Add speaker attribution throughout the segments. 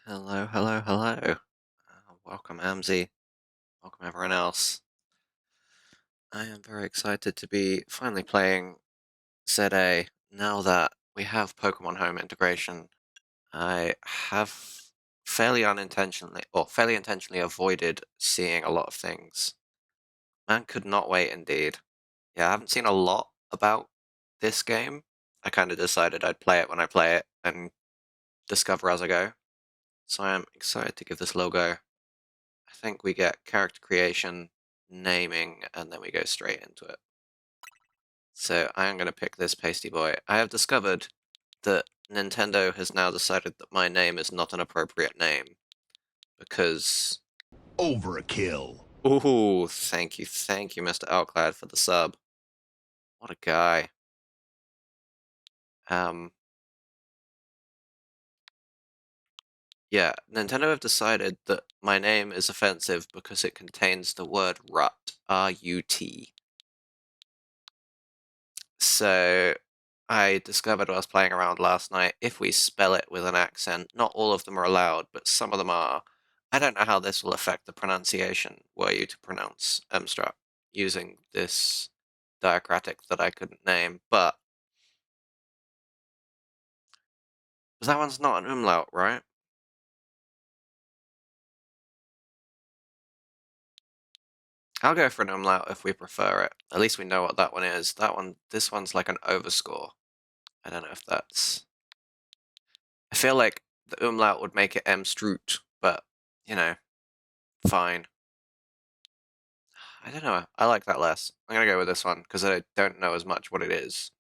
Speaker 1: Hello, hello, hello. Welcome, Amzy. Welcome, everyone else. I am very excited to be finally playing ZA now that we have Pokemon Home integration. I have fairly intentionally avoided seeing a lot of things. Man could not wait, indeed. Yeah, I haven't seen a lot about this game. I kind of decided I'd play it when I play it and discover as I go. So I am excited to give this a little go. I think we get character creation, naming, and then we go straight into it. So I am going to pick this pasty boy. I have discovered that Nintendo has now decided that my name is not an appropriate name because...
Speaker 2: Overkill.
Speaker 1: Ooh, thank you, Mr. Outclad, for the sub. What a guy. Yeah, Nintendo have decided that my name is offensive because it contains the word rut, R-U-T. So I discovered while I was playing around last night, if we spell it with an accent, not all of them are allowed, but some of them are. I don't know how this will affect the pronunciation, were you to pronounce Mstrap using this diacritic that I couldn't name, but that one's not an umlaut, right? I'll go for an umlaut if we prefer it. At least we know what that one is. This one's like an overscore. I don't know if that's... I feel like the umlaut would make it Mstrut, but, you know, fine. I don't know. I like that less. I'm gonna go with this one because I don't know as much what it is.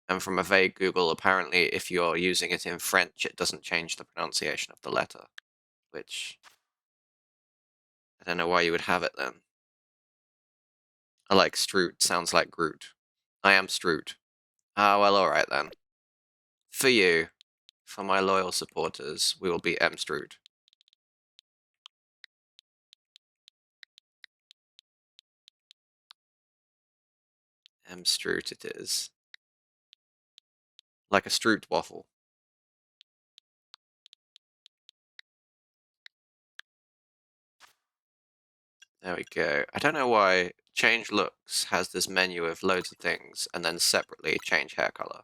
Speaker 1: And from a vague Google, apparently if you're using it in French, it doesn't change the pronunciation of the letter. Which, I don't know why you would have it then. I like Stroot, sounds like Groot. I am Stroot. Ah, well, alright then. For you, for my loyal supporters, we will be M Stroot. M Stroot it is. Like a Stroot waffle. There we go. I don't know why Change Looks has this menu of loads of things, and then separately change hair color.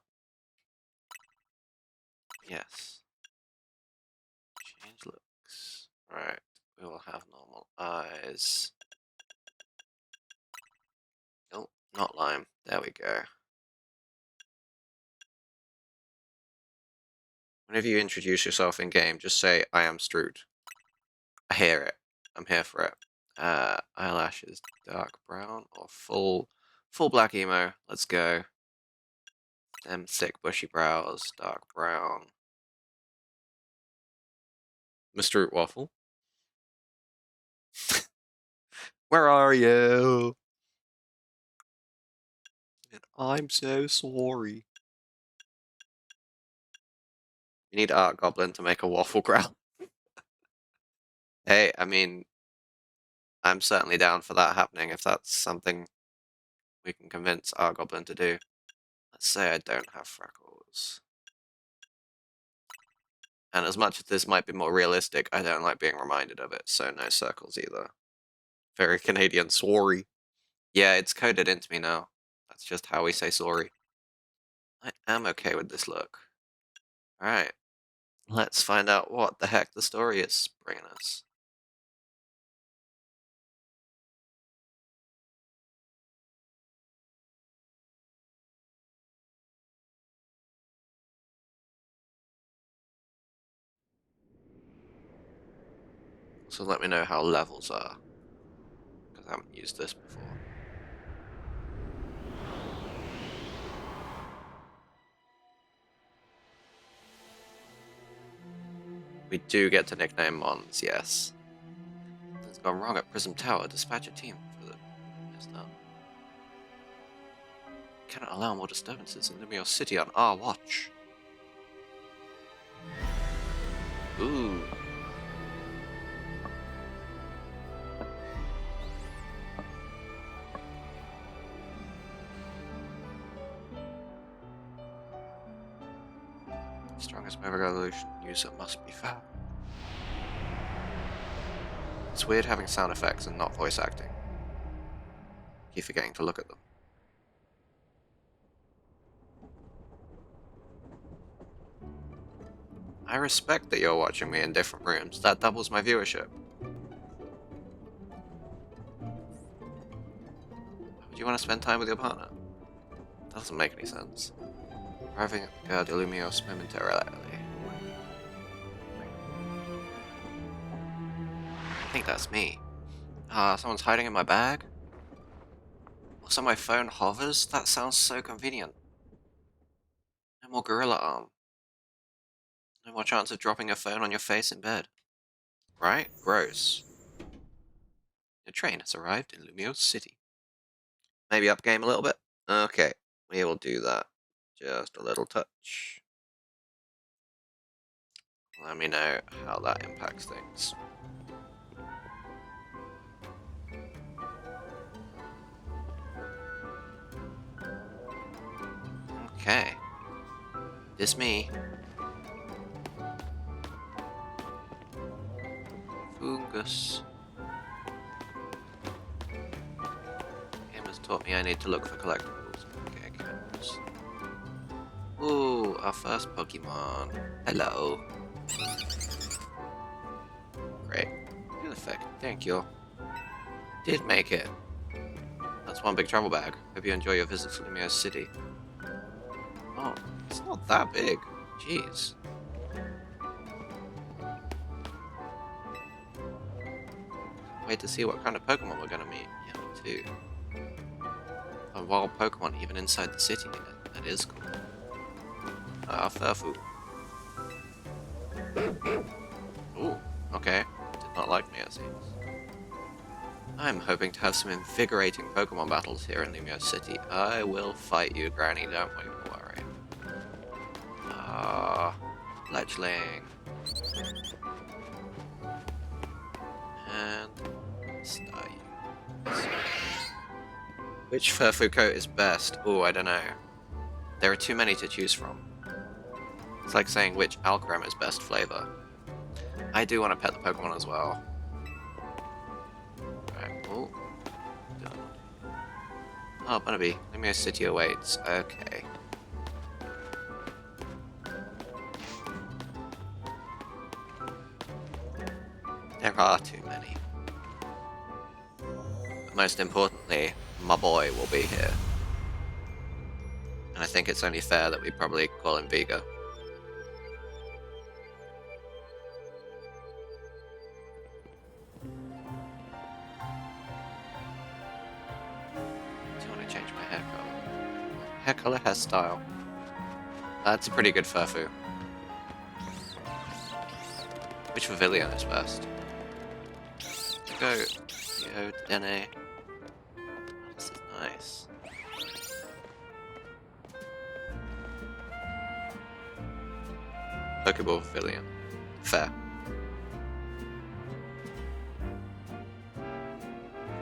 Speaker 1: Yes. Change looks. Right. We will have normal eyes. Oh, not lime. There we go. Whenever you introduce yourself in game, just say, I am Stroot. I hear it. I'm here for it. Eyelashes, dark brown or full black emo. Let's go. Them thick bushy brows, dark brown. Mr. Waffle. Where are you? And I'm so sorry. You need Art Goblin to make a waffle growl. Hey, I mean, I'm certainly down for that happening if that's something we can convince our goblin to do. Let's say I don't have freckles. And as much as this might be more realistic, I don't like being reminded of it, so no circles either. Very Canadian, sorry. Yeah, it's coded into me now. That's just how we say sorry. I am okay with this look. Alright, let's find out what the heck the story is bringing us. So let me know how levels are, because I haven't used this before. We do get to nickname Mons, yes. Something's gone wrong at Prism Tower. Dispatch a team for the... It's not. Cannot allow more disturbances in Lumio City on our watch. Ooh. Strongest mega evolution user must be found. It's weird having sound effects and not voice acting. Keep forgetting to look at them. I respect that you're watching me in different rooms. That doubles my viewership. Would you want to spend time with your partner? That doesn't make any sense. Arriving at the Gare de Lumios momentarily. I think that's me. Someone's hiding in my bag? Also, my phone hovers? That sounds so convenient. No more gorilla arm. No more chance of dropping your phone on your face in bed. Right? Gross. The train has arrived in Lumios City. Maybe up game a little bit? Okay, we will do that. Just a little touch. Let me know how that impacts things. Okay. This me. Fungus. Game has taught me I need to look for collectibles. Okay, cameras. Ooh, our first Pokemon. Hello. Great. Good effect. Thank you. Did make it. That's one big travel bag. Hope you enjoy your visit to Lumiose City. Oh, it's not that big. Jeez. Wait to see what kind of Pokemon we're gonna meet. Yeah, me too. A wild Pokemon even inside the city. That is cool. Furfu. Ooh, okay. Did not like me, it seems. I'm hoping to have some invigorating Pokemon battles here in Lumiose City. I will fight you, Granny, don't worry. Fletchling. And Staryu. Which Furfu coat is best? Oh, I don't know. There are too many to choose from. It's like saying which Alcrem is best flavor. I do want to pet the Pokemon as well. Right, oh. Done. Oh, Bunnelby, Lumiose City awaits. Okay. There are too many. But most importantly, my boy will be here. And I think it's only fair that we probably call him Vega. Do you want to change my hair color? Hair color, hairstyle. That's a pretty good Furfu. Which Pavilion is best? Go, Yo, Dene. This is nice. Pokeball Pavilion. Fair.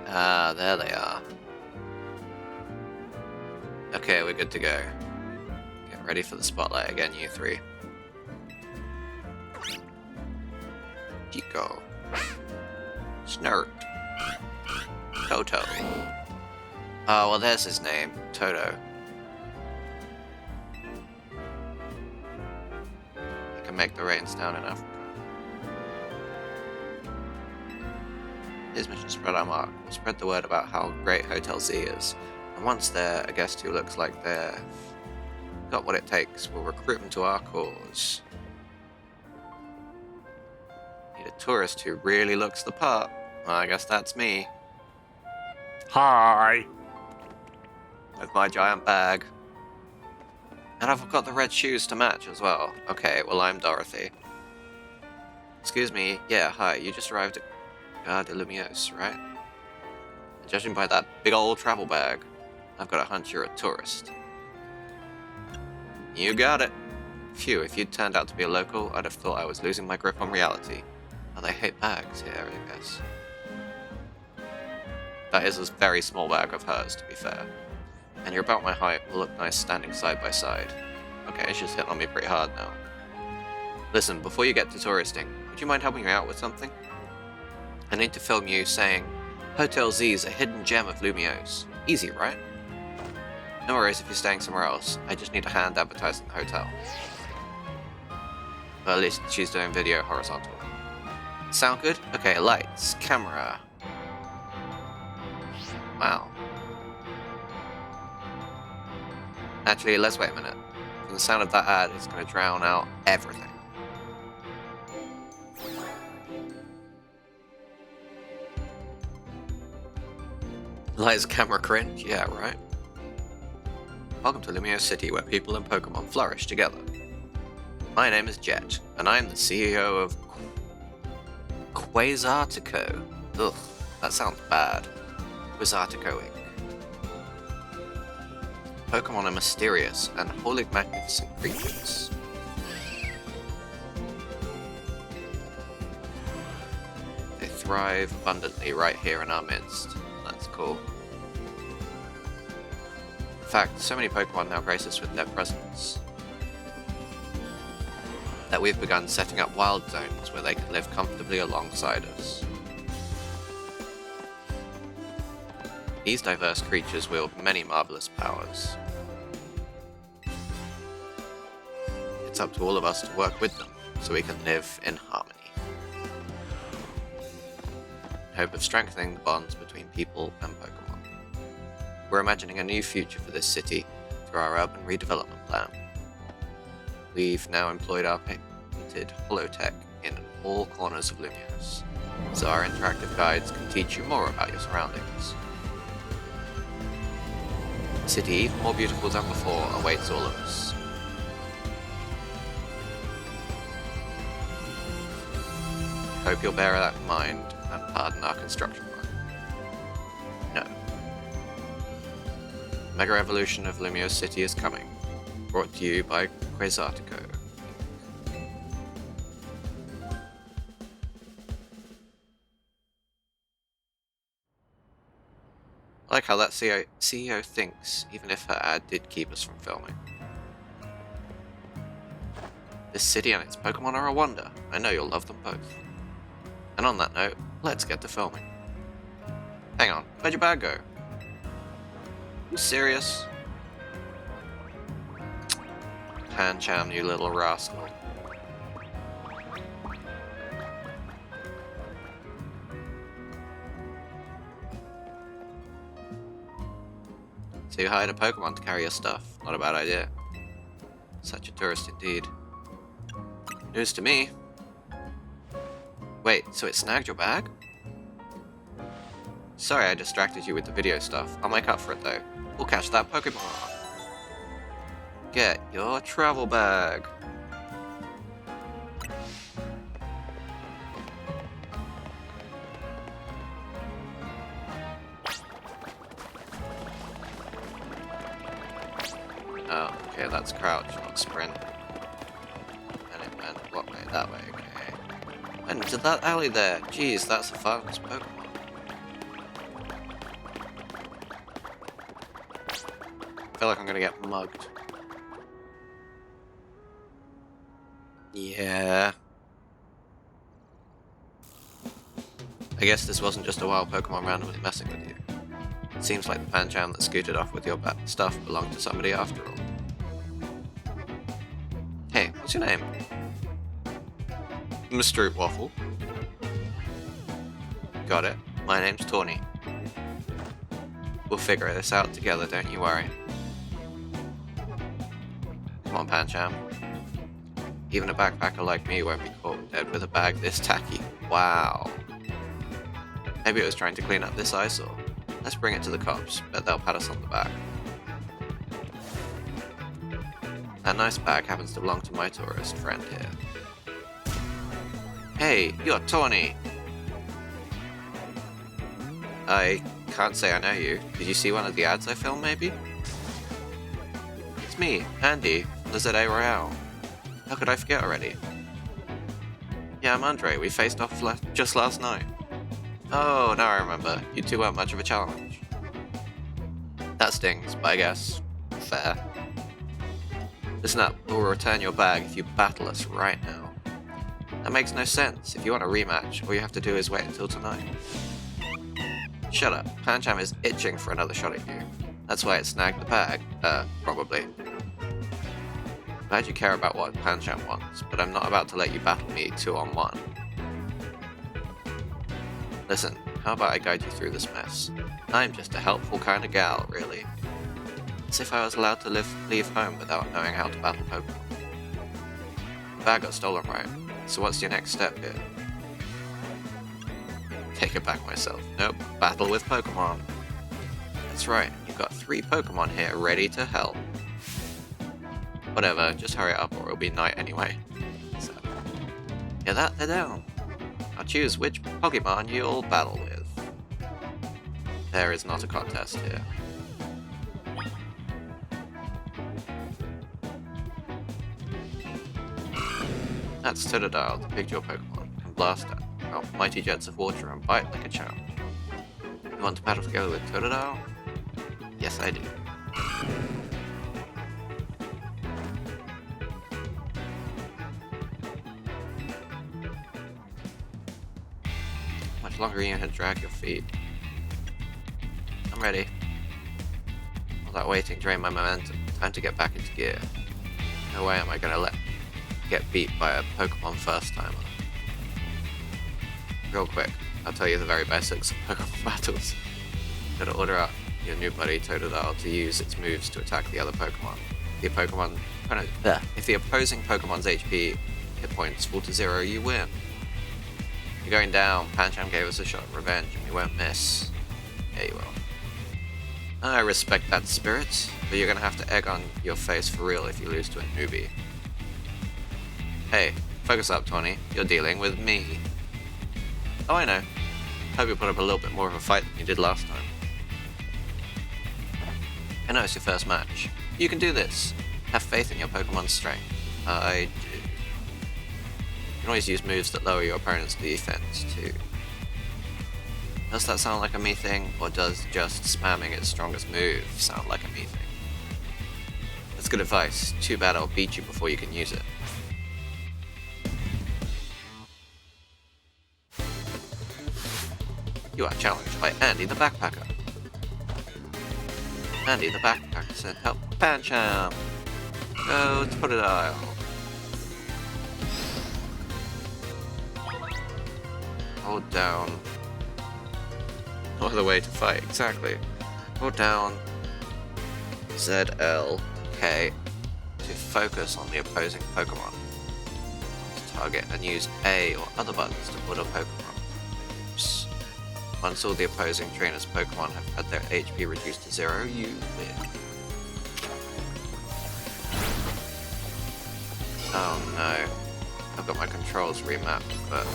Speaker 1: Ah, there they are. Okay, we're good to go. Get ready for the spotlight again, you three. Pico. Snurt. Toto. Oh, well, there's his name. Toto. He can make the rains down in Africa. His mission spread our mark. We'll spread the word about how great Hotel Z is. And once there, a guest who looks like they've got what it takes, we'll recruit them to our cause. Need a tourist who really looks the part. Well, I guess that's me.
Speaker 3: Hi.
Speaker 1: With my giant bag. And I've got the red shoes to match as well. Okay, well, I'm Dorothy. Excuse me, yeah, hi, you just arrived at Gare de Lumiose, right? And judging by that big old travel bag, I've got a hunch you're a tourist. You got it. Phew, if you'd turned out to be a local, I'd have thought I was losing my grip on reality. Oh, they hate bags here, I guess. That is a very small bag of hers, to be fair. And you're about my height, will look nice standing side by side. Okay, she's hitting on me pretty hard now. Listen, before you get to touristing, would you mind helping me out with something? I need to film you saying, Hotel Z is a hidden gem of Lumiose. Easy, right? No worries if you're staying somewhere else. I just need a hand advertising the hotel. Well, at least she's doing video horizontal. Sound good? Okay, lights, camera. Wow. Actually, let's wait a minute. The sound of that ad is going to drown out everything. Lights, camera, cringe? Yeah, right. Welcome to Lumiose City, where people and Pokémon flourish together. My name is Jet, and I am the CEO of Quasartico. Ugh, that sounds bad. Quasartico Inc. Pokémon are mysterious and wholly magnificent creatures. They thrive abundantly right here in our midst. That's cool. In fact, so many Pokémon now grace us with their presence that we've begun setting up wild zones where they can live comfortably alongside us. These diverse creatures wield many marvelous powers. It's up to all of us to work with them so we can live in harmony. In hope of strengthening the bonds between people and Pokémon. We're imagining a new future for this city through our urban redevelopment plan. We've now employed our patented holotech in all corners of Lumiose, so our interactive guides can teach you more about your surroundings. A city even more beautiful than before awaits all of us. Hope you'll bear that in mind and pardon our construction work. No. Mega Evolution of Lumiose City is coming, brought to you by Quasartico. I like how that CEO thinks, even if her ad did keep us from filming. This city and its Pokémon are a wonder. I know you'll love them both. And on that note, let's get to filming. Hang on, where'd your bag go? You serious? Pancham, you little rascal. So you hired a Pokemon to carry your stuff. Not a bad idea. Such a tourist indeed. News to me. Wait, so it snagged your bag? Sorry I distracted you with the video stuff. I'll make up for it though. We'll catch that Pokemon. Get your travel bag. Oh, okay, that's crouch, not sprint. And it went what way? That way, okay. And to that alley there. Jeez, that's the fastest Pokemon. I feel like I'm gonna get mugged. Yeah. I guess this wasn't just a wild Pokemon randomly messing with you. It seems like the Pancham that scooted off with your stuff belonged to somebody after all. Hey, what's your name? Mr. Waffle. Got it. My name's Tawny. We'll figure this out together, don't you worry. Come on, Pancham. Even a backpacker like me won't be caught dead with a bag this tacky. Wow. Maybe it was trying to clean up this eyesore. Let's bring it to the cops. Bet they'll pat us on the back. That nice bag happens to belong to my tourist friend here. Hey, you're Tawny! I can't say I know you. Did you see one of the ads I filmed, maybe? It's me, Andy, from the ZA Royale. How could I forget already? Yeah, I'm Andre. We faced off just last night. Oh, now I remember. You two weren't much of a challenge. That stings, but I guess fair. Listen up. We'll return your bag if you battle us right now. That makes no sense. If you want a rematch, all you have to do is wait until tonight. Shut up. Pancham is itching for another shot at you. That's why it snagged the bag. Probably. Glad you care about what Pancham wants, but I'm not about to let you battle me 2-on-1. Listen, how about I guide you through this mess? I'm just a helpful kind of gal, really. As if I was allowed to leave home without knowing how to battle Pokemon. The bag got stolen, right? So what's your next step here? Take it back myself. Nope, battle with Pokemon. That's right, you've got 3 Pokemon here ready to help. Whatever, just hurry up or it'll be night anyway. So, yeah, they're down. Now choose which Pokemon you'll battle with. There is not a contest here. That's Totodile, the Pidgeot Pokemon, can blast out mighty jets of water and bite like a champ. You want to battle together with Totodile? Yes, I do. Much longer you can drag your feet. I'm ready. All that waiting drained my momentum. Time to get back into gear. No way am I gonna get beat by a Pokemon first timer. Real quick, I'll tell you the very basics of Pokemon battles. Gotta order out your new buddy Totodile to use its moves to attack the other Pokemon. If the opposing Pokemon's HP hit points fall to 0, you win. You're going down. Pancham gave us a shot of revenge and we won't miss. Yeah, you will. I respect that spirit, but you're gonna have to egg on your face for real if you lose to a newbie. Hey, focus up, Tawny. You're dealing with me. Oh, I know. Hope you put up a little bit more of a fight than you did last time. I know it's your first match. You can do this. Have faith in your Pokemon's strength. I do. You can always use moves that lower your opponent's defense, too. Does that sound like a me thing, or does just spamming its strongest move sound like a me thing? That's good advice. Too bad I'll beat you before you can use it. You are challenged by Andy the Backpacker. Andy the Backpacker said help Pancham. Go to Totodile. Hold down. No other way to fight, exactly. Hold down ZLK to focus on the opposing Pokemon. Target and use A or other buttons to order Pokemon. Once all the opposing trainer's Pokemon have had their HP reduced to 0, you win. Oh no. I've got my controls remapped, but...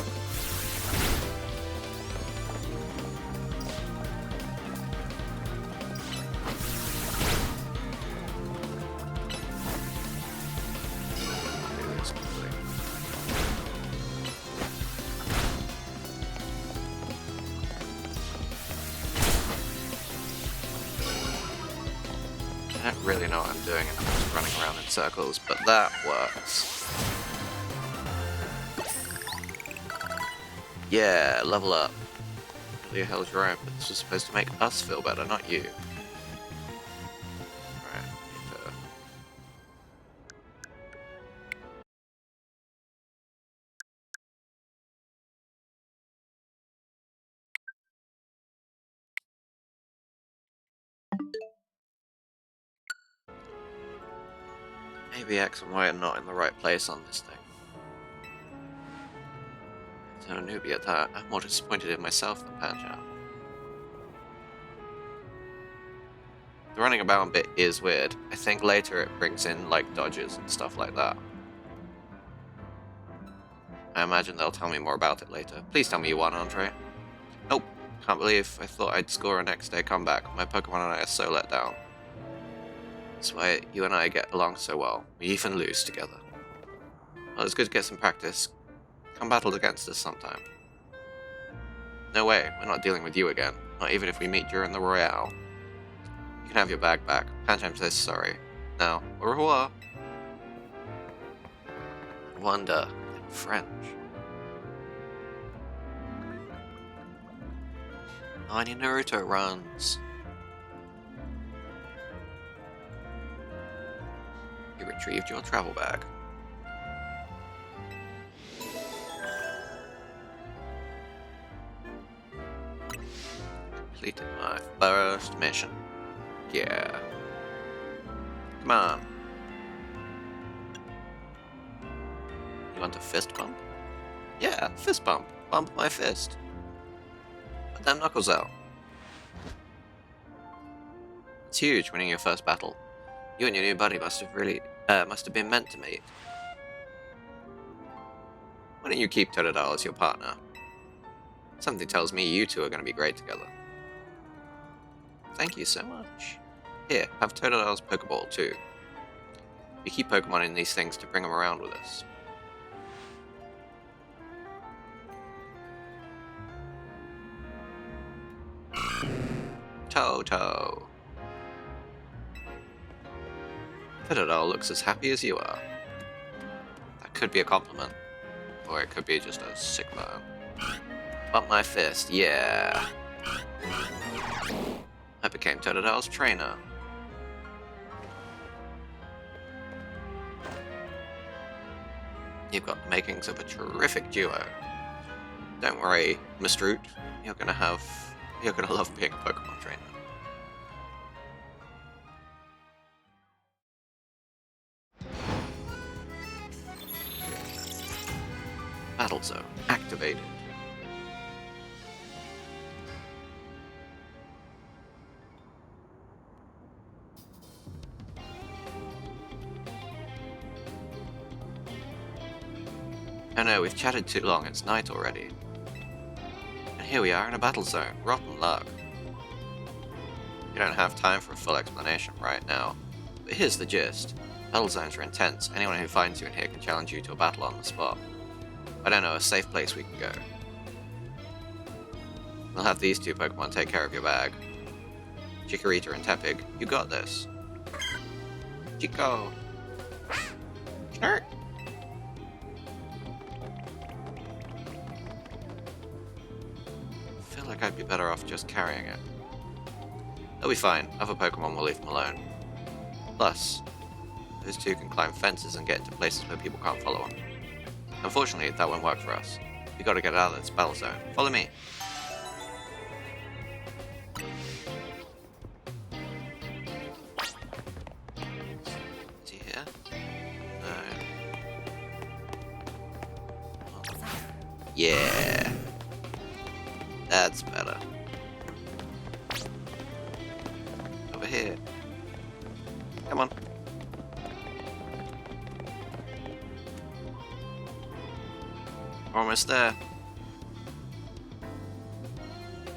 Speaker 1: I don't really know what I'm doing and I'm just running around in circles, but that works. Yeah, level up. What the hell's your own, but this was supposed to make us feel better, not you. Right, maybe X and Y are not in the right place on this thing. So a newbie at that, I'm more disappointed in myself than Pancham. The running about bit is weird. I think later it brings in like dodges and stuff like that. I imagine they'll tell me more about it later. Please tell me you won, Andre. Nope. Can't believe I thought I'd score a next day comeback. My Pokemon and I are so let down. That's why you and I get along so well. We even lose together. Well, it's good to get some practice. Come battle against us sometime. No way, we're not dealing with you again. Not even if we meet during the Royale. You can have your bag back. Pancham says sorry. Now, au revoir. Wonder in French. Oh, I need Naruto runs. You retrieved your travel bag. Completed my first mission. Yeah. Come on. You want a fist bump? Yeah, fist bump. Bump my fist. Put them knuckles out. It's huge winning your first battle. You and your new buddy must have been meant to meet. Why don't you keep Totodile as your partner? Something tells me you two are going to be great together. Thank you so much. Here, have Totodile's Pokeball too. We keep Pokemon in these things to bring them around with us. Toto. Totodile looks as happy as you are. That could be a compliment. Or it could be just a sick burn. Bump my fist, yeah. I became Totodile's trainer. You've got the makings of a terrific duo. Don't worry, Mr. Root. You're gonna love being a Pokemon trainer. Battle Zone activated. Oh no, we've chatted too long, it's night already. And here we are in a battle zone, rotten luck. You don't have time for a full explanation right now, but here's the gist. Battle zones are intense, anyone who finds you in here can challenge you to a battle on the spot. I don't know, a safe place we can go. We'll have these two Pokemon take care of your bag. Chikorita and Tepig, you got this. Chico! Snort! I feel like I'd be better off just carrying it. They'll be fine, other Pokemon will leave them alone. Plus, those two can climb fences and get into places where people can't follow them. Unfortunately, that won't work for us. We gotta get out of this battle zone. Follow me. Is he here? No. Yeah. That's better. Over here. Come on. Almost there.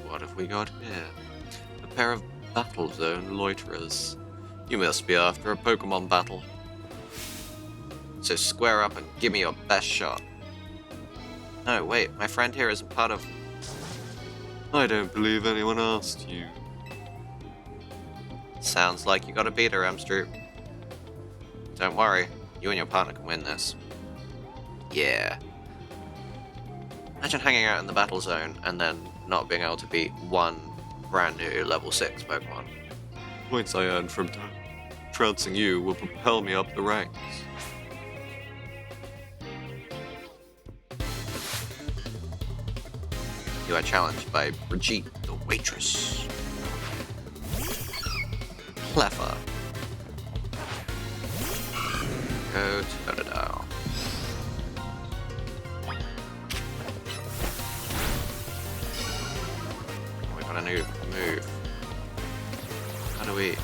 Speaker 1: What have we got here? A pair of battle zone loiterers. You must be after a Pokemon battle. So square up and give me your best shot. No, wait, my friend here isn't part of... I don't believe anyone asked you. Sounds like you gotta beat her, Amstroop. Don't worry, you and your partner can win this. Yeah. Imagine hanging out in the battle zone and then not being able to beat one brand new level 6 Pokemon. Points I earn from trouncing you will propel me up the ranks. You are challenged by Brigitte, the waitress. Clever. Go to Totodile. We got a new move. How do we...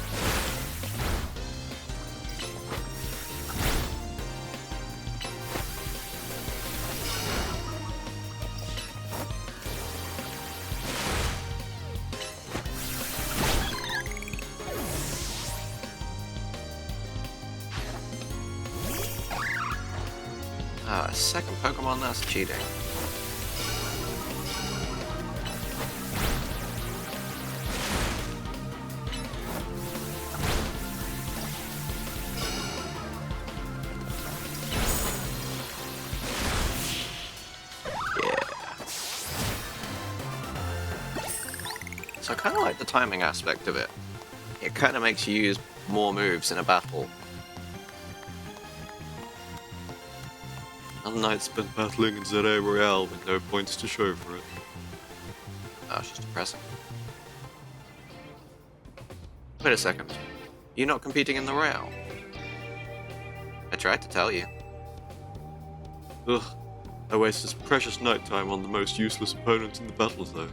Speaker 1: second Pokemon, that's cheating. So I kind of like the timing aspect of it. It kind of makes you use more moves in a battle. Other knights spent battling in ZA Royale with no points to show for it. Oh, it's just depressing. Wait a second. You're not competing in the Royale? I tried to tell you. Ugh. I wasted precious night time on the most useless opponent in the battle, though.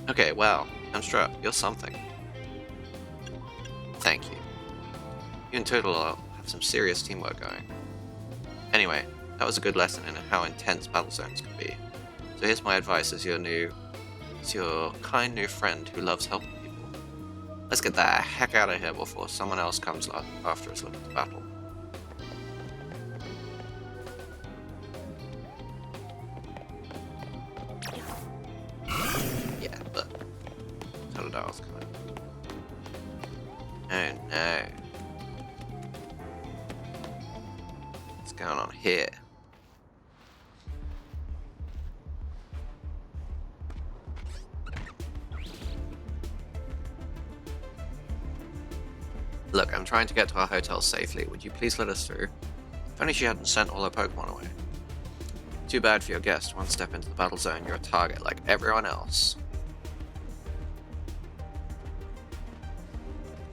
Speaker 1: Okay, wow. Amstrad, you're something. Thank you. You and Total have some serious teamwork going. Anyway, that was a good lesson in how intense battle zones can be. So here's my advice as your kind new friend who loves helping people. Let's get the heck out of here before someone else comes after us looking to battle. Yeah, but Totodile coming. Oh no. What's going on here? Look, I'm trying to get to our hotel safely. Would you please let us through? If only she hadn't sent all her Pokemon away. Too bad for your guest. One step into the battle zone, you're a target like everyone else.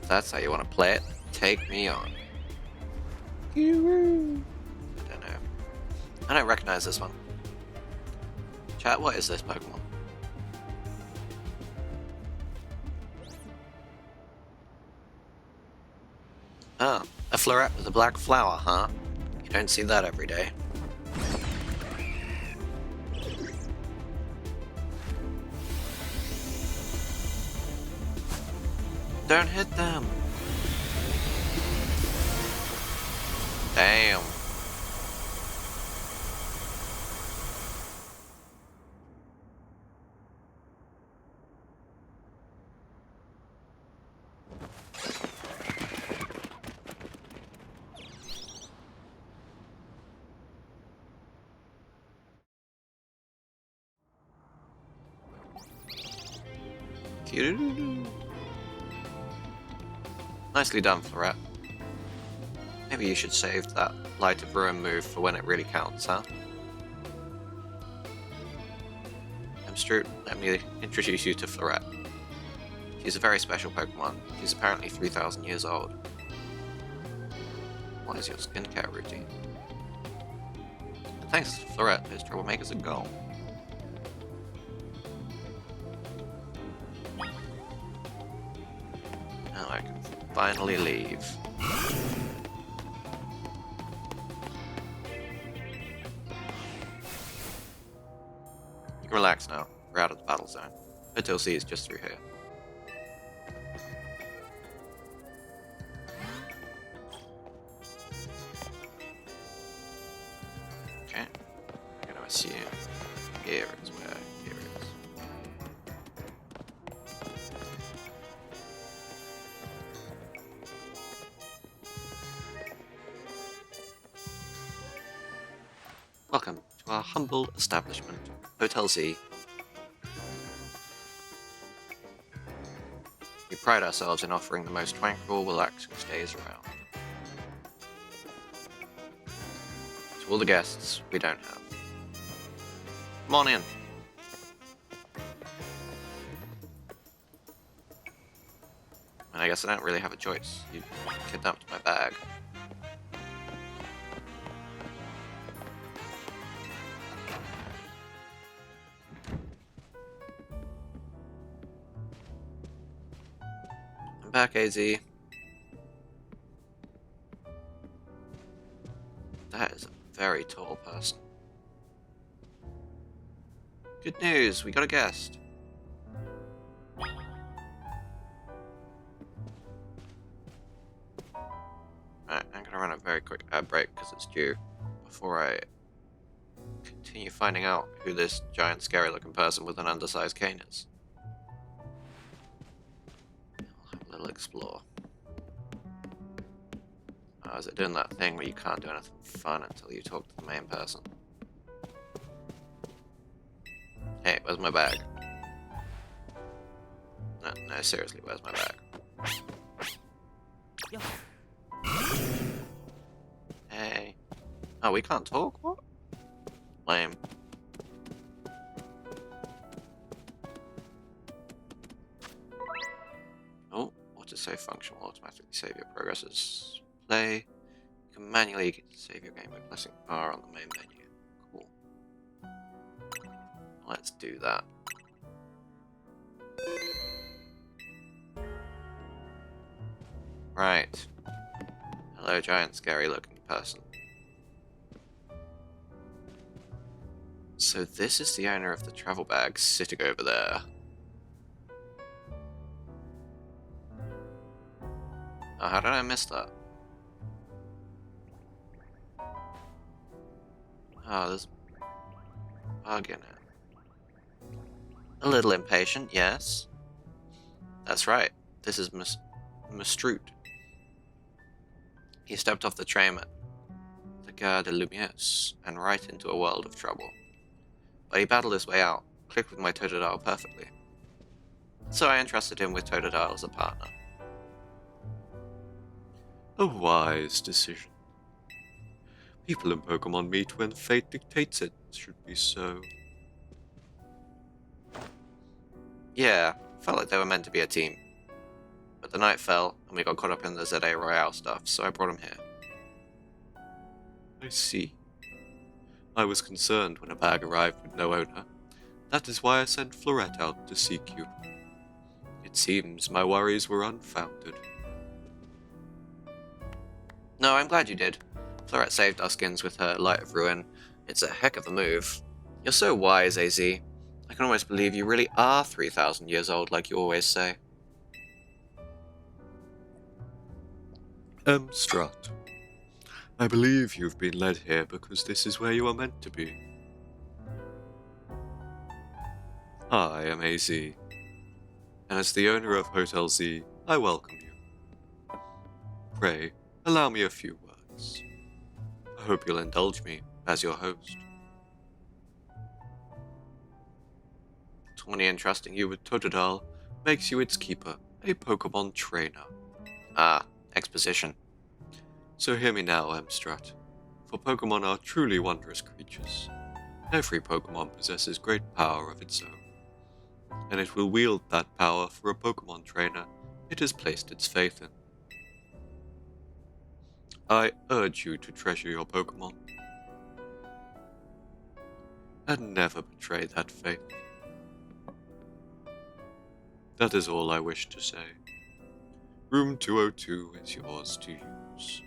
Speaker 1: If that's how you want to play it, take me on. I don't know. I don't recognize this one. Chat, what is this Pokemon? Ah, a floret with a black flower, huh? You don't see that every day. Don't hit them! Damn. Nicely done, Floret. Maybe you should save that Light of Ruin move for when it really counts, huh? Stroot, let me introduce you to Floret. She's a very special Pokemon. She's apparently 3,000 years old. What is your skincare routine? And thanks, Floret, those troublemakers are gone. Now I can finally leave. You can relax now. We're out of the battle zone. Hotel C is just through here. Okay. I'm gonna assume here is where here is. Welcome to our humble establishment, Hotel Z. We pride ourselves in offering the most tranquil, relaxing stays around. To all the guests we don't have. Come on in. And I guess I don't really have a choice. You kidnapped my bag. I'm back, AZ. That is a very tall person. Good news, we got a guest. Alright, I'm gonna run a very quick ad break because it's due before I continue finding out who this giant scary looking person with an undersized cane is. I'll have a little explore. Oh, is it doing that thing where you can't do anything fun until you talk to the main person? Hey, where's my bag? No, no, seriously, where's my bag? Hey. Oh, we can't talk? What? Lame. Oh, autosave function will automatically save your progress as play. You can manually save your game by pressing R on the main menu. Cool. Let's do that. Right. Hello, giant scary looking person. So this is the owner of the travel bag sitting over there. Oh, how did I miss that? Oh, there's a bug in it. A little impatient, yes. That's right. This is Mr. He stepped off the train at the Gare de Lumière and right into a world of trouble. But he battled his way out, clicked with my Totodile perfectly. So I entrusted him with Totodile as a partner. A wise decision. People in Pokemon meet when fate dictates it should be so. Yeah, felt like they were meant to be a team. But the night fell, and we got caught up in the ZA Royale stuff, so I brought him here. I see. I was concerned when a bag arrived with no owner. That is why I sent Florette out to seek you. It seems my worries were unfounded. No, I'm glad you did. Florette saved our skins with her Light of Ruin. It's a heck of a move. You're so wise, AZ. I can almost believe you really are 3,000 years old, like you always say. Strut. I believe you've been led here because this is where you are meant to be. I am AZ, and as the owner of Hotel Z, I welcome you. Pray, allow me a few words. I hope you'll indulge me as your host. Tawny entrusting you with Totodile makes you its keeper, a Pokemon trainer. Ah, exposition. So hear me now, Strut, for Pokemon are truly wondrous creatures. Every Pokemon possesses great power of its own, and it will wield that power for a Pokemon trainer it has placed its faith in. I urge you to treasure your Pokemon, and never betray that faith. That is all I wish to say. Room 202 is yours to use.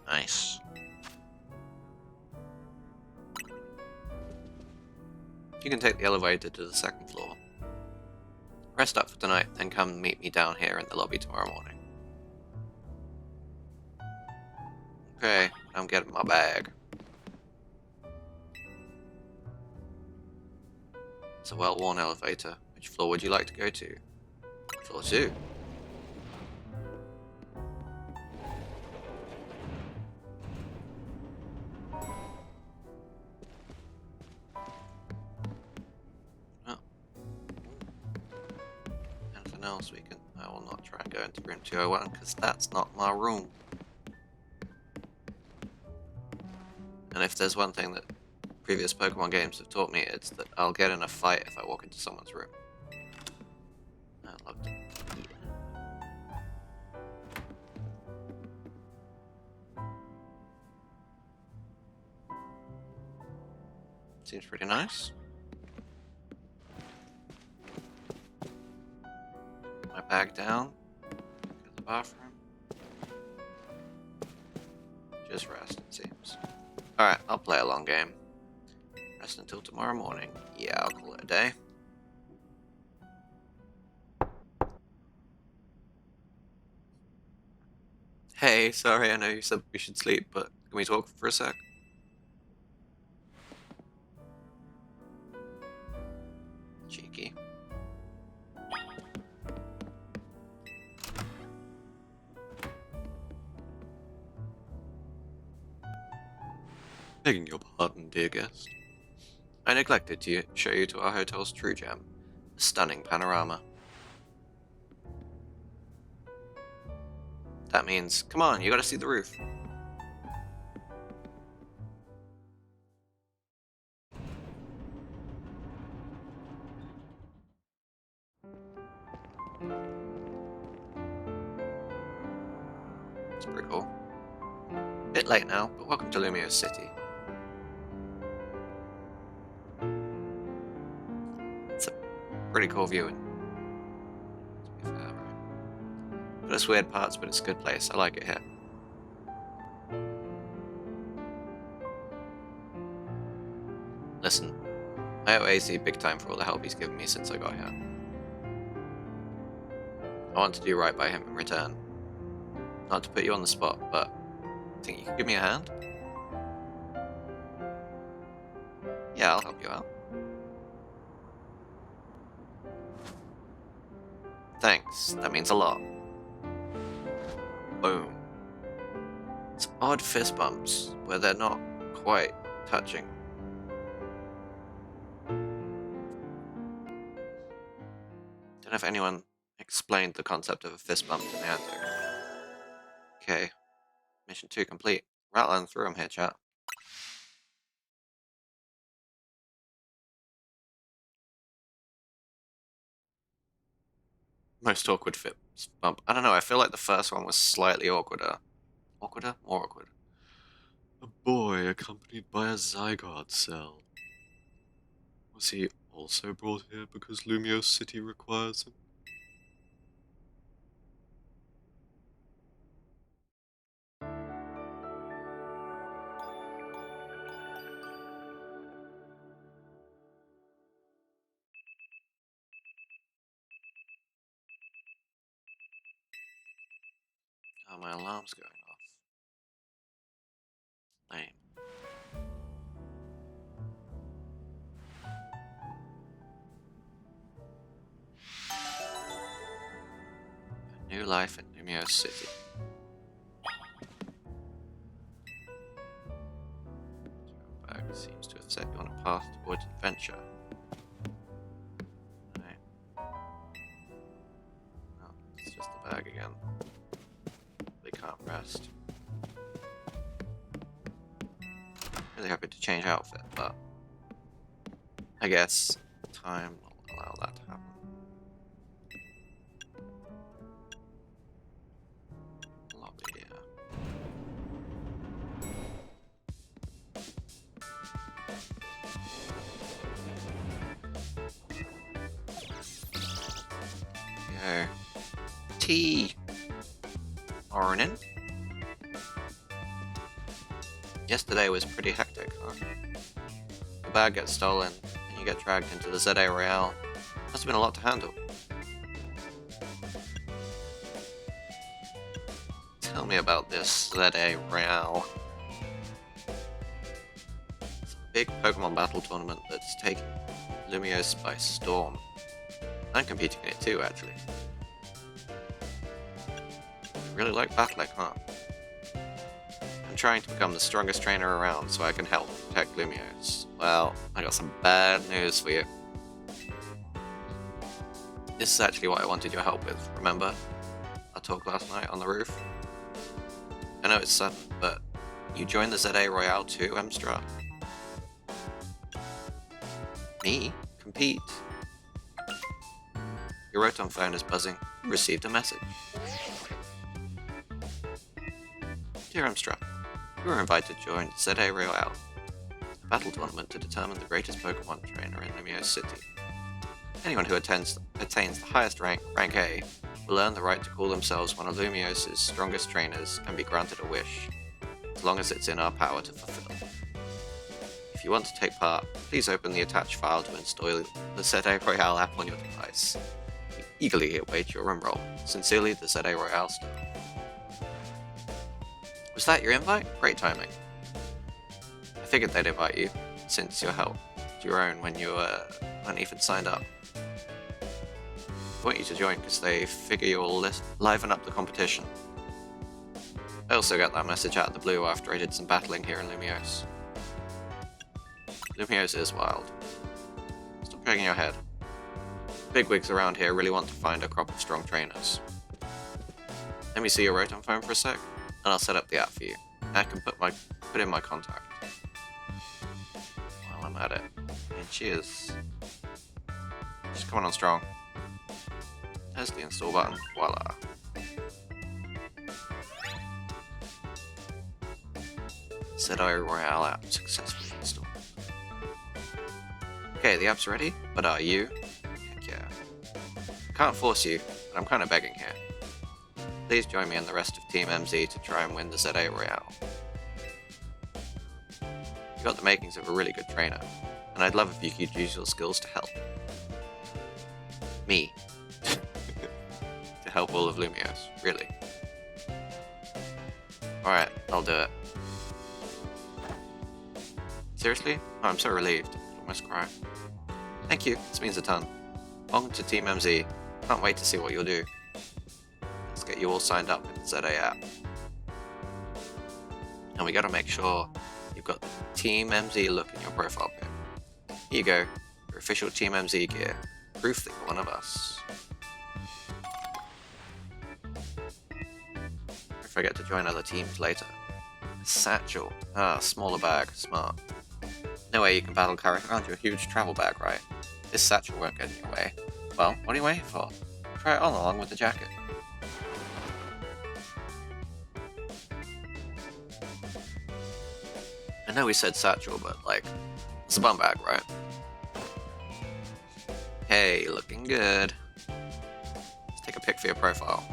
Speaker 1: Nice. You can take the elevator to the second floor. Rest up for tonight, then come meet me down here in the lobby tomorrow morning. Okay, I'm getting my bag. It's a well-worn elevator. Which floor would you like to go to? Floor 2. Oh. Anything else we can... I will not try and go into room 201, because that's not my room. And if there's one thing that previous Pokemon games have taught me, it's that I'll get in a fight if I walk into someone's room. I love to... Seems pretty nice. Put my bag down. Go to the bathroom. Just rest, it seems. Alright, I'll play a long game. Rest until tomorrow morning. Yeah, I'll call it a day. Hey, sorry, I know you said we should sleep, but can we talk for a sec? Cheeky. Begging your pardon, dear guest. I neglected to show you to our hotel's true gem, a stunning panorama. That means, come on, you gotta see the roof. It's pretty cool. Bit late now, but welcome to Lumio City. It's a pretty cool view, to be fair, right? But it's weird parts, but it's a good place. I like it here. Listen, I owe AZ big time for all the help he's given me since I got here. I want to do right by him in return. Not to put you on the spot, but think you could give me a hand? Yeah, I'll help you out. Thanks, that means a lot. Boom. It's odd fist bumps, where they're not quite touching. Don't know if anyone explained the concept of a fist bump to Niantic. Okay, mission 2 complete. Rattling through them here, chat. Most awkward fist bump. I don't know, I feel like the first one was slightly awkwarder. Awkwarder? More awkward. A boy accompanied by a zygote cell. Was he also brought here because Lumio City requires him? Oh, my alarm's going off. Lame. A new life in Lumio City. Your bag seems to have set you on a path towards adventure. Right. Oh, it's just the bag again. They can't rest. Really happy to change outfit, but I guess time will allow that to happen. Lobby, yeah. Go. Tea! Morning. Yesterday was pretty hectic, huh? Your bag gets stolen, and you get dragged into the ZA Royale. Must have been a lot to handle. Tell me about this ZA Royale. It's a big Pokemon battle tournament that's taking Lumiose by storm. I'm competing in it too, actually. You really like battling, huh? I'm trying to become the strongest trainer around so I can help protect Lumiose. Well, I got some bad news for you. This is actually what I wanted your help with, remember? Our talk last night on the roof? I know it's sudden, but you joined the ZA Royale too, Emstra? Me? Compete? Your Rotom phone is buzzing. You received a message. Dear Emstra, you were invited to join ZA Royale, a battle tournament to determine the greatest Pokemon trainer in Lumio City. Anyone who attains the highest rank A, will earn the right to call themselves one of Lumiose's strongest trainers and be granted a wish, as long as it's in our power to fulfill. If you want to take part, please open the attached file to install the ZA Royale app on your device. We eagerly await your enroll. Sincerely, the ZA Royale staff. Was that your invite? Great timing. I figured they'd invite you, since your help your own when you weren't even signed up. I want you to join because they figure you'll liven up the competition. I also got that message out of the blue after I did some battling here in Lumiose. Lumiose is wild. Stop shaking your head. Bigwigs around here really want to find a crop of strong trainers. Let me see your Rotom phone for a sec, and I'll set up the app for you. I can put in my contact. While I'm at it. And she's coming on strong. There's the install button. Voila. Sedai Royale app successfully installed. Okay, the app's ready, but are you? Heck yeah. Can't force you, but I'm kind of begging here. Please join me and the rest of Team MZ to try and win the ZA Royale. You got the makings of a really good trainer, and I'd love if you could use your skills to help. Me. To help all of Lumiose, really. Alright, I'll do it. Seriously? Oh, I'm so relieved. I almost cry. Thank you, this means a ton. Welcome to Team MZ. Can't wait to see what you'll do. Let's get you all signed up in the ZA app. And we gotta make sure you've got the Team MZ look in your profile pic. Here you go, your official Team MZ gear. Proof that you're one of us. Don't forget to join other teams later. Satchel. Ah, smaller bag. Smart. No way you can battle carry around your huge travel bag, right? This satchel won't get in your way. Well, what are you waiting for? Try it on along with the jacket. I know we said satchel, but like, it's a bum bag, right? Hey, looking good. Let's take a pic for your profile.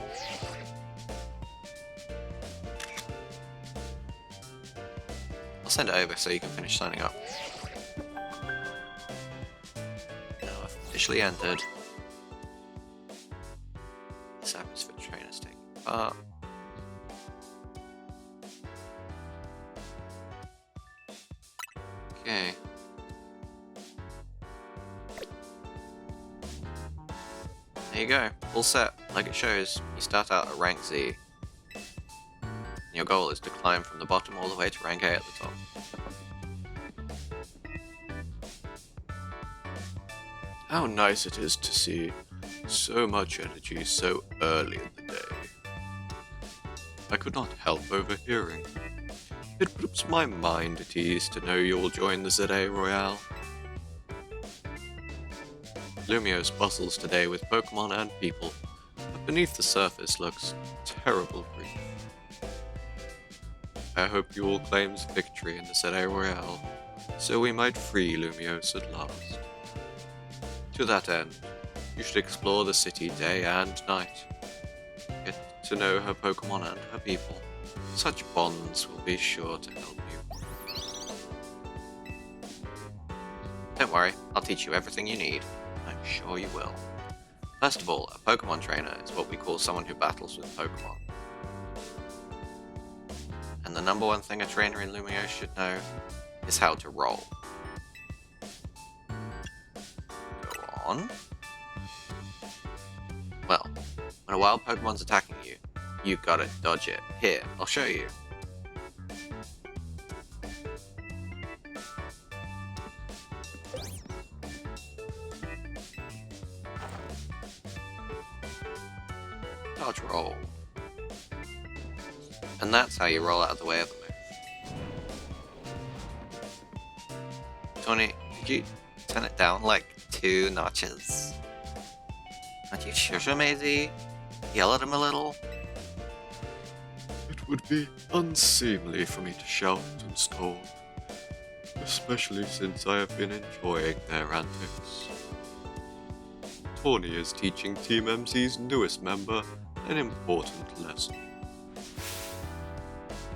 Speaker 1: I'll send it over so you can finish signing up. Now officially entered. This app is for trainers taking part. Okay. There you go, all set. Like it shows, you start out at rank Z. And your goal is to climb from the bottom all the way to rank A at the top. How nice it is to see so much energy so early in the day. I could not help overhearing. It puts my mind at ease to know you'll join the ZA Royale. Lumiose bustles today with Pokémon and people, but beneath the surface looks terrible grief. I hope you all claims victory in the ZA Royale, so we might free Lumiose at last. To that end, you should explore the city day and night. Get to know her Pokémon and her people. Such bonds will be sure to help you. Don't worry, I'll teach you everything you need. I'm sure you will. First of all, a Pokémon trainer is what we call someone who battles with Pokémon. And the number one thing a trainer in Lumiose should know is how to roll. Go on. Well, when a wild Pokemon's attacking you, you've got to dodge it. Here, I'll show you. Dodge roll. And that's how you roll out of the way of a move. Tony, could you turn it down like 2 notches? Aren't you sure, Maisie? Yell at him a little? It would be unseemly for me to shout and scold, especially since I have been enjoying their antics. Tawny is teaching Team MZ's newest member an important lesson.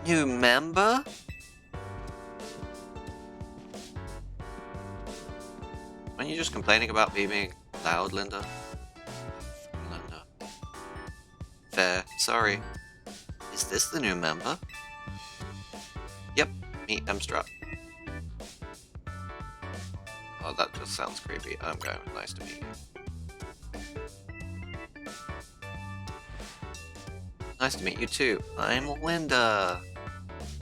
Speaker 1: New member? Aren't you just complaining about me being loud, Linda? Linda. Fair, sorry. Is this the new member? Yep, meet Mstrut. Oh, that just sounds creepy. I'm going with nice to meet you. Nice to meet you too. I'm Linda.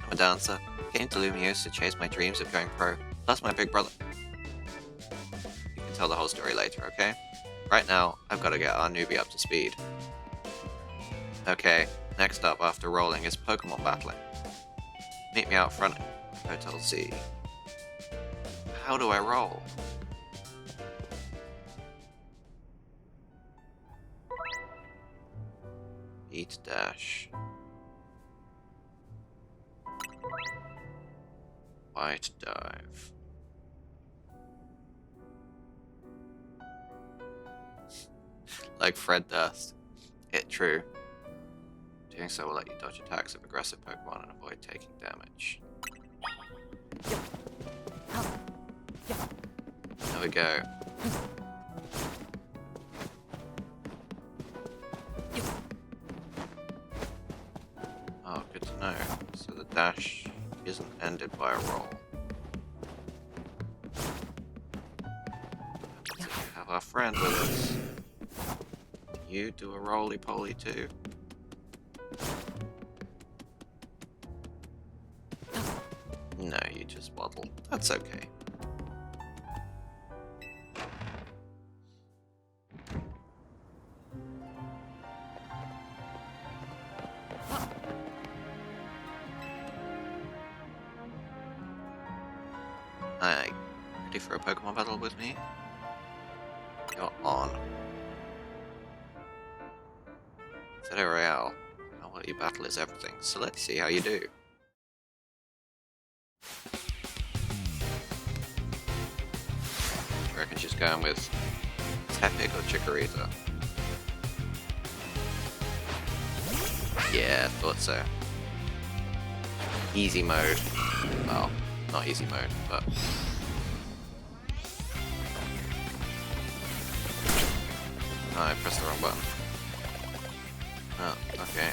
Speaker 1: I'm a dancer. Came to Lumiose to chase my dreams of going pro. That's my big brother. You can tell the whole story later, okay? Right now, I've got to get our newbie up to speed. Okay, next up after rolling is Pokemon battling. Meet me out front at Hotel Z. How do I roll? E to dash. Y to dive. Like Fred Durst. It true. Doing so will let you dodge attacks of aggressive Pokemon and avoid taking damage. There we go. Oh, good to know. So the dash isn't ended by a roll. We have our friend with us. Do you do a roly-poly too? No, you just waddle. That's okay. Hi. Ready for a Pokemon battle with me? You're on. Zeta Royale. How well you battle is everything, so let's see how you do. I reckon she's going with Tepig or Chikorita. Yeah, thought so. Easy mode. Well, not easy mode, but... Oh, I pressed the wrong button. Oh, okay.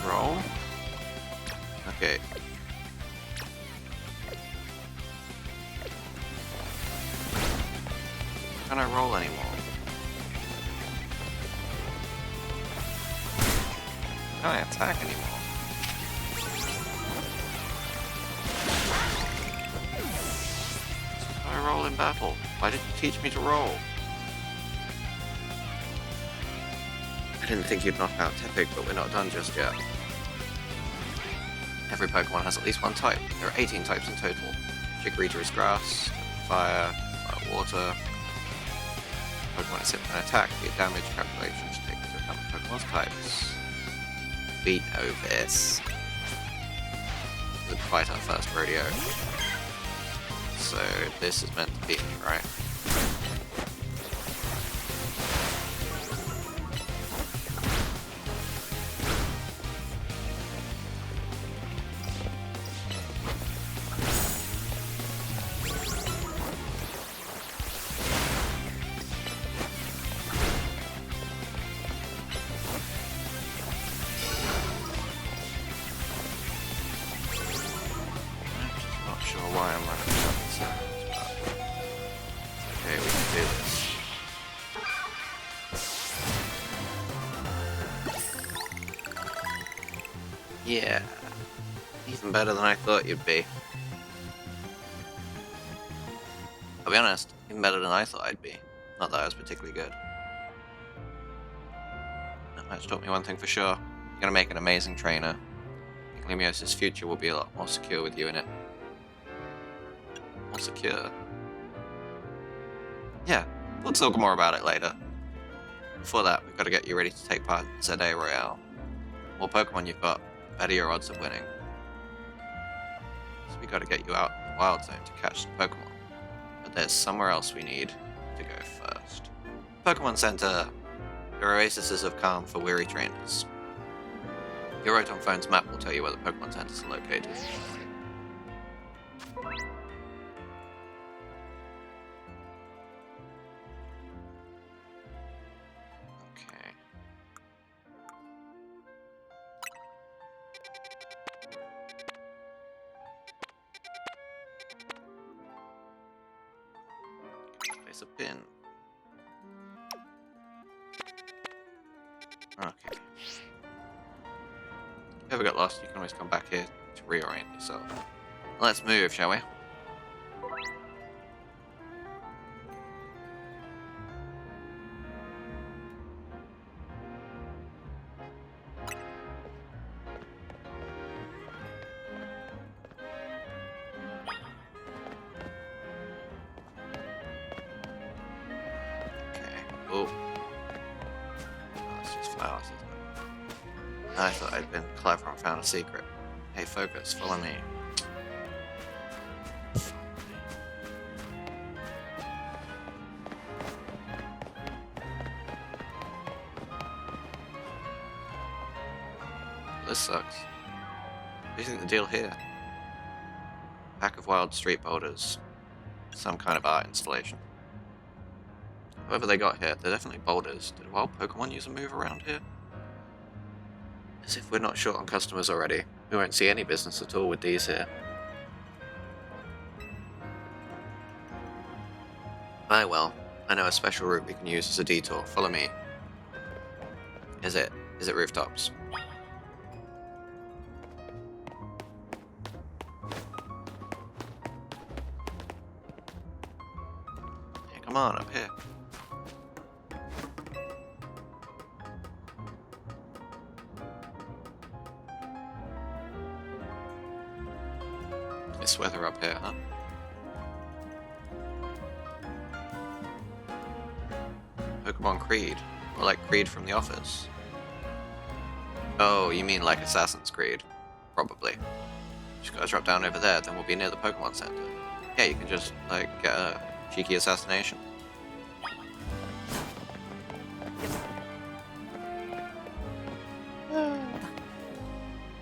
Speaker 1: Roll? Okay. Can I roll anymore? Can I attack anymore? Can I roll in battle? Why did you teach me to roll? I didn't think you'd knock out Tepig, but we're not done just yet. Every Pokemon has at least one type. There are 18 types in total. Chikorita is grass, fire, water. Pokemon is hit by an attack, be a damage calculation to take into account the Pokemon's types. We know this. This is quite our first rodeo. So this is meant to beat me, right? Sure why I'm running out of but okay, we can do this. Yeah, even better than I thought you'd be. I'll be honest, even better than I thought I'd be. Not that I was particularly good. That match taught me one thing for sure. You're gonna make an amazing trainer. I think Lemios' future will be a lot more secure with you in it. More secure? Yeah, we'll talk more about it later. Before that, we've got to get you ready to take part in ZA Royale. The more Pokemon you've got, the better your odds of winning. So we got to get you out in the Wild Zone to catch some Pokemon. But there's somewhere else we need to go first. Pokemon Center. Your oases of calm for weary trainers. Your Rotom phone's map will tell you where the Pokemon centers are located. Okay. Place a pin. Okay. If you ever get lost, you can always come back here to reorient yourself. Let's move, shall we? Okay. Oh. Oh, it's just flowers, isn't it? I thought I'd been clever and found a secret. Hey, focus, follow me. This sucks. What do you think the deal here? Pack of wild street boulders. Some kind of art installation. Whoever they got here, they're definitely boulders. Did wild Pokemon use a move around here? As if we're not short on customers already. We won't see any business at all with these here. Aye well, I know a special route we can use as a detour. Follow me. Is it rooftops? Yeah, come on, up here. This weather up here, huh? Pokemon Creed. Or like Creed from The Office. Oh, you mean like Assassin's Creed? Probably. Just gotta drop down over there, then we'll be near the Pokemon Center. Yeah, you can just, like, get a cheeky assassination.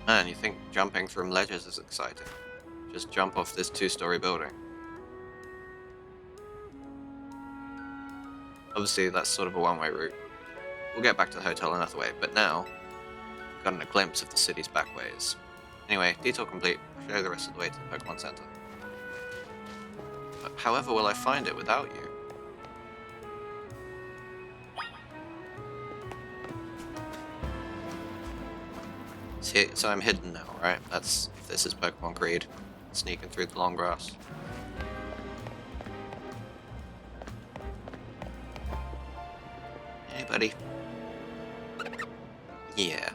Speaker 1: Man, you think jumping from ledges is exciting? Just jump off this 2-story building. Obviously, that's sort of a one-way route. We'll get back to the hotel another way, but now, we've gotten a glimpse of the city's back ways. Anyway, detour complete. I'll show you the rest of the way to the Pokemon Center. But however will I find it without you? See, so I'm hidden now, right? That's if this is Pokemon Creed. Sneaking through the long grass. Hey, buddy. Yeah.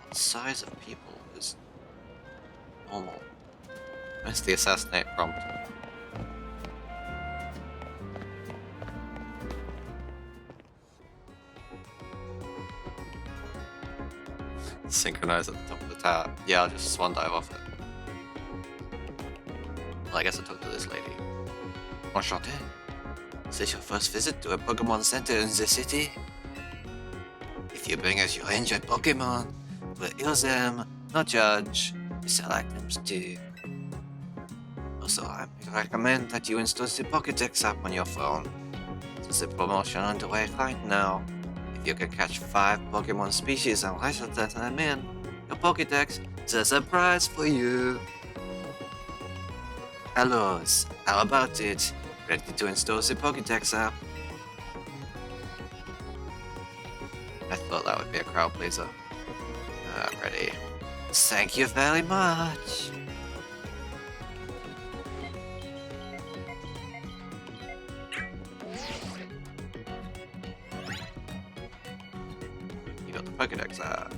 Speaker 1: What size of people is normal? Where's the assassinate prompt? Synchronize at the top of the tower. Yeah, I'll just swan dive off it. Well, I guess I'll talk to this lady. Enchanté. Is this your first visit to a Pokemon Center in the city? If you bring us your injured Pokemon, we'll heal them, not judge. We sell items too. Also, I recommend that you install the Pokédex app on your phone. There's a promotion underway right now. If you can catch 5 Pokemon species and register them in your Pokédex, there's a prize for you. Hellos, how about it? Ready to install the Pokédex app? I thought that would be a crowd pleaser. Ready. Thank you very much. You got the Pokédex app.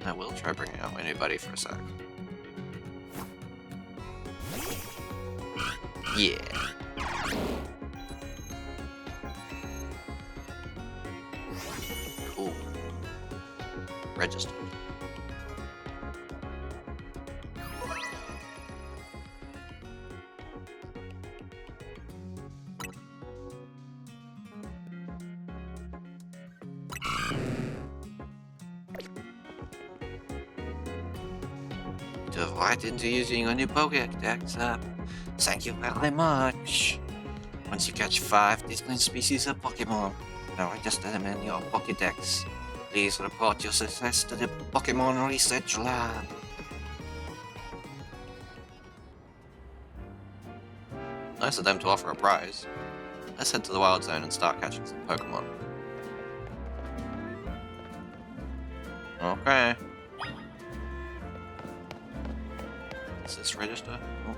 Speaker 1: I will try bringing out my new buddy for a sec. Yeah. Cool. Registered. Dove right into using a new Pokédex app. Thank you very much. Once you catch 5 different species of Pokemon, now register them in your Pokédex. Please report your success to the Pokemon Research Lab. Nice of them to offer a prize. Let's head to the Wild Zone and start catching some Pokemon. Okay. Does this register? Oh.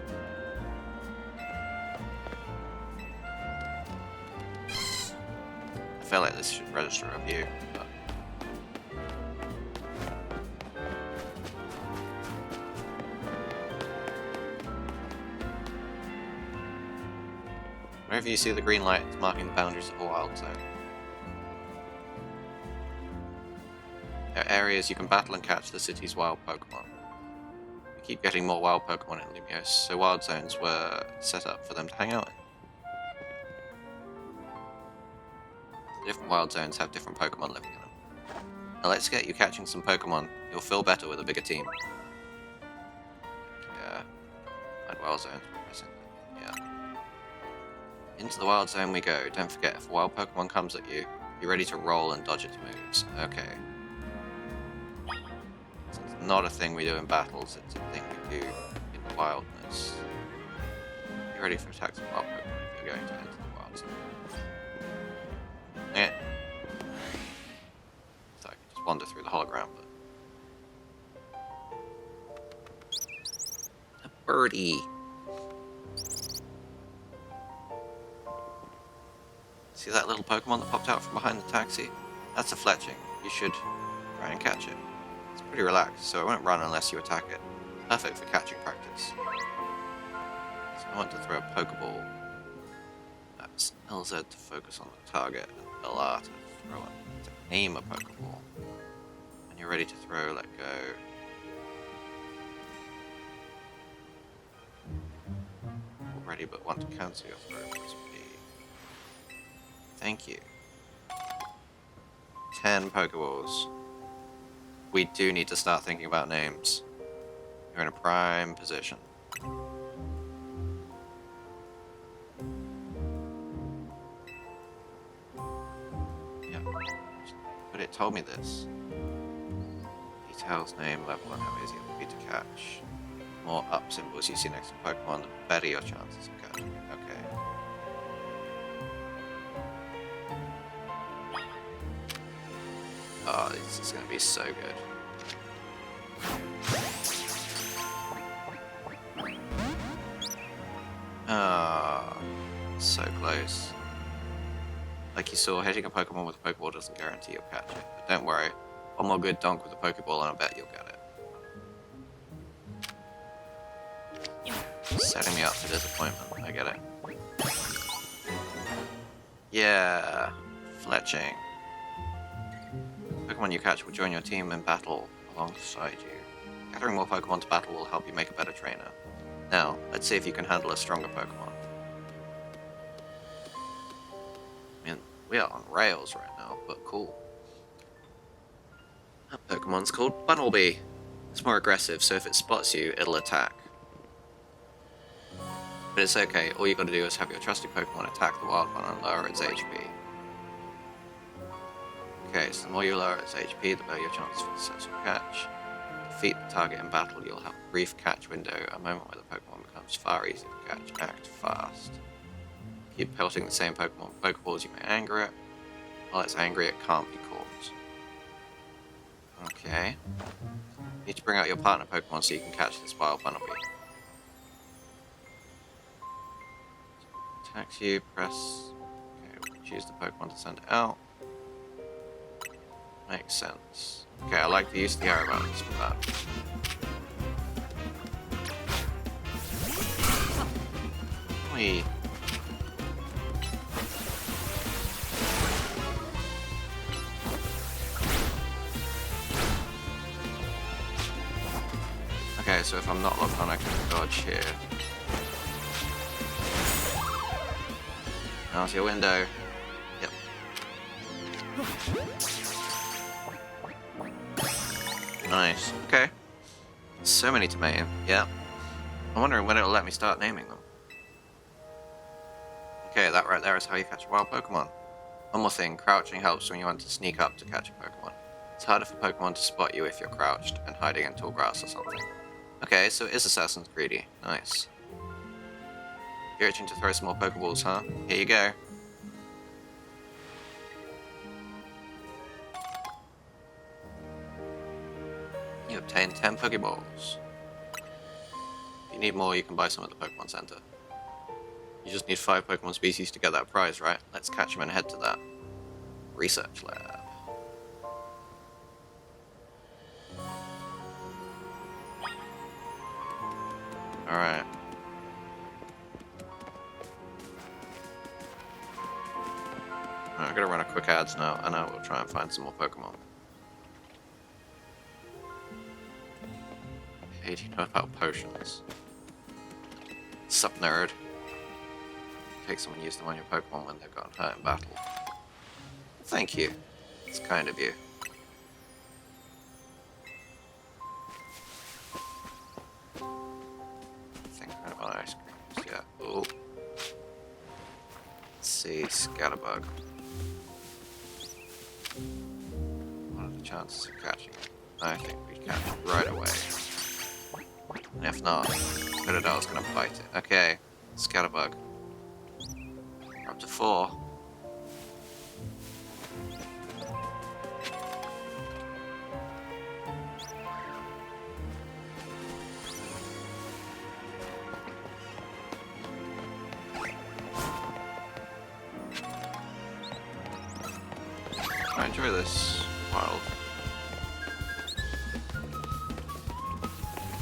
Speaker 1: I feel like this should register a review, but... Wherever you see the green light, it's marking the boundaries of a Wild Zone. There are areas you can battle and catch the city's wild Pokemon. We keep getting more wild Pokemon in Lumiose, so Wild Zones were set up for them to hang out in. Different Wild Zones have different Pokemon living in them. Now let's get you catching some Pokemon. You'll feel better with a bigger team. Yeah. And Wild Zones were missing. Yeah. Into the Wild Zone we go. Don't forget, if a wild Pokemon comes at you, be ready to roll and dodge its moves. Okay. So it's not a thing we do in battles, it's a thing we do in wildness. Be ready for attacks from wild Pokemon if you're going to enter the Wild Zone. Yeah. So I can just wander through the hologram, but... A birdie! See that little Pokemon that popped out from behind the taxi? That's a fletching. You should try and catch it. It's pretty relaxed, so it won't run unless you attack it. Perfect for catching practice. So I want to throw a Pokeball. That's LZ to focus on the target, and LR to throw it, to aim a Pokeball. When you're ready to throw, let go. All ready but want to cancel your throw, press B. Thank you. 10 Pokeballs. We do need to start thinking about names. You're in a prime position. Yeah. But it told me this. Details, name, level, and how easy it will be to catch. The more up symbols you see next to Pokemon, the better your chances of catching it. Okay. Oh, this is going to be so good. Ah, so close. Like you saw, hitting a Pokemon with a Pokeball doesn't guarantee you'll catch it. But don't worry, one more good donk with a Pokeball and I bet you'll get it. Setting me up for disappointment, I get it. Yeah, fletching. Pokemon you catch will join your team in battle alongside you. Gathering more Pokemon to battle will help you make a better trainer. Now, let's see if you can handle a stronger Pokemon. I mean, we are on rails right now, but cool. That Pokemon's called Bunnelby. It's more aggressive, so if it spots you, it'll attack. But it's okay, all you gotta do is have your trusty Pokemon attack the wild one and lower its HP. Okay, so the more you lower its HP, the better your chances for a successful catch. Defeat the target in battle, you'll have a brief catch window, a moment where the Pokemon becomes far easier to catch. Act fast. Keep pelting the same Pokemon with Pokeballs, you may anger it. While it's angry, it can't be caught. Okay. You need to bring out your partner Pokemon so you can catch this wild Bunnelby. Attacks you, press... Okay, we'll choose the Pokemon to send it out. Makes sense. Okay, I like the use of the arrow buttons for that. Whee. Okay, so if I'm not locked on, I can dodge here. Now's your window. Yep. Nice. Okay. So many to name. Yeah. I'm wondering when it'll let me start naming them. Okay, that right there is how you catch a wild Pokemon. One more thing, crouching helps when you want to sneak up to catch a Pokemon. It's harder for Pokemon to spot you if you're crouched and hiding in tall grass or something. Okay, so it is Assassin's Creedy. Nice. If You're itching to throw some more Pokeballs, huh? Here you go. You obtained 10 Pokeballs. If you need more, you can buy some at the Pokemon Center. You just need 5 Pokemon species to get that prize, right? Let's catch them and head to that research lab. Alright. I'm gonna run a quick ads now, and I will try and find some more Pokemon. Hey, do you know about potions? Sup, nerd? Take some and use them on your Pokemon when they've gotten hurt in battle. Thank you. It's kind of you. Think about ice creams, yeah. Oh. Let's see, Scatterbug. What are the chances of catching it? I think we catch it right away. And if not, Citadel gonna bite it. Okay, Scatterbug. We're up to 4. I enjoy this wild.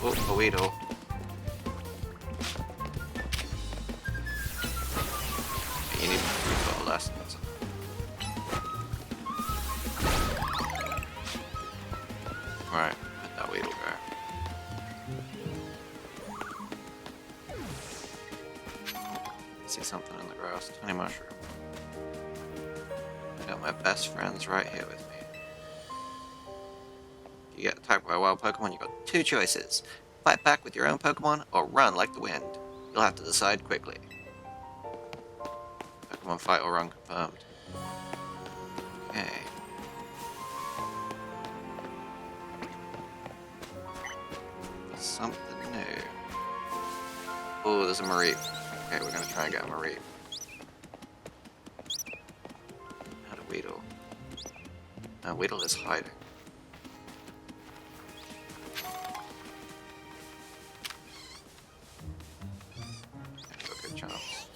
Speaker 1: Oh, a Weedle. You need 3 lessons. Right, let that Weedle go. See something in the grass. Tiny mushroom. I got my best friends right here with me. If you get attacked by a wild Pokemon, you've got 2 choices. Fight back with your own Pokemon, or run like the wind. You'll have to decide quickly. Pokemon fight or run confirmed. Okay. Something new. Oh, there's a Mareep. Okay, we're gonna try and get a Mareep. How to Weedle. Weedle is hiding. Okay, good chance.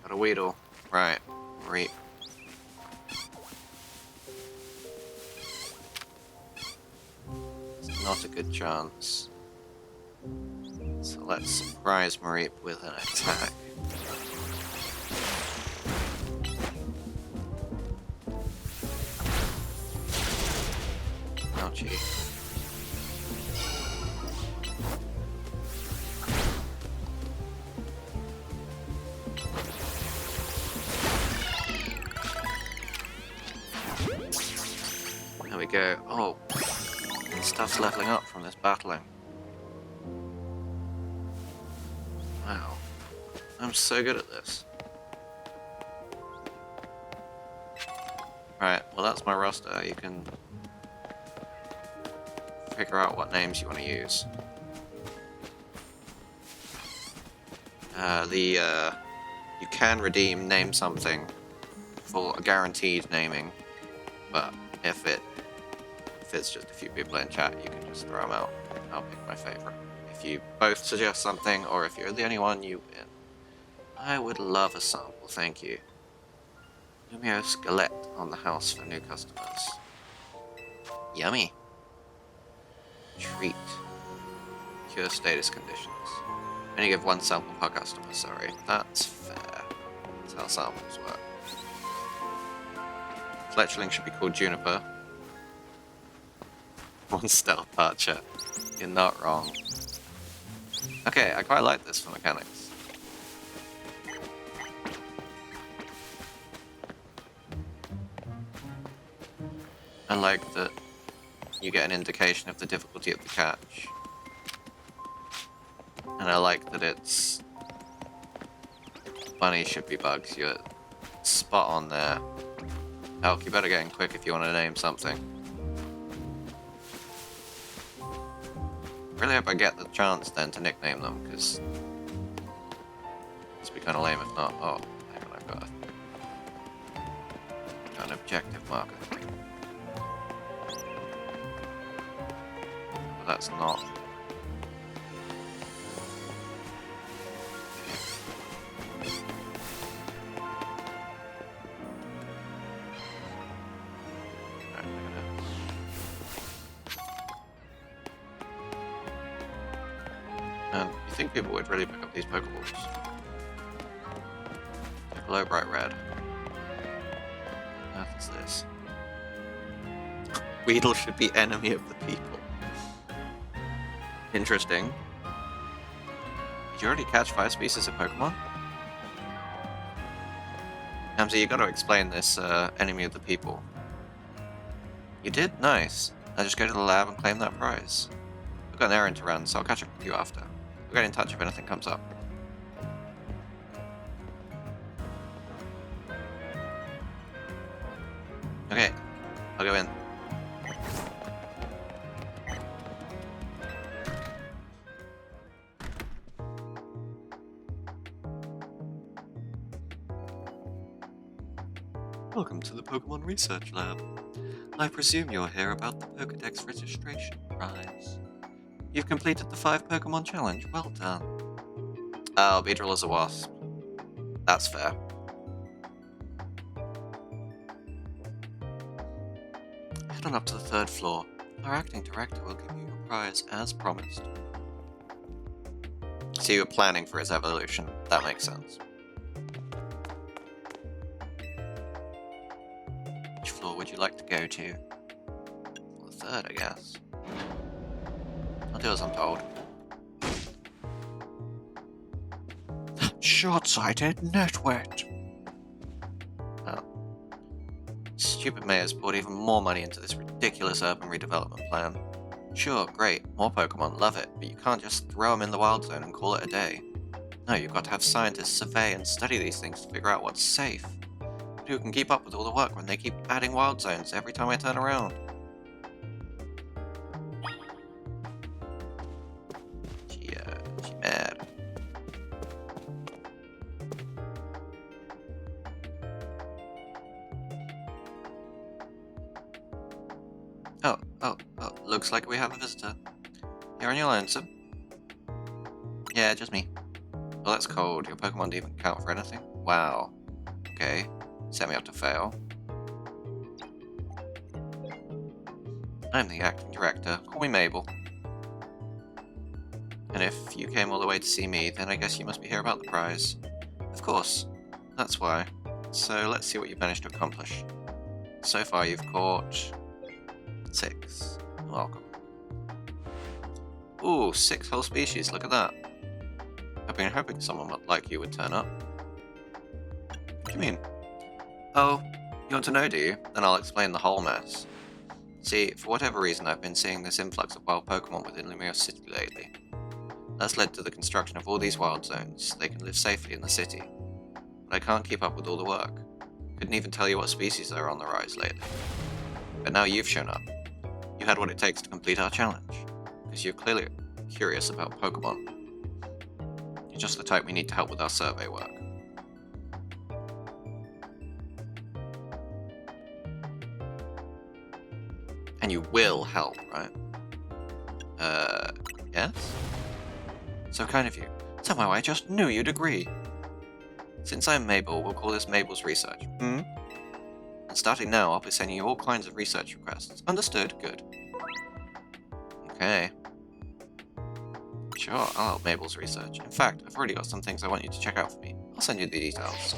Speaker 1: Got a Weedle. Right, Mareep. It's not a good chance. So let's surprise Mareep with an attack. Ouchie. There we go. Oh, stuff's leveling up from this battling. Wow. I'm so good at this. Right, well that's my roster. You can figure out what names you want to use. You can redeem name something for a guaranteed naming, but if it's just a few people in chat, you can just throw them out. I'll pick my favorite. If you both suggest something, or if you're the only one, you win. I would love a sample, thank you. Lumio Skelette on the house for new customers. Yummy. Treat. Cure status conditions. Only give 1 sample per customer, sorry. That's fair. That's how samples work. Fletchling should be called Juniper. 1 stealth archer. You're not wrong. Okay, I quite like this for mechanics. I like that you get an indication of the difficulty of the catch. And I like that it's... Bunny should be bugs. You're spot on there. Elk, you better get in quick if you want to name something. really hope I get the chance then to nickname them, because it's be kind of lame if not. Oh, hang on, I've got an objective marker thing. But that's not. And you think people would really pick up these Pokeballs? Hello, bright red. What is this? Weedle should be enemy of the people. Interesting. Did you already catch 5 species of Pokemon? Hamza, you gotta explain this enemy of the people. You did? Nice. Now just go to the lab and claim that prize. I've got an errand to run, so I'll catch up with you after. I'll get in touch if anything comes up. Okay, I'll go in. Welcome to the Pokemon Research Lab. I presume you're here about the Pokedex registration prize. You've completed the 5 Pokemon challenge. Well done. Oh, Beedrill is a wasp. That's fair. Head on up to the 3rd floor. Our acting director will give you your prize as promised. So you were planning for his evolution. That makes sense. Which floor would you like to go to? Well, the 3rd, I guess. I'll do as I'm told. Short-sighted netwit. Oh. Stupid mayor's poured even more money into this ridiculous urban redevelopment plan. Sure, great, more Pokemon, love it, but you can't just throw them in the wild zone and call it a day. No, you've got to have scientists survey and study these things to figure out what's safe. But who can keep up with all the work when they keep adding wild zones every time I turn around? She mad. Oh, looks like we have a visitor. You're on your lonesome? Yeah, just me. Well, that's cold. Your Pokemon didn't even count for anything? Wow. Okay. Set me up to fail. I'm the acting director. Call me Mabel. And if you came all the way to see me, then I guess you must be here about the prize. Of course. That's why. So let's see what you've managed to accomplish. So far you've caught 6. Welcome. Ooh, 6 whole species, look at that. I've been hoping someone like you would turn up. What do you mean? Oh, you want to know, do you? Then I'll explain the whole mess. See, for whatever reason I've been seeing this influx of wild Pokemon within Lumiose City lately. That's led to the construction of all these wild zones so they can live safely in the city. But I can't keep up with all the work. Couldn't even tell you what species are on the rise lately. But now you've shown up. You had what it takes to complete our challenge. Because you're clearly curious about Pokemon. You're just the type we need to help with our survey work. And you will help, right? Yes? So kind of you. Somehow I just knew you'd agree. Since I'm Mabel, we'll call this Mabel's Research. And starting now, I'll be sending you all kinds of research requests. Understood? Good. Okay. Sure, I'll help Mabel's research. In fact, I've already got some things I want you to check out for me. I'll send you the details.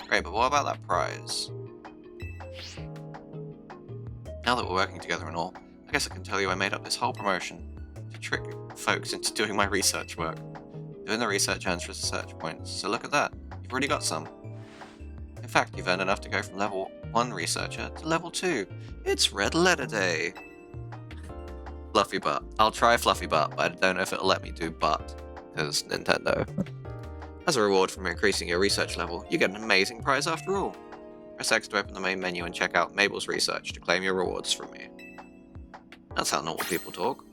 Speaker 1: Great, but what about that prize? Now that we're working together and all, I guess I can tell you I made up this whole promotion to trick folks into doing my research work. Doing the research earns research points, so look at that. You've already got some. In fact, you've earned enough to go from level 1 researcher to level 2. It's Red Letter Day! Fluffy Butt. I'll try Fluffy Butt, but I don't know if it'll let me do Butt, because Nintendo. As a reward for increasing your research level, you get an amazing prize after all. Press X to open the main menu and check out Mabel's Research to claim your rewards from me. That's how normal people talk.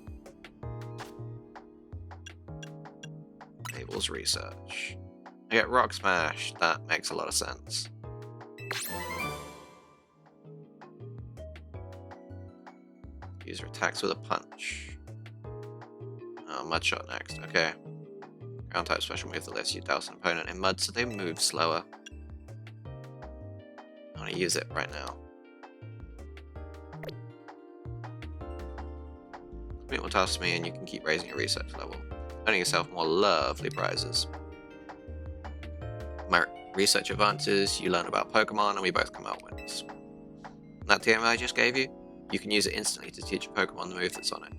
Speaker 1: equals research. I get Rock Smash. That makes a lot of sense. User attacks with a punch. Oh, Mud Shot next. Okay. Ground type special move that lets you douse an opponent in mud so they move slower. I want to use it right now. Complete what tasks me and you can keep raising your research level. Earning yourself more lovely prizes. My research advances, you learn about Pokemon, and we both come out winners. That TM I just gave you, you can use it instantly to teach a Pokemon the move that's on it.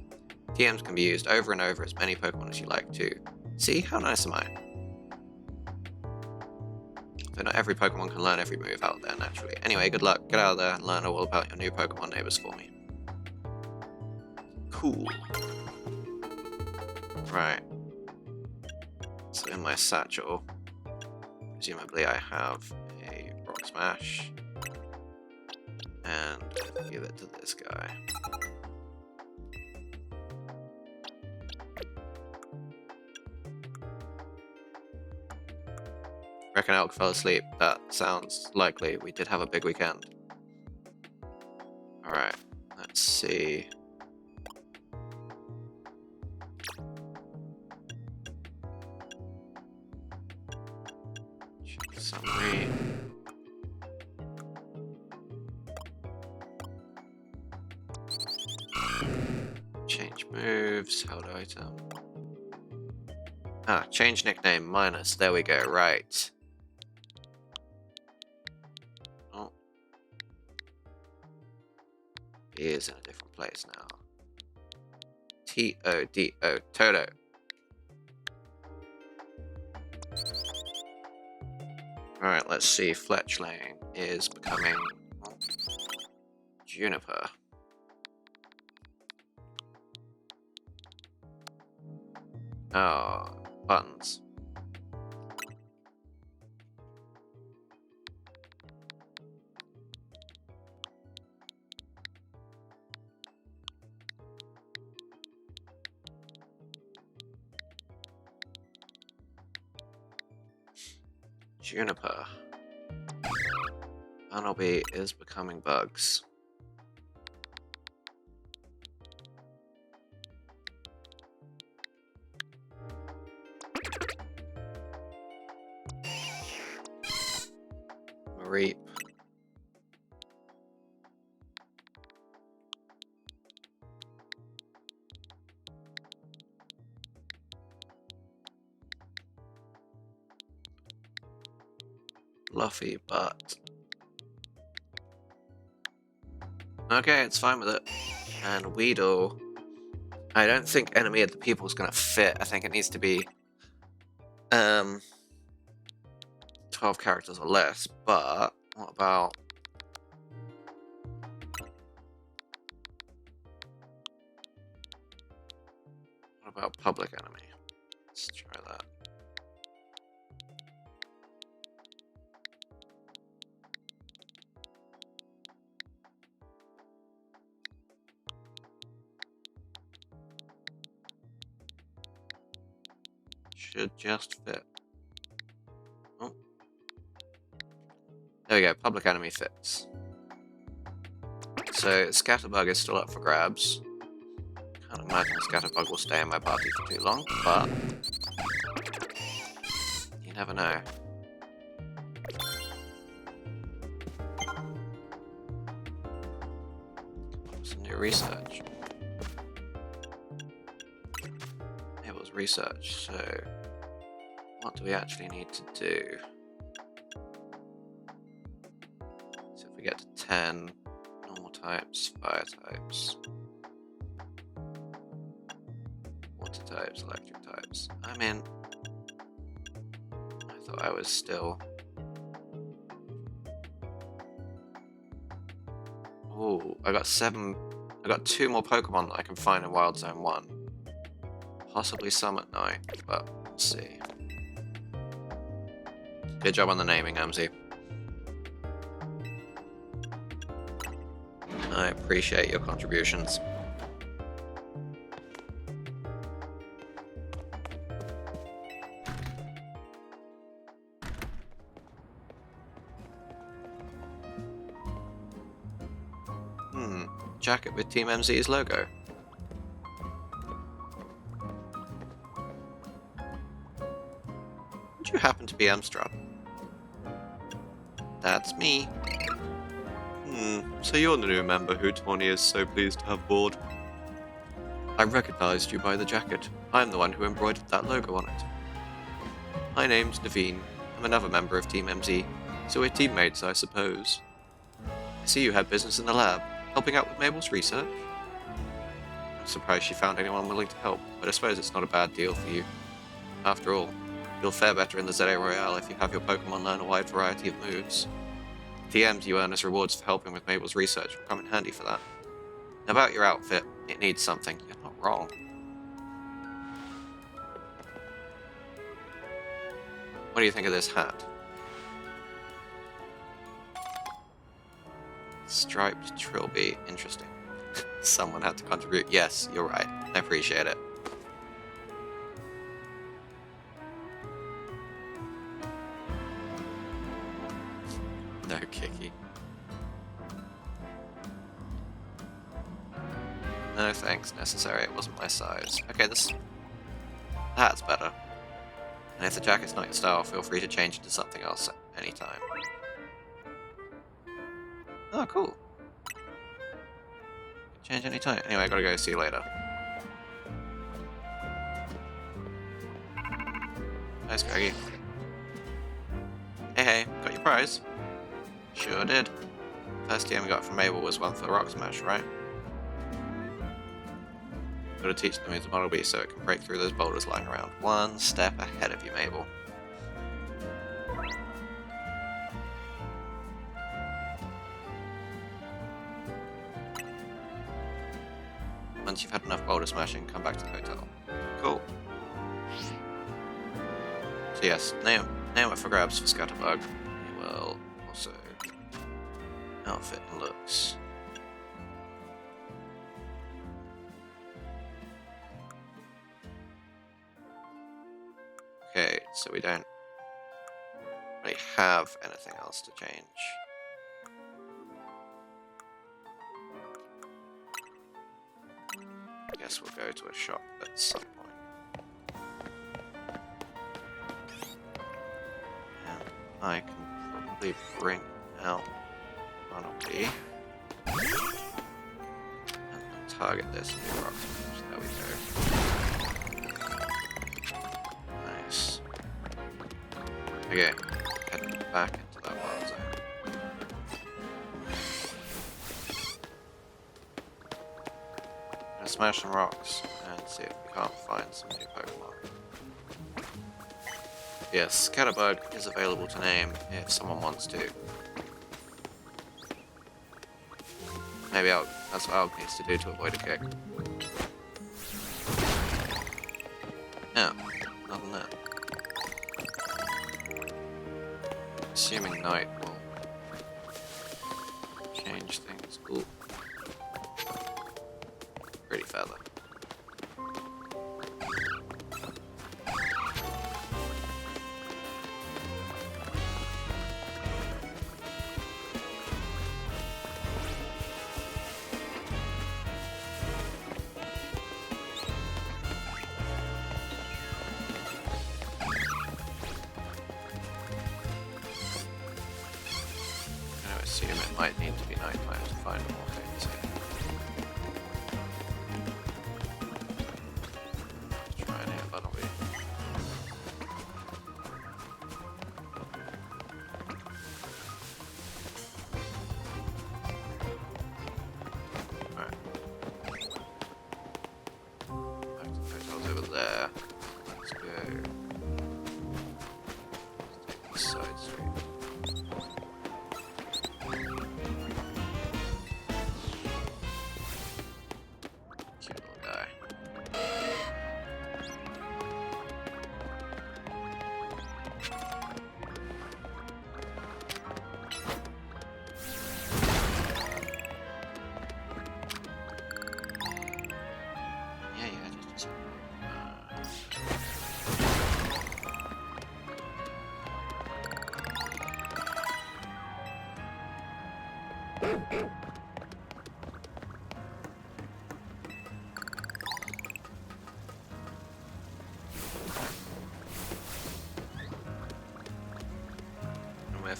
Speaker 1: TMs can be used over and over as many Pokemon as you like too. See, how nice am I? So not every Pokemon can learn every move out there naturally. Anyway, good luck, get out there and learn all about your new Pokemon neighbors for me. Cool. Right. So in my satchel, presumably I have a Rock Smash. And give it to this guy. Reckon Elk fell asleep. That sounds likely. We did have a big weekend. Alright, let's see. Summary. Change moves, held item. Ah, change nickname minus. There we go, right. Oh. He is in a different place now. T-O-D-O, Toto. Alright, let's see. Fletchling is becoming Juniper. Oh, buttons. Juniper. Barnaby is becoming Bugs. Mareep. Fluffy butt. Okay, it's fine with it. And Weedle. I don't think Enemy of the People is gonna fit. I think it needs to be 12 characters or less, but what about Public Enemy? Let's try that. Should just fit. Oh. There we go, Public Enemy fits. So Scatterbug is still up for grabs. Can't imagine Scatterbug will stay in my party for too long, but you never know. Some new research. It was research, so what do we actually need to do? So if we get to 10 normal types, fire types, water types, electric types. I'm in. I thought I was still. Oh, I got 7. I got 2 more Pokemon that I can find in Wild Zone 1. Possibly some at night, but we'll see. Good job on the naming, Amzy. I appreciate your contributions. jacket with Team MZ's logo. Would you happen to be Amstrad? That's me. So you're the new member who Tawny is so pleased to have aboard. I recognized you by the jacket. I'm the one who embroidered that logo on it. My name's Naveen. I'm another member of Team MZ, so we're teammates, I suppose. I see you had business in the lab, helping out with Mabel's research. I'm surprised she found anyone willing to help, but I suppose it's not a bad deal for you. After all, you'll fare better in the ZA Royale if you have your Pokémon learn a wide variety of moves. TMs you earn as rewards for helping with Mabel's research will come in handy for that. And about your outfit, it needs something. You're not wrong. What do you think of this hat? Striped trilby. Interesting. Someone had to contribute. Yes, you're right. I appreciate it. No, Kiki. No thanks, necessary. It wasn't my size. Okay, that's better. And if the jacket's not your style, feel free to change it to something else at any time. Oh, cool. Change any time. Anyway, I gotta go. See you later. Nice, Greggy. Hey, got your prize? Sure did. First TM we got from Mabel was one for the Rock Smash, right? Gotta teach them its Model B so it can break through those boulders lying around. One step ahead of you, Mabel. Once you've had enough boulder smashing, come back to the hotel. Cool. So yes, name it for grabs for Scatterbug. He will also outfit and looks. Okay, so we don't really have anything else to change. I guess we'll go to a shop at some point. And I can probably bring out Honorby. And then target this with the rock. There we go. Nice. Okay, head back into that wild zone. Smash some rocks and see if we can't find some new Pokemon. Yes, Scatterbug is available to name if someone wants to. Maybe that's what Alg needs to do to avoid a kick. No, other than that. Assuming night will change things. Ooh. Pretty feather. I assume it might need to be nighttime to find more things here.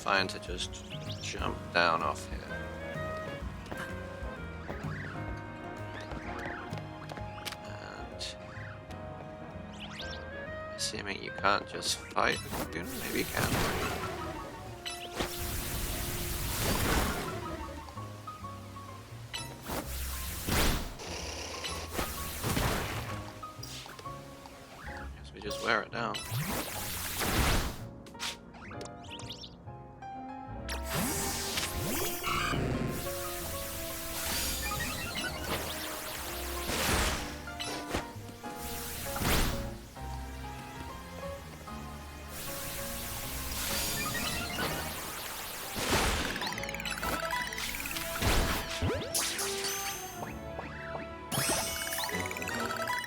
Speaker 1: fine to just jump down off here. And assuming you can't just fight the cocoon, maybe you can. Guess we just wear it down.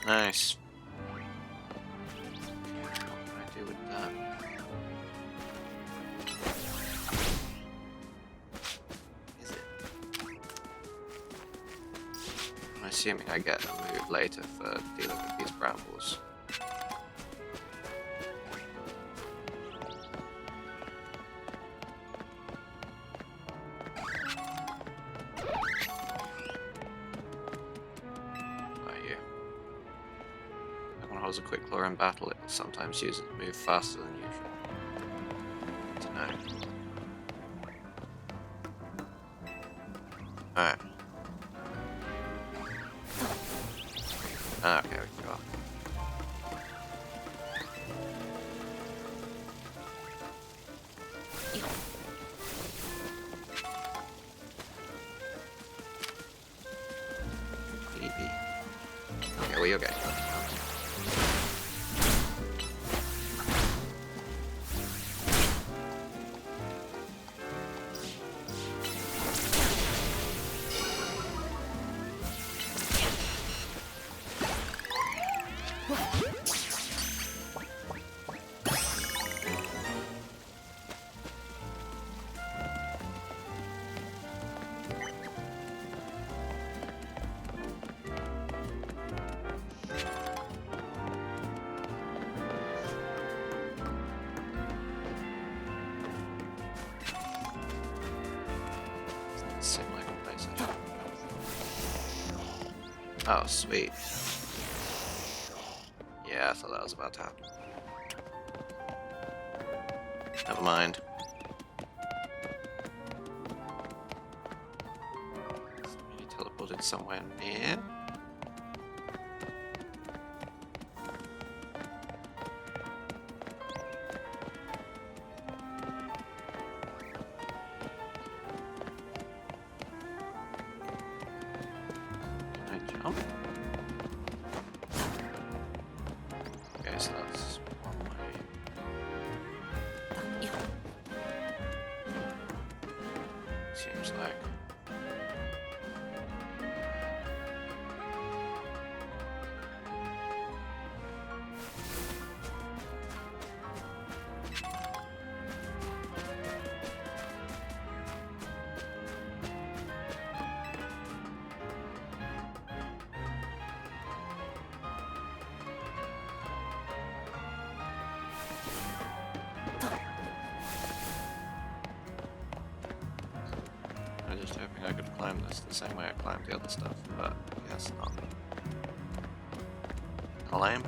Speaker 1: Nice. What can I do with that? Is it? I'm assuming I get a move later for dealing with these brambles. Holds a quick claw in battle, it sometimes uses a move faster than usual. Good to know. Alright. Okay, we can go up. Okay, we okay. Seem like a place I should go. Oh, sweet. Yeah, I thought that was about to happen. Never mind. Maybe teleported somewhere near. Jump. Okay, so that's one way. Seems like. I'm just hoping I could climb this the same way I climbed the other stuff, but I guess not. Lame.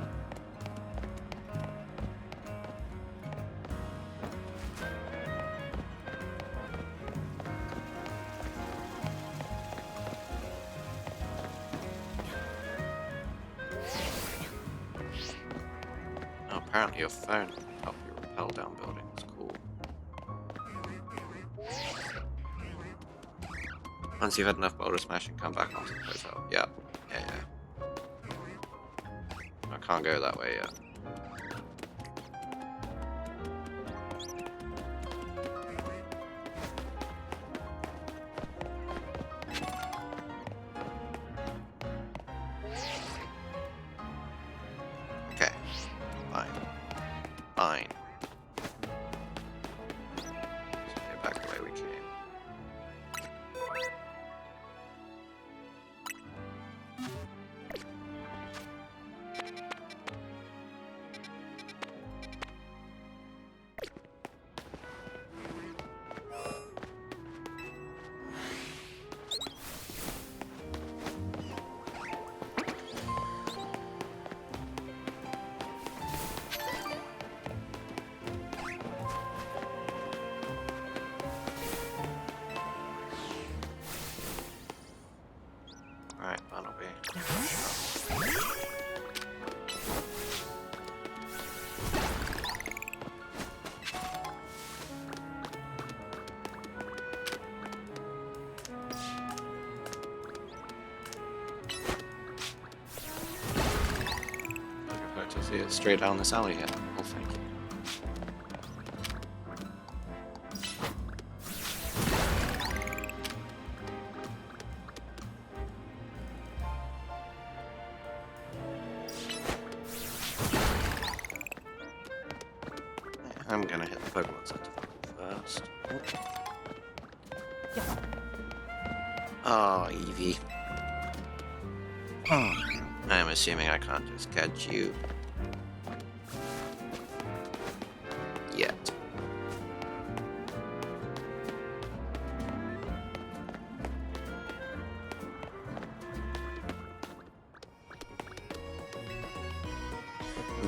Speaker 1: Oh, apparently your phone can help you rappel down buildings. Cool. Once you've had enough boulder smashing, come back onto the hotel. Yeah. Yeah. I can't go that way yet. Okay. Fine. Fine. Let's get back the way we came. might not be. Sure. To see it straight down this alley here. Well, thank you. I'm gonna hit the Pokemon Center first. Oh, Eevee. I'm assuming I can't just catch you yet.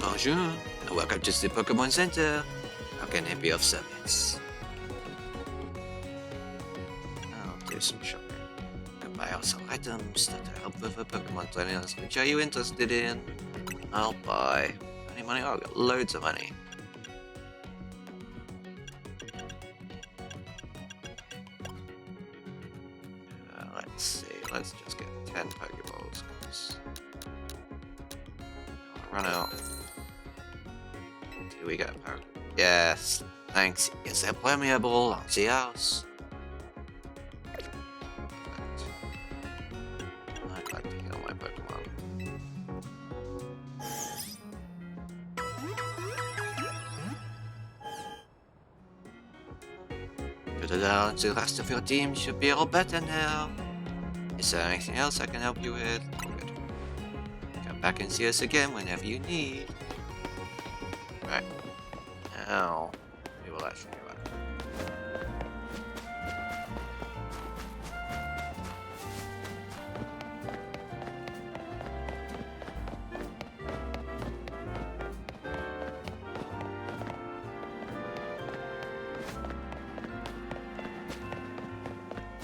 Speaker 1: Bonjour, and welcome to the Pokémon Center. How can I be of service? I'll do some shopping. Can buy also items that help with the Pokemon trainers, which are you interested in? I'll buy. Any money? Oh, I've got loads of money. Let's see. Let's just get 10 Pokeballs, because I'll run out. Here we go, Pokemon. Yes, thanks. Is there permeable on the house? I'd like to heal my Pokemon. Ta-da, the rest of your team should be all better now. Is there anything else I can help you with? Good. Come back and see us again whenever you need. Right. Now, we will actually go back.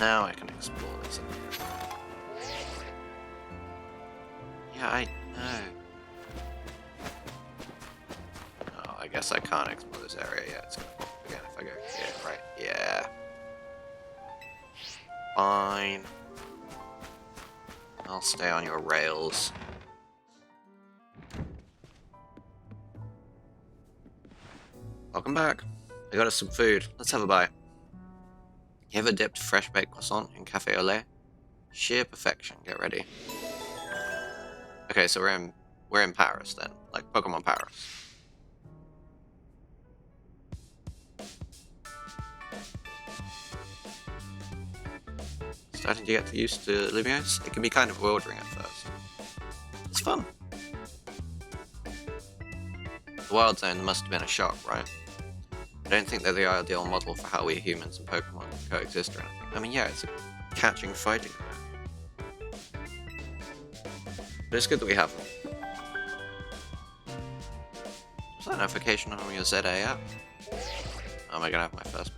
Speaker 1: Now I can explore this area. Yeah, I know. Oh, I guess I can't explore this area yet. It's gonna pop up again if I go here, right? Yeah. Fine. I'll stay on your rails. Welcome back. I got us some food. Let's have a bite. You ever dipped fresh baked croissant in cafe au lait? Sheer perfection. Get ready. Okay, so we're in Paris then, like Pokemon Paris. Starting to get used to Lumiose. It can be kind of bewildering at first. It's fun. The Wild Zone must have been a shock, right? I don't think they're the ideal model for how we humans and Pokemon coexist or anything. I mean, yeah, it's a catching, fighting event. But it's good that we have them. Was that notification on your ZA app? Oh, am I gonna have my first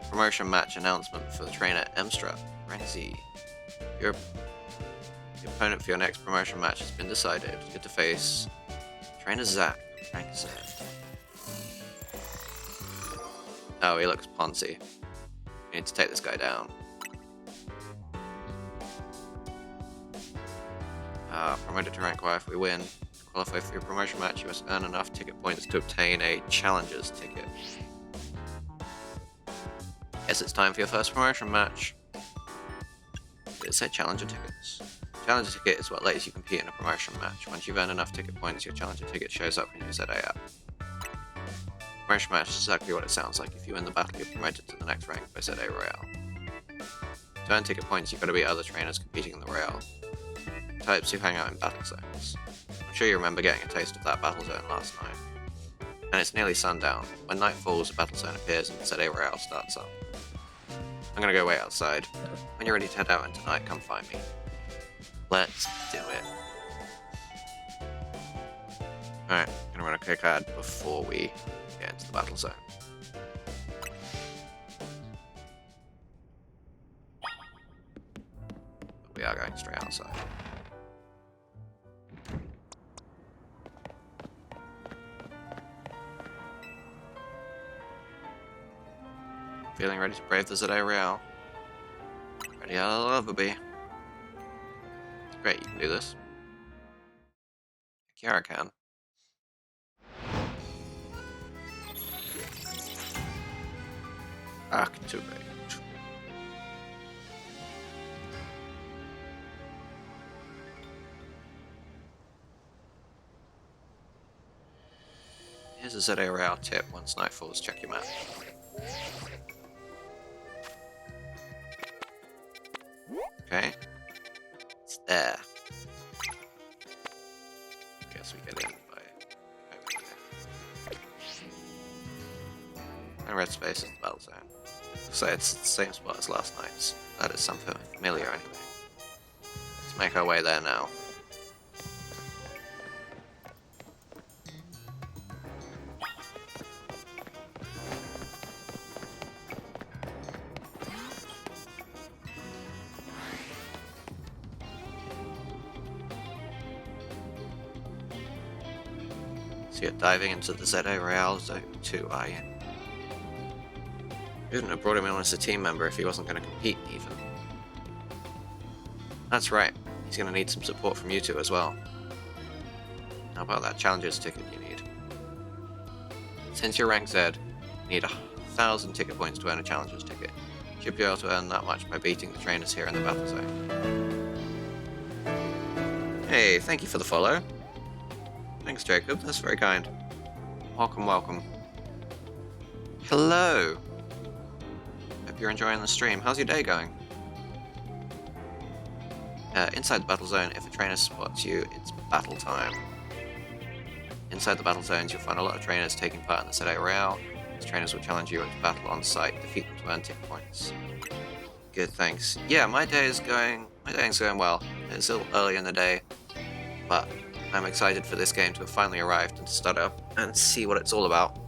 Speaker 1: promotion match announcement for the trainer Emstra? Renzi. The opponent for your next promotion match has been decided. You get to face trainer Zach. Rank Z. Oh, he looks poncy. We need to take this guy down. Promoted to rank Y if we win. To qualify for your promotion match, you must earn enough ticket points to obtain a Challenger's ticket. Guess it's time for your first promotion match. It said Challenger tickets. Challenger ticket is what lets you compete in a promotion match. Once you've earned enough ticket points, your Challenger ticket shows up in your ZA app. Promotion match is exactly what it sounds like. If you win the battle, you're promoted to the next rank by ZA Royale. To earn ticket points, you've got to beat other trainers competing in the Royale. Types who hang out in battle zones. I'm sure you remember getting a taste of that battle zone last night. And it's nearly sundown. When night falls, a battle zone appears and the ZA Royale starts up. I'm gonna go wait outside. When you're ready to head out into night, come find me. Let's do it. Alright, gonna run a quick ad before we get into the battle zone. We are are going straight outside. Feeling ready to brave the Zade Real? Ready I'll ever be. Great, you can do this. Yeah, I can. Activate. Here's a Zade Real tip: once night falls, check your map. Okay. It's there. I guess we get in by over here. And red space is the battle zone. So it's the same spot as last night's. That is something familiar anyway. Let's make our way there now. So you're diving into the Zade Real Zone 2, are you? You wouldn't have brought him in as a team member if he wasn't going to compete, even. That's right. He's going to need some support from you two as well. How about that Challengers ticket you need? Since you're rank Z, you need 1,000 ticket points to earn a Challengers ticket. You should be able to earn that much by beating the trainers here in the battle zone. Hey, thank you for the follow. Thanks, Jacob. That's very kind. Welcome, welcome. Hello. Hope you're enjoying the stream. How's your day going? Inside the battle zone, if a trainer spots you, it's battle time. Inside the battle zones, you'll find a lot of trainers taking part in the Zade Real. These trainers will challenge you to battle on site, defeat them to earn tick points. Good, thanks. Yeah, my day is going well. It's still early in the day, but I'm excited for this game to have finally arrived and to start up and see what it's all about.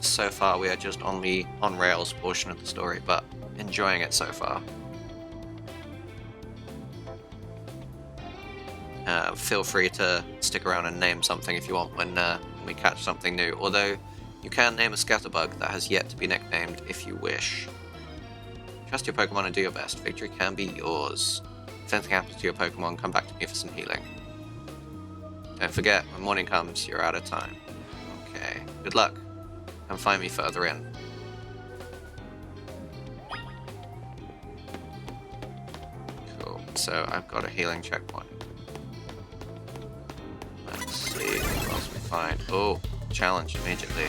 Speaker 1: So far, we are just on the on-rails portion of the story, but enjoying it so far. Feel free to stick around and name something if you want when we catch something new, although you can name a scatterbug that has yet to be nicknamed if you wish. Trust your Pokemon and do your best. Victory can be yours. If anything happens to your Pokemon, come back to me for some healing. Don't forget, when morning comes, you're out of time. Okay, good luck. Come find me further in. Cool, so I've got a healing checkpoint. Let's see what else we find. Oh, challenge immediately.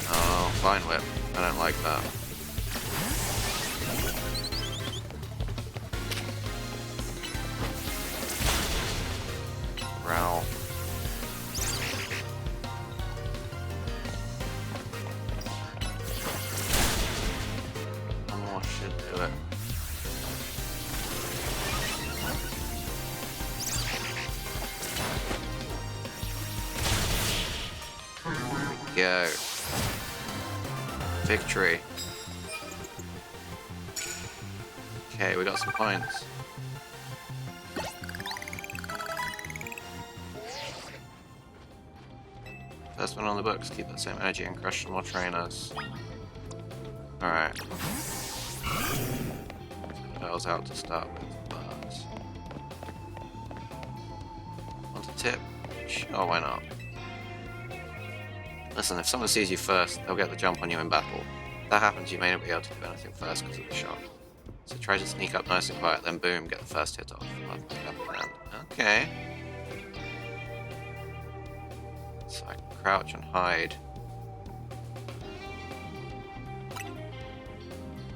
Speaker 1: Oh, Vine Whip. I don't like that. Growl. One more should do it. Go. Victory. Okay, we got some points. First one on the books, keep that same energy and crush some more trainers. Alright. That was out to start with, but... Want a tip? Sure, why not? Listen, if someone sees you first, they'll get the jump on you in battle. If that happens, you may not be able to do anything first because of the shock. So try to sneak up nice and quiet, then boom, get the first hit off. Okay. So I can crouch and hide.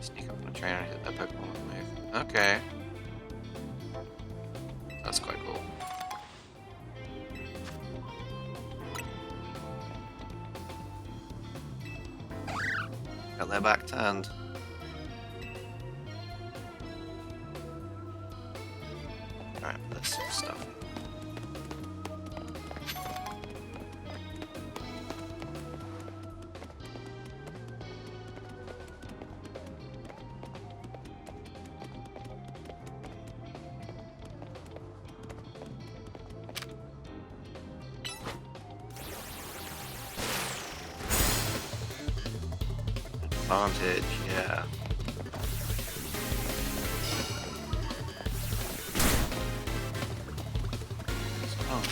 Speaker 1: Sneak up on a trainer and hit their Pokemon with a move. Okay. That's quite cool. Got their back turned. Alright, let's see stuff. advantage, yeah. Oh.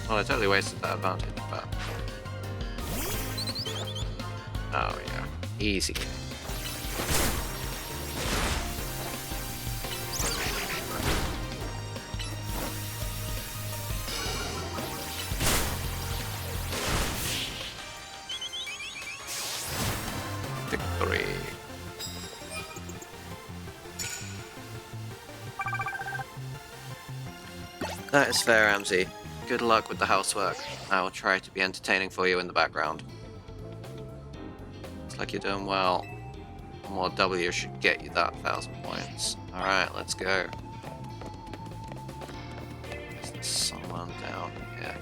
Speaker 1: Well, I totally wasted that advantage, but... Oh, yeah. Easy. Victory. That is fair, Ramsey. Good luck with the housework. I will try to be entertaining for you in the background. Looks like you're doing well. One more W should get you that 1,000 points. Alright, let's go. Is there someone down here?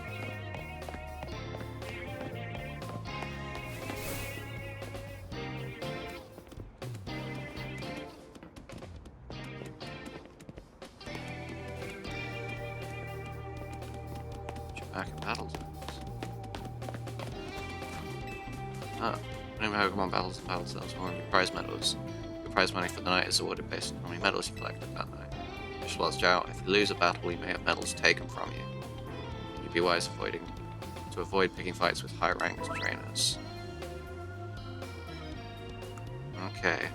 Speaker 1: Back in battle zones. Ah, winning Pokemon battles and battle zones will your prize medals. Your prize money for the night is awarded based on how many medals you collected that night. Just whilst you're out, if you lose a battle, you may have medals taken from you. You'd be wise to avoid picking fights with high-ranked trainers. Okay.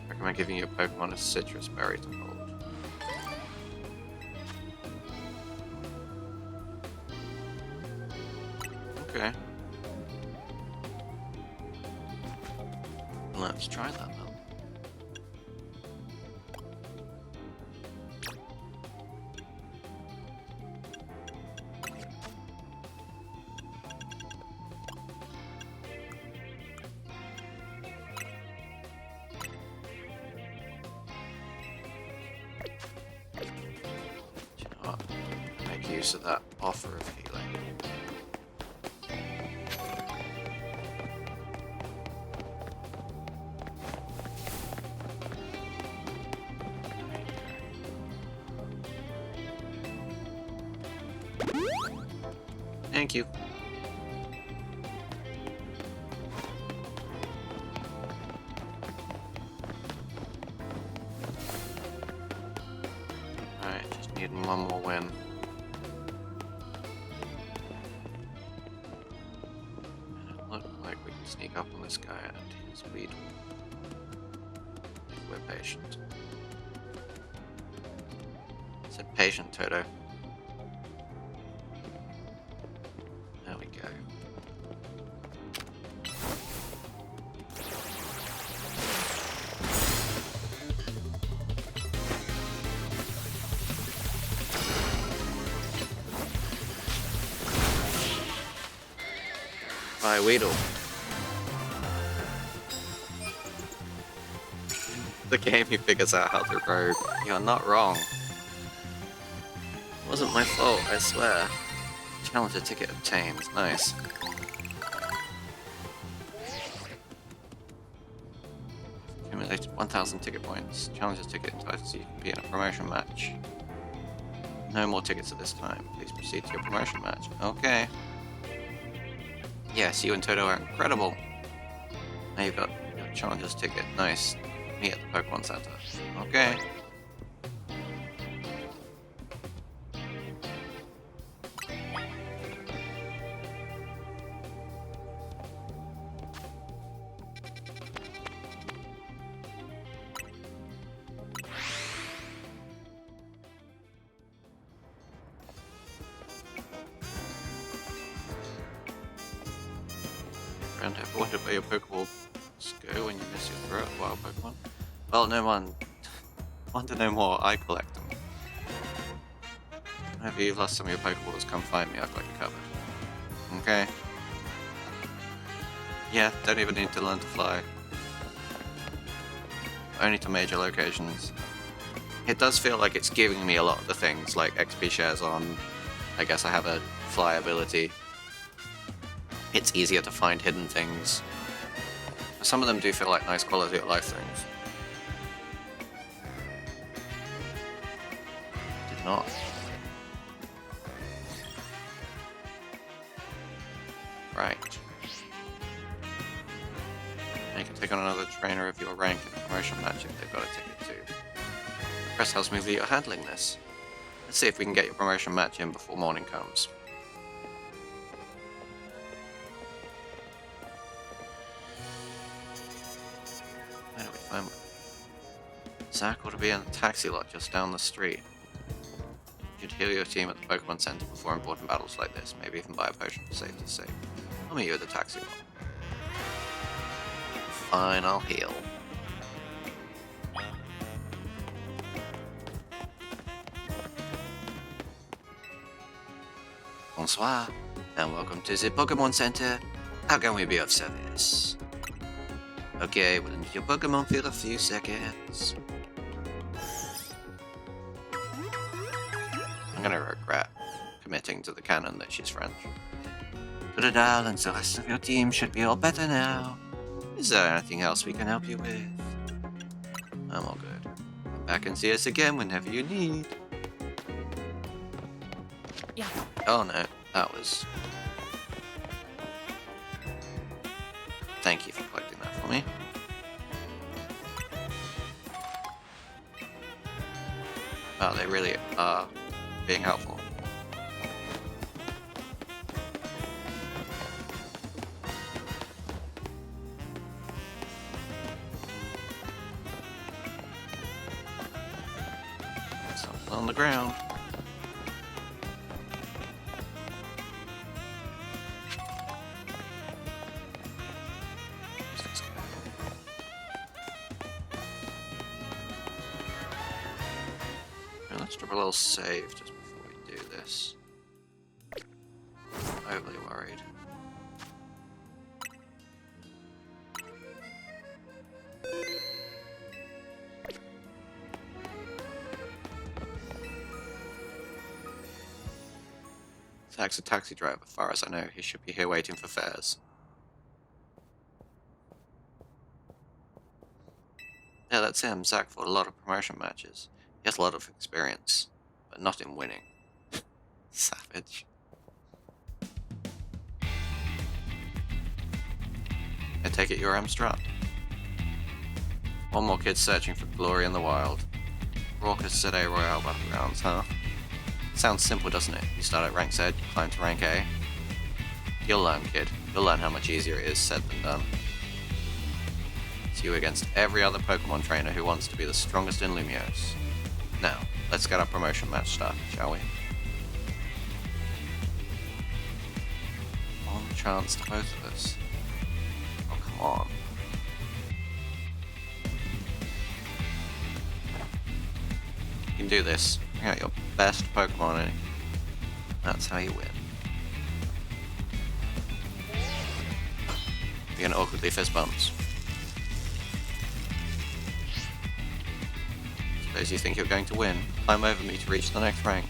Speaker 1: Recommend giving your Pokemon a citrus berry to hold. Okay. Let's try that then. Do you know what? Make use of that offer of healing. Thank you. Alright, just need one more win. And it looks like we can sneak up on this guy and his Weedle. If we're patient. I said patient, Toto. There we go. Bye, Weedle. The game he figures out how to rogue. You're not wrong. It wasn't my fault, I swear. Challenger ticket obtained. Nice. Accumulated 1,000 ticket points. Challenger's ticket entitles you to compete in a promotion match. No more tickets at this time. Please proceed to your promotion match. Okay. Yes, you and Toto are incredible. Now you've got your Challenger's ticket. Nice. Meet at the Pokemon Center. Okay. Friend, ever wondered where your Pokeballs go when you miss your throw at wild Pokemon? Well, no one. Want to know more? I collect them. Whenever you've lost some of your Pokeballs, come find me. I've got you covered. Okay. Yeah, don't even need to learn to fly. Only to major locations. It does feel like it's giving me a lot of the things, like XP shares on. I guess I have a fly ability. It's easier to find hidden things. Some of them do feel like nice quality of life things. not. Right. And you can take on another trainer of your rank in a promotion match if they've got a ticket too. The press tells me that you're handling this. Let's see if we can get your promotion match in before morning comes. Where do we find one? Zach ought to be in the taxi lot just down the street. You should heal your team at the Pokémon Center before important battles like this. Maybe even buy a potion for safety's sake. I'll meet you at the taxi lot. Fine, I'll heal. Bonsoir, and welcome to the Pokémon Center. How can we be of service? Okay, we'll need your Pokémon for a few seconds. I'm gonna regret committing to the canon that she's French. Tudadal and the rest of your team should be all better now. Is there anything else we can help you with? I'm all good. Come back and see us again whenever you need.
Speaker 3: Yeah.
Speaker 1: Oh no, that was... Thank you for collecting that for me. Oh, they really are being helpful. Something on the ground. Let's drop a little save just before we do this. I'm overly worried. Zach's a taxi driver, as far as I know. He should be here waiting for fares. Yeah, that's him. Zach fought a lot of promotion matches. He has a lot of experience, but not in winning. Savage. I take it you're Amstrad. One more kid searching for glory in the wild. Raucous City Royale Battlegrounds, huh? Sounds simple, doesn't it? You start at rank Z, you climb to rank A. You'll learn, kid. You'll learn how much easier it is said than done. It's you against every other Pokemon trainer who wants to be the strongest in Lumiose. Now, let's get our promotion match started, shall we? One chance to both of us. Oh, come on. You can do this. Bring out your best Pokemon, and that's how you win. You're gonna awkwardly fist bumps. Suppose you think you're going to win. Climb over me to reach the next rank.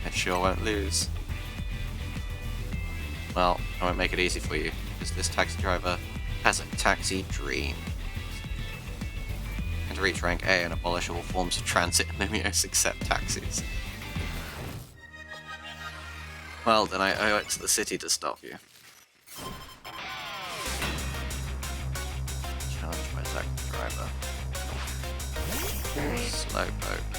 Speaker 1: I sure won't lose. Well, I won't make it easy for you, because this taxi driver has a taxi dream. And to reach rank A and abolish all forms of transit in Lumiose except taxis. Well, then I owe it to the city to stop you. Challenge my taxi driver. Slowpoke.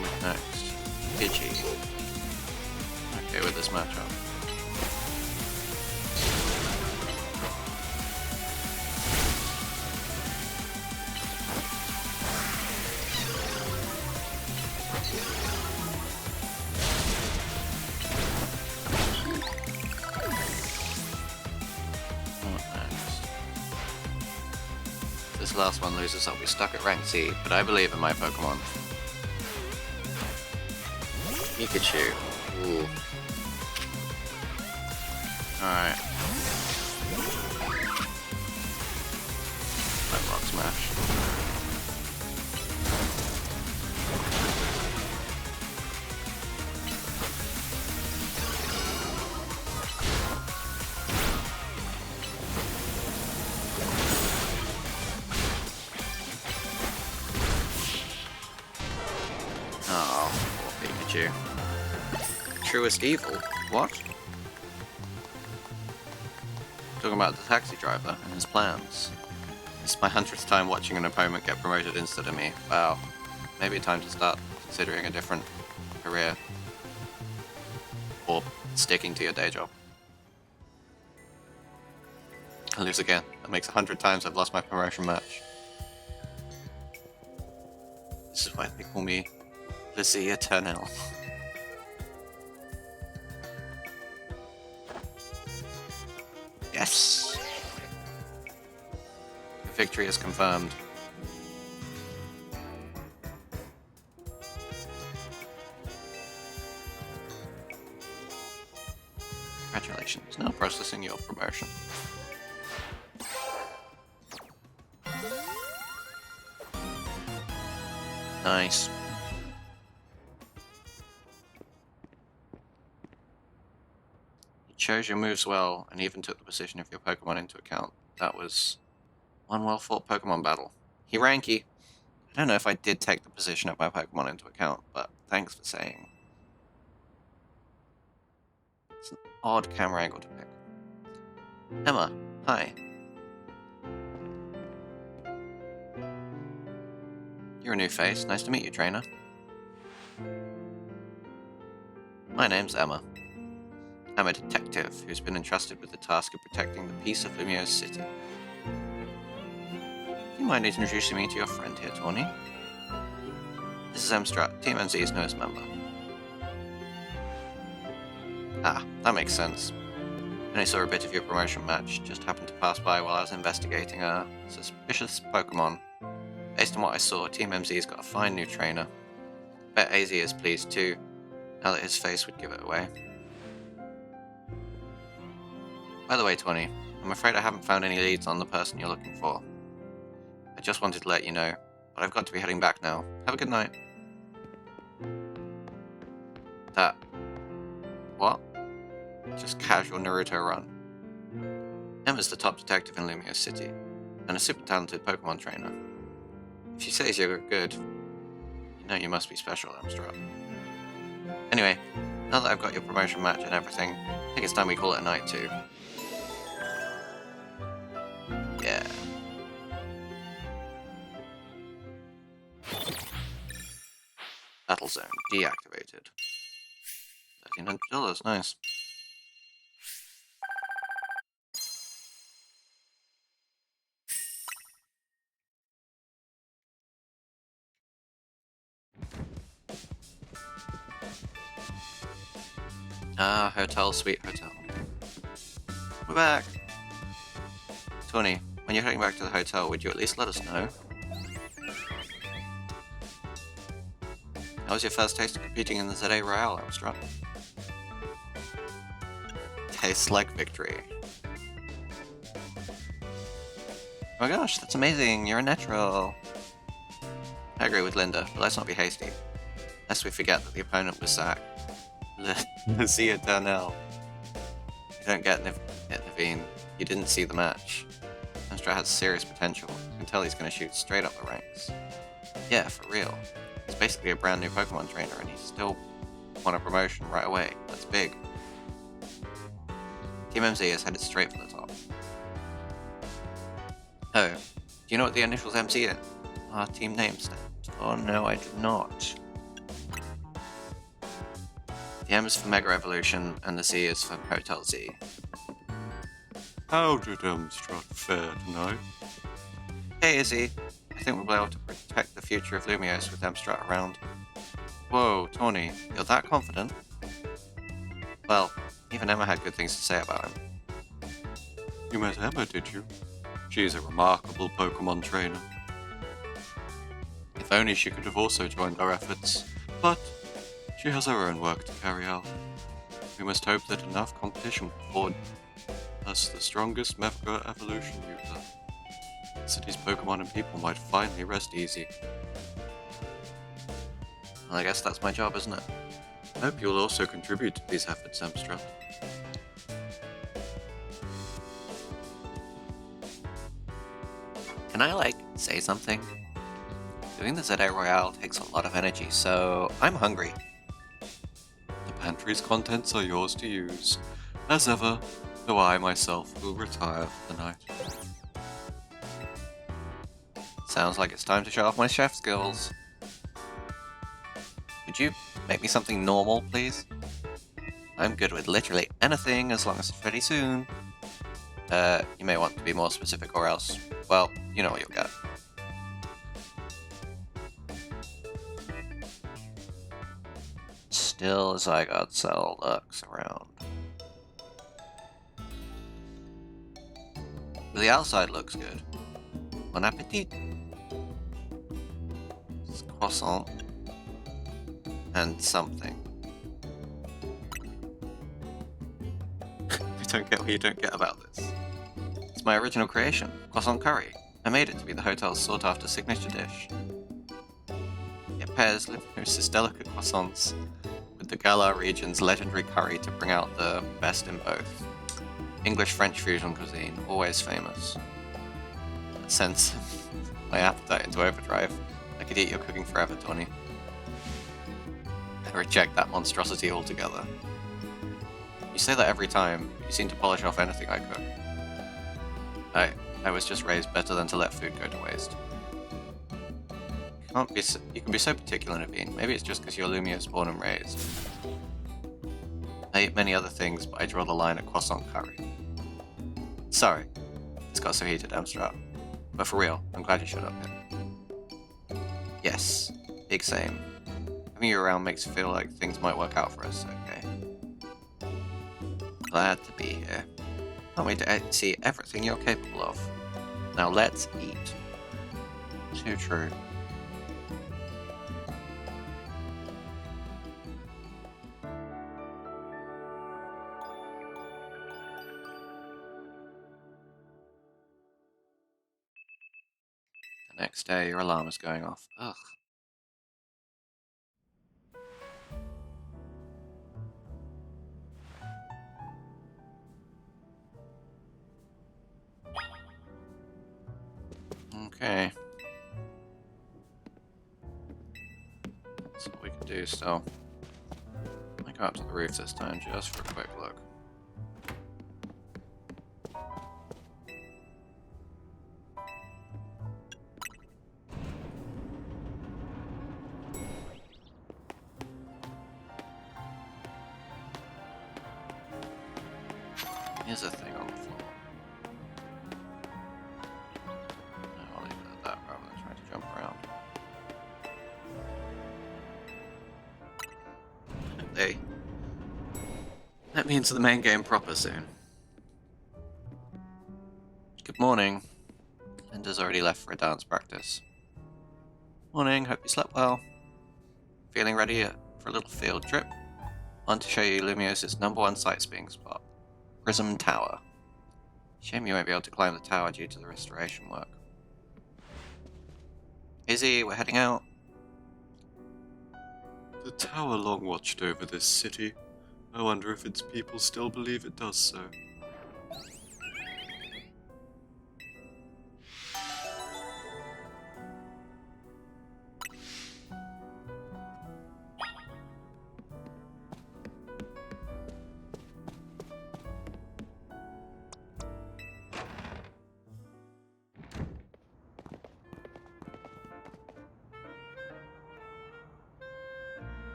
Speaker 1: With next. Pidgey. Okay with this matchup. What next? this last one loses, I'll be stuck at rank C, but I believe in my Pokemon. Pikachu. Ooh. Alright. Rock Smash. Oh, poor Pikachu. Truest evil? What? Talking about the taxi driver and his plans. It's my 100th time watching an opponent get promoted instead of me. Wow. Maybe time to start considering a different career. Or sticking to your day job. I lose again. That makes 100 times I've lost my promotion match. This is why they call me the Eternal. Yes! The victory is confirmed. Congratulations, now processing your promotion. Nice. You chose your moves well, and even took the position of your Pokemon into account. That was one well-fought Pokemon battle. Hiranki! I don't know if I did take the position of my Pokemon into account, but thanks for saying. It's an odd camera angle to pick. Emma, hi. You're a new face. Nice to meet you, trainer. My name's Emma. I'm a detective who's been entrusted with the task of protecting the peace of Lumiose City. Do you mind introducing me to your friend here, Tawny? This is Emstrat, Team MZ's newest member. Ah, that makes sense. I only saw a bit of your promotion match, just happened to pass by while I was investigating a suspicious Pokemon. Based on what I saw, Team MZ's got a fine new trainer. Bet AZ is pleased too, now that his face would give it away. By the way, Tawny, I'm afraid I haven't found any leads on the person you're looking for. I just wanted to let you know, but I've got to be heading back now. Have a good night. That... what? Just casual Naruto run. Emma's the top detective in Lumiose City, and a super talented Pokemon trainer. If she says you're good, you know you must be special, Amstrad. Anyway, now that I've got your promotion match and everything, I think it's time we call it a night too. Yeah. Battle zone deactivated. $1,300, nice. Ah, hotel, sweet hotel. We're back! Tawny, when you're heading back to the hotel, would you at least let us know? How was your first taste of competing in the ZA Royale, Armstrong? Tastes like victory. Oh my gosh, that's amazing, you're a natural! I agree with Linda, but let's not be hasty. Lest we forget that the opponent was Zack. The Eternal. You don't get Naveen. You didn't see the match. Amstrad has serious potential. You can tell he's going to shoot straight up the ranks. Yeah, for real. He's basically a brand new Pokemon trainer and he still won a promotion right away. That's big. Team MZ is headed straight for the top. Oh, do you know what the initials MC are? Our team name stand. Oh no, I do not. The M is for Mega Evolution, and the Z is for Hotel Z. How did Amstrad fare tonight? Hey Izzy, I think we'll be able to protect the future of Lumiose with Amstrad around. Whoa, Tawny, you're that confident? Well, even Emma had good things to say about him. You met Emma, did you?
Speaker 3: She's a remarkable Pokémon trainer. If only she could have also joined our efforts, but she has her own work to carry out. We must hope that enough competition will afford us the strongest Mega Evolution user. The city's Pokémon and people might finally rest easy.
Speaker 1: Well, I guess that's my job, isn't it?
Speaker 3: I hope you'll also contribute to these efforts, Amstrad.
Speaker 1: Can I, say something? Doing the ZA Royale takes a lot of energy, so I'm hungry.
Speaker 3: The pantry's contents are yours to use. As ever, though I myself will retire for the night.
Speaker 1: Sounds like it's time to show off my chef skills. Could you make me something normal, please? I'm good with literally anything as long as it's ready soon. You may want to be more specific or else, well, you know what you'll get. Still as I got Cell lurks around. The outside looks good. Bon appetit. It's croissant. And something. I don't get what you don't get about this. It's my original creation, croissant curry. I made it to be the hotel's sought-after signature dish. It pairs Limnos's delicate croissants with the Galar region's legendary curry to bring out the best in both. English-French fusion cuisine, always famous. That sends my appetite into overdrive. I could eat your cooking forever, Tony. I reject that monstrosity altogether. You say that every time. You seem to polish off anything I cook. I was just raised better than to let food go to waste. You can be so particular, Naveen. Maybe it's just because you're Lumio's born and raised. I eat many other things, but I draw the line at croissant curry. Sorry, it's got so heated, Amstrad. But for real, I'm glad you showed up here. Yes, big same. Having you around makes it feel like things might work out for us, okay? Glad to be here. Can't wait to see everything you're capable of. Now let's eat. Too true. The next day, your alarm is going off. Ugh. Okay. That's what we can do still. I go up to the roof this time just for a quick look. Here's a thing on the floor. I'll leave it at that rather than trying to jump around. Hey. Let me into the main game proper soon. Good morning. Linda's already left for a dance practice. Morning, hope you slept well. Feeling ready for a little field trip? Want to show you Lumios's #1 sightseeing spot. Prism Tower. Shame you won't be able to climb the tower due to the restoration work. Izzy, we're heading out.
Speaker 3: The tower long watched over this city. I wonder if its people still believe it does so.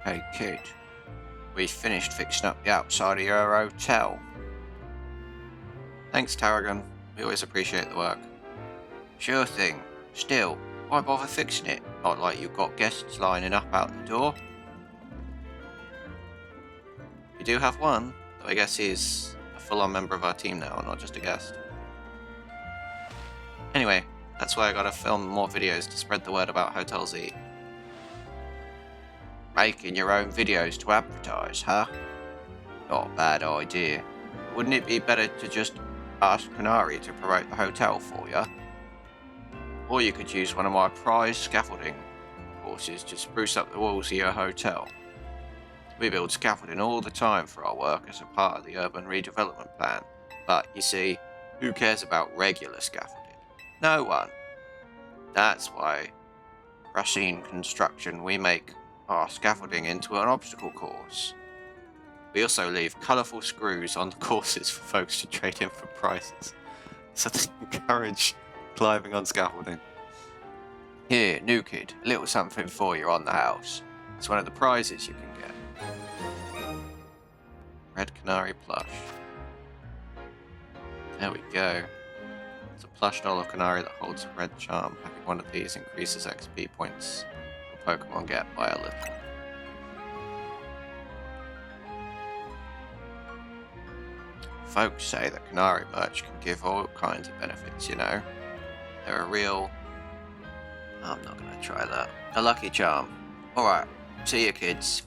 Speaker 1: Hey kid, we finished fixing up the outside of your hotel. Thanks, Tarragon. We always appreciate the work. Sure thing. Still, why bother fixing it? Not like you've got guests lining up out the door. We do have one, though I guess he's a full-on member of our team now, not just a guest. Anyway, that's why I gotta film more videos to spread the word about Hotel Z. Making your own videos to advertise, huh? Not a bad idea. Wouldn't it be better to just ask Canary to promote the hotel for you? Or you could use one of my prize scaffolding courses to spruce up the walls of your hotel. We build scaffolding all the time for our work as a part of the urban redevelopment plan. But, you see, who cares about regular scaffolding? No one. That's why, Racine Construction, we make our scaffolding into an obstacle course. We also leave colourful screws on the courses for folks to trade in for prizes, so to encourage climbing on scaffolding. Here, new kid, a little something for you on the house. It's one of the prizes you can get. Red Canary plush. There we go. It's a plush doll of Canary that holds a red charm. Having one of these increases XP points your Pokemon get by a little. Folks say that Canary merch can give all kinds of benefits, you know. They're a real... I'm not gonna try that. A lucky charm. Alright, see you kids.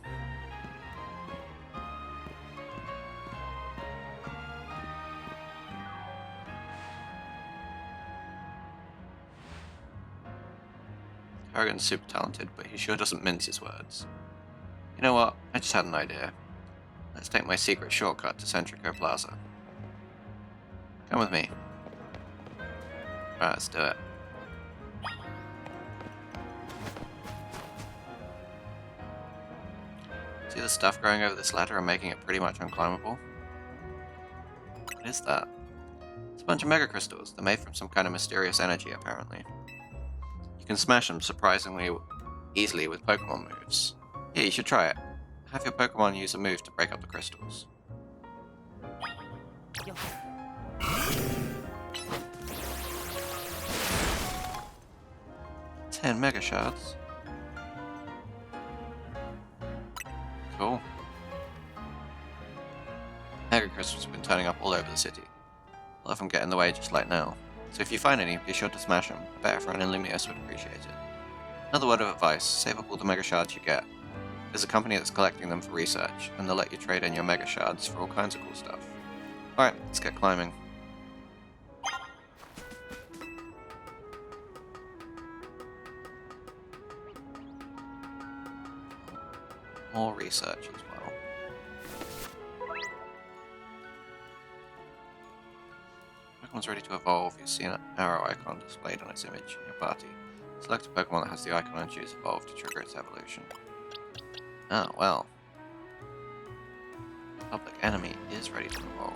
Speaker 1: Kerrigan's super talented, but he sure doesn't mince his words. You know what? I just had an idea. Let's take my secret shortcut to Centrico Plaza. Come with me. Alright, let's do it. See the stuff growing over this ladder and making it pretty much unclimbable? What is that? It's a bunch of mega crystals. They're made from some kind of mysterious energy, apparently. You can smash them surprisingly easily with Pokemon moves. Here, you should try it. Have your Pokemon use a move to break up the crystals. 10 Mega Shards. Cool. Mega Crystals have been turning up all over the city. A lot of them get in the way just like now. So if you find any, be sure to smash them. I bet everyone in Lumios would appreciate it. Another word of advice, save up all the Mega Shards you get. There's a company that's collecting them for research, and they'll let you trade in your Mega Shards for all kinds of cool stuff. Alright, let's get climbing. More research as well. Pokemon's ready to evolve. You see an arrow icon displayed on its image in your party. Select a Pokemon that has the icon and choose Evolve to trigger its evolution. Ah, well. Public Enemy is ready to evolve.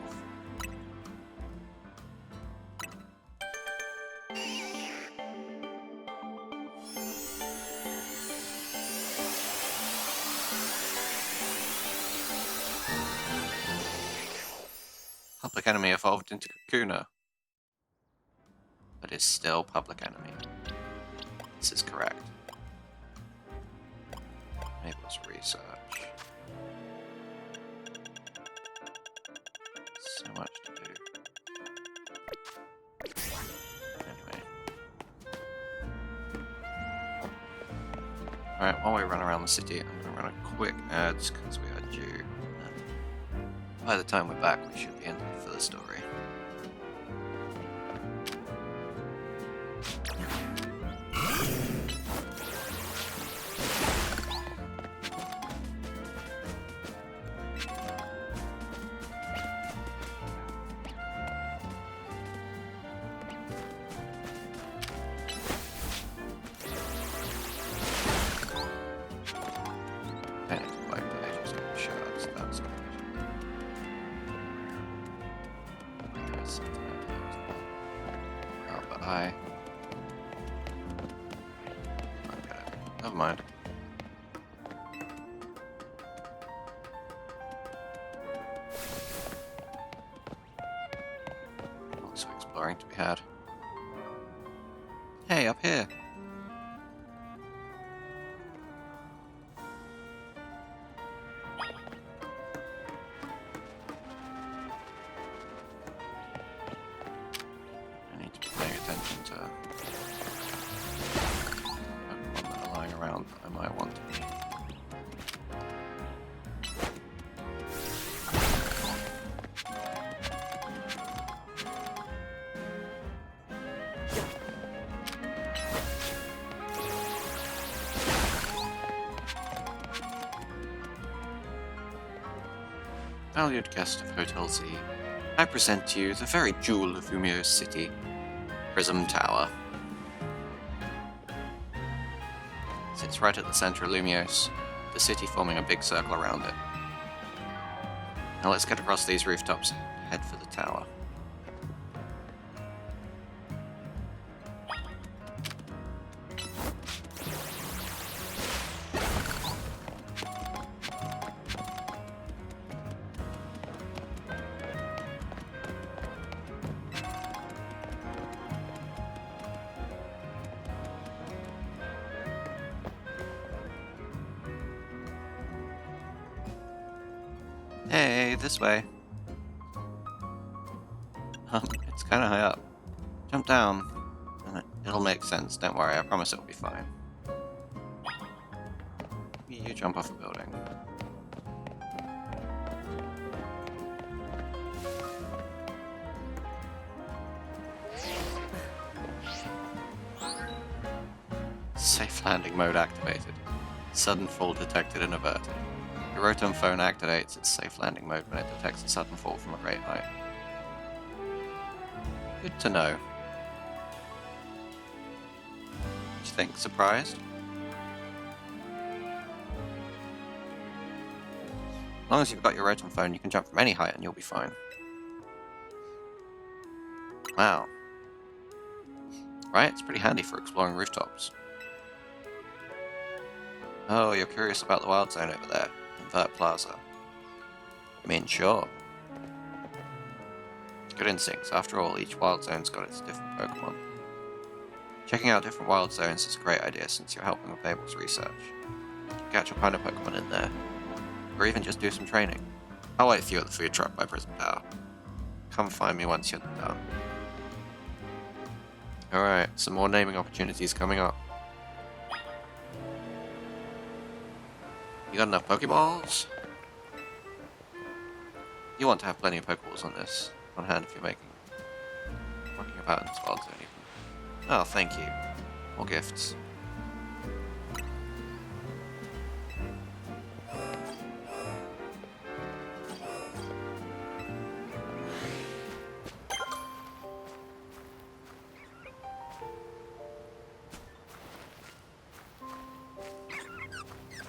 Speaker 1: Public Enemy evolved into Kakuna, but is still Public Enemy. This is correct. Enables research. So much to do. Anyway. Alright, while we run around the city, I'm going to run a quick ads because we are due. And by the time we're back, we should be in for the story. Never mind. Also exploring to be had. Hey, up here! I need to be paying attention
Speaker 3: Pokemon that are lying around that I might want to meet. Valued guest of Hotel Z, I present to you the very jewel of Umio's city, Prism Tower. Sits right at the center of Lumios, the city forming a big circle around it. Now let's get across these rooftops and head for the tower. Hey, this way. It's kinda high up. Jump down, and it'll make sense, don't worry, I promise it'll be fine. You jump off a building. Safe landing mode activated. Sudden fall detected and averted. Your Rotom phone activates its safe landing mode when it detects a sudden fall from a great height. Good to know. What do you think? Surprised? As long as you've got your Rotom phone, you can jump from any height and you'll be fine. Wow. Right? It's pretty handy for exploring rooftops. Oh, you're curious about the wild zone over there, in Vert Plaza. I mean, sure. Good instincts. After all, each wild zone's got its different Pokémon. Checking out different wild zones is a great idea since you're helping with Abel's research. Catch a kind of Pokémon in there, or even just do some training. I'll wait for you at the food truck by Prism Tower. Come find me once you're done. Alright, some more naming opportunities coming up. You got enough Pokeballs? You want to have plenty of Pokeballs on this, on hand if you're talking about in this wild zone even. Oh, thank you. More gifts.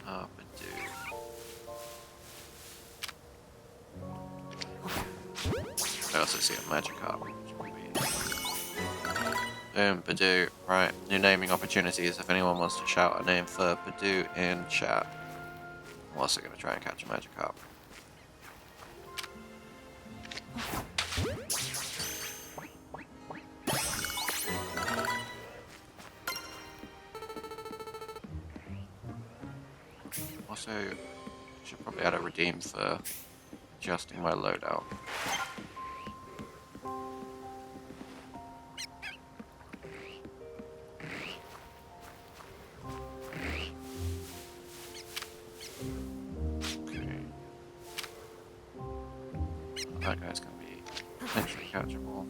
Speaker 3: Oh, I also see a Magikarp, which would be boom, Badoo. Right, new naming opportunities if anyone wants to shout a name for Badoo in chat. I'm also going to try and catch a Magikarp. Also, should probably add a redeem for adjusting my loadout. That guy's gonna be potentially catchable.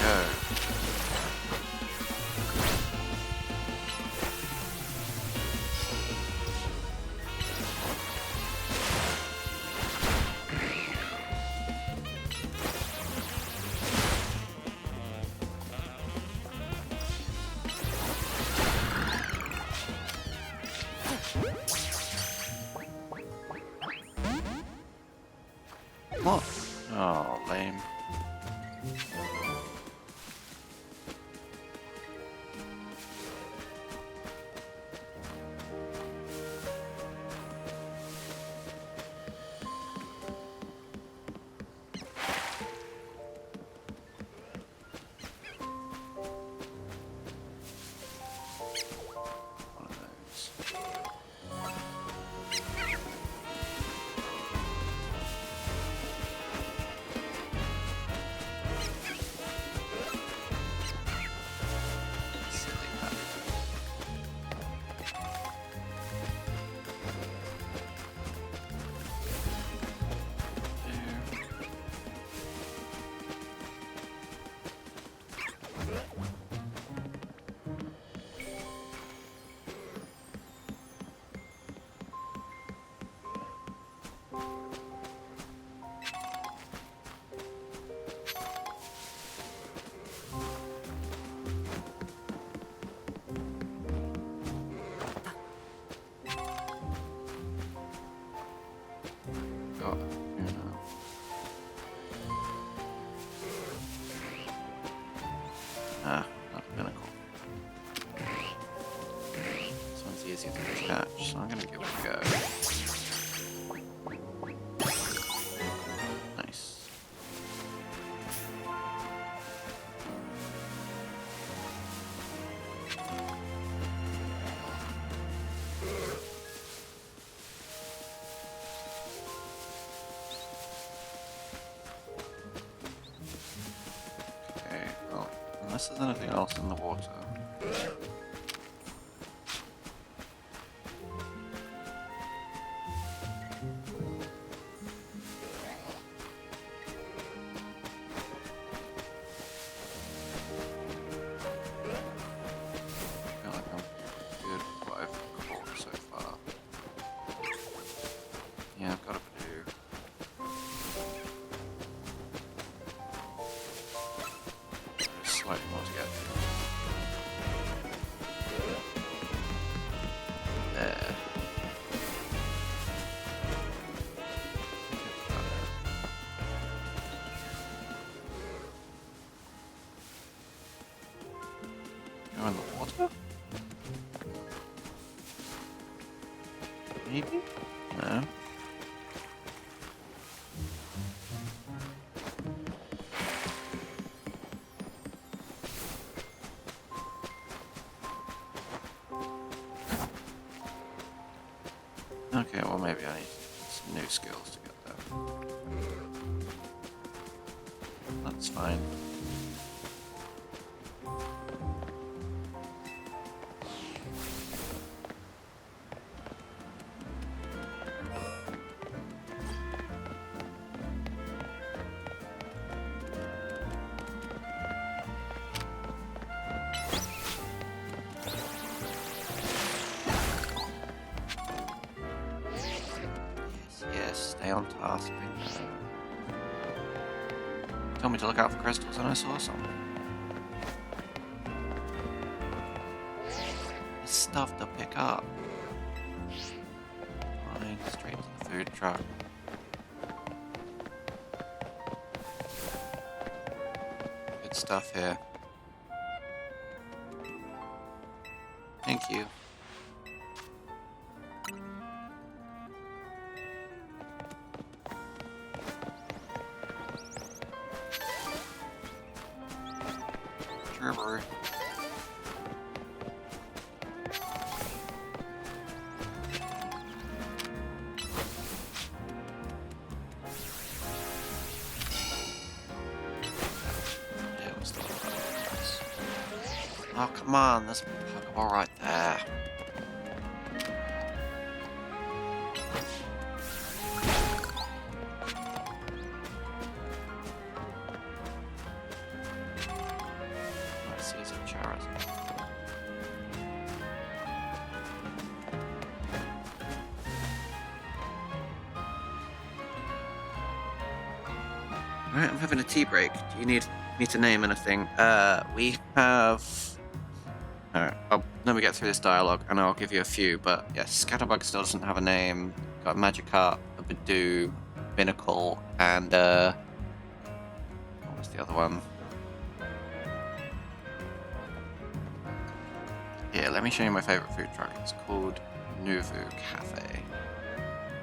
Speaker 3: Go. What? Oh, lame. Got Uno. Ah, not pinnacle. This one's easier to catch, so I'm gonna give it a go. Nice. Okay, well, unless there's anything else in the water. I feel like I'm good with what I've caught so far. Yeah, I've got a Badoo. There's slightly more to get through. There. Go in the water? Maybe? No. Okay, well maybe I need some new skills to get there. That's fine. Yes, stay on task. Told me to look out for crystals and I saw some. There's stuff to pick up. Fine, straight to the food truck. Good stuff here. Thank you. Sure. Yeah, we're still oh, come on, there's a Pokeball right there. Let's see, it's a Charizard. Alright, I'm having a tea break. Do you need me to name anything? We have... Alright, well, let me get through this dialogue and I'll give you a few, but yes, Scatterbug still doesn't have a name. Got a Magikarp, a Badoo, Binnacle, and what was the other one? Yeah, let me show you my favourite food truck. It's called Nuvu Cafe.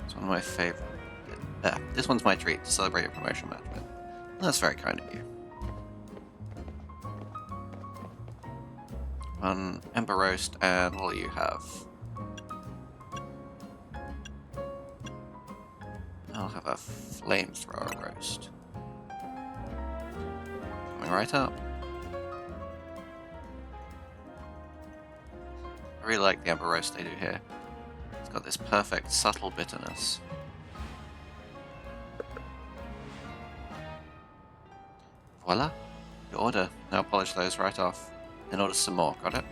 Speaker 3: It's one of my favourite. This one's my treat to celebrate your promotion management. That's very kind of you. One Ember Roast, and what do you have? I'll have a Flamethrower Roast. Coming right up. I really like the Ember Roast they do here. It's got this perfect, subtle bitterness. Voila! Your order. Now polish those right off. Then order some more, got it?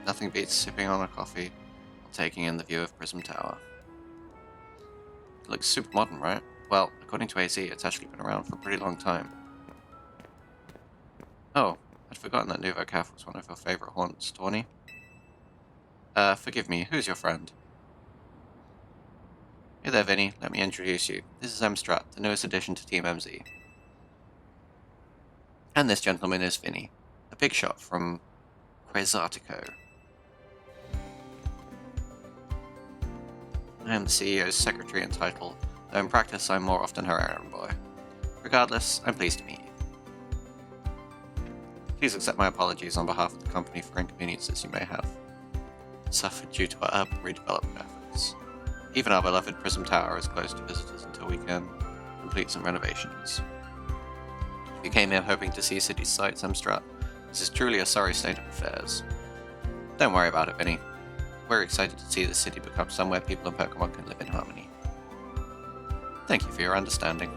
Speaker 3: Nothing beats sipping on a coffee while taking in the view of Prism Tower. It looks super modern, right? Well, according to AZ, it's actually been around for a pretty long time. Oh, I'd forgotten that Nouveau Cafe was one of your favorite haunts, Tawny. Forgive me, who's your friend? Hey there, Vinny. Let me introduce you. This is Amstrat, the newest addition to Team MZ. And this gentleman is Vinny, a big shot from Quasartico. I am the CEO's secretary and title, though in practice I'm more often her errand boy. Regardless, I'm pleased to meet you. Please accept my apologies on behalf of the company for inconveniences you may have suffered due to our urban redevelopment efforts. Even our beloved Prism Tower is closed to visitors until we can complete some renovations. If you came here hoping to see city sights, Amstrat, this is truly a sorry state of affairs. Don't worry about it, Vinny. We're excited to see the city become somewhere people and Pokémon can live in harmony. Thank you for your understanding.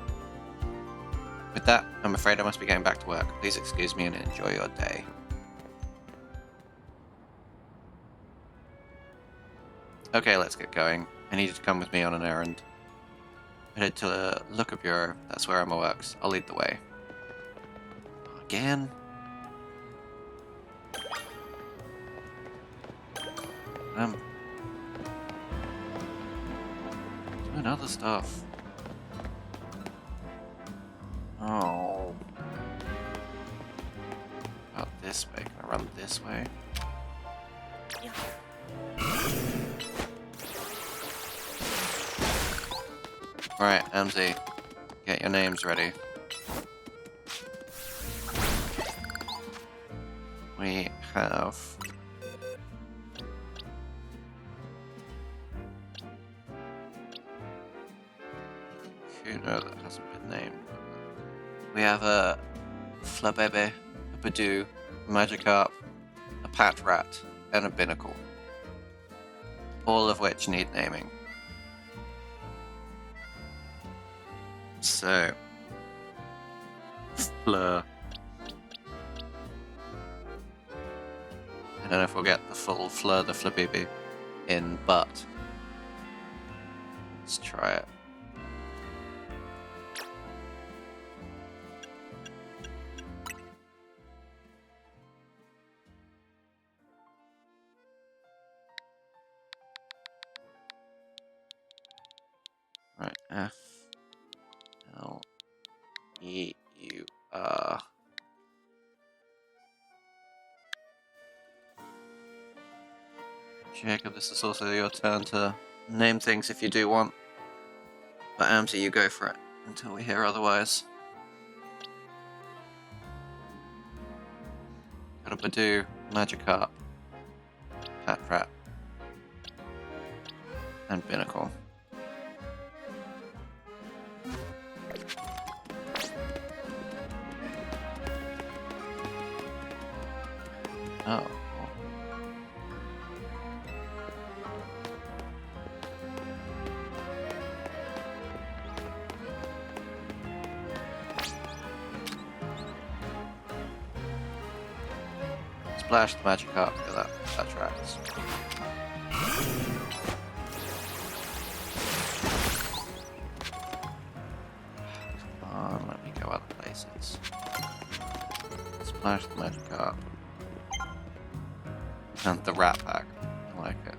Speaker 3: With that, I'm afraid I must be getting back to work. Please excuse me and enjoy your day. Okay, let's get going. I need you to come with me on an errand. Headed to the Looker Bureau. That's where Emma works. I'll lead the way. Again? Doing other stuff. Oh. About this way. Can I run this way? Right, MZ. Get your names ready. We have... Kuno that hasn't been named. We have a Flabebe, a Badoo, a Magikarp, a Patrat, and a Binnacle. All of which need naming. So... Fleur. I don't know if we'll get the full Fleur the Flabebe in, but... Let's try it. Right, F L E U R. Jacob, this is also your turn to name things if you do want. But Amzy, you go for it until we hear otherwise. Got a Badoo, Magikarp, Patrat, and Binnacle. Oh. Splash the Magikarp, yeah, that tracks. Come on, let me go other places. Splash the Magikarp. And the Rat Pack. I like it.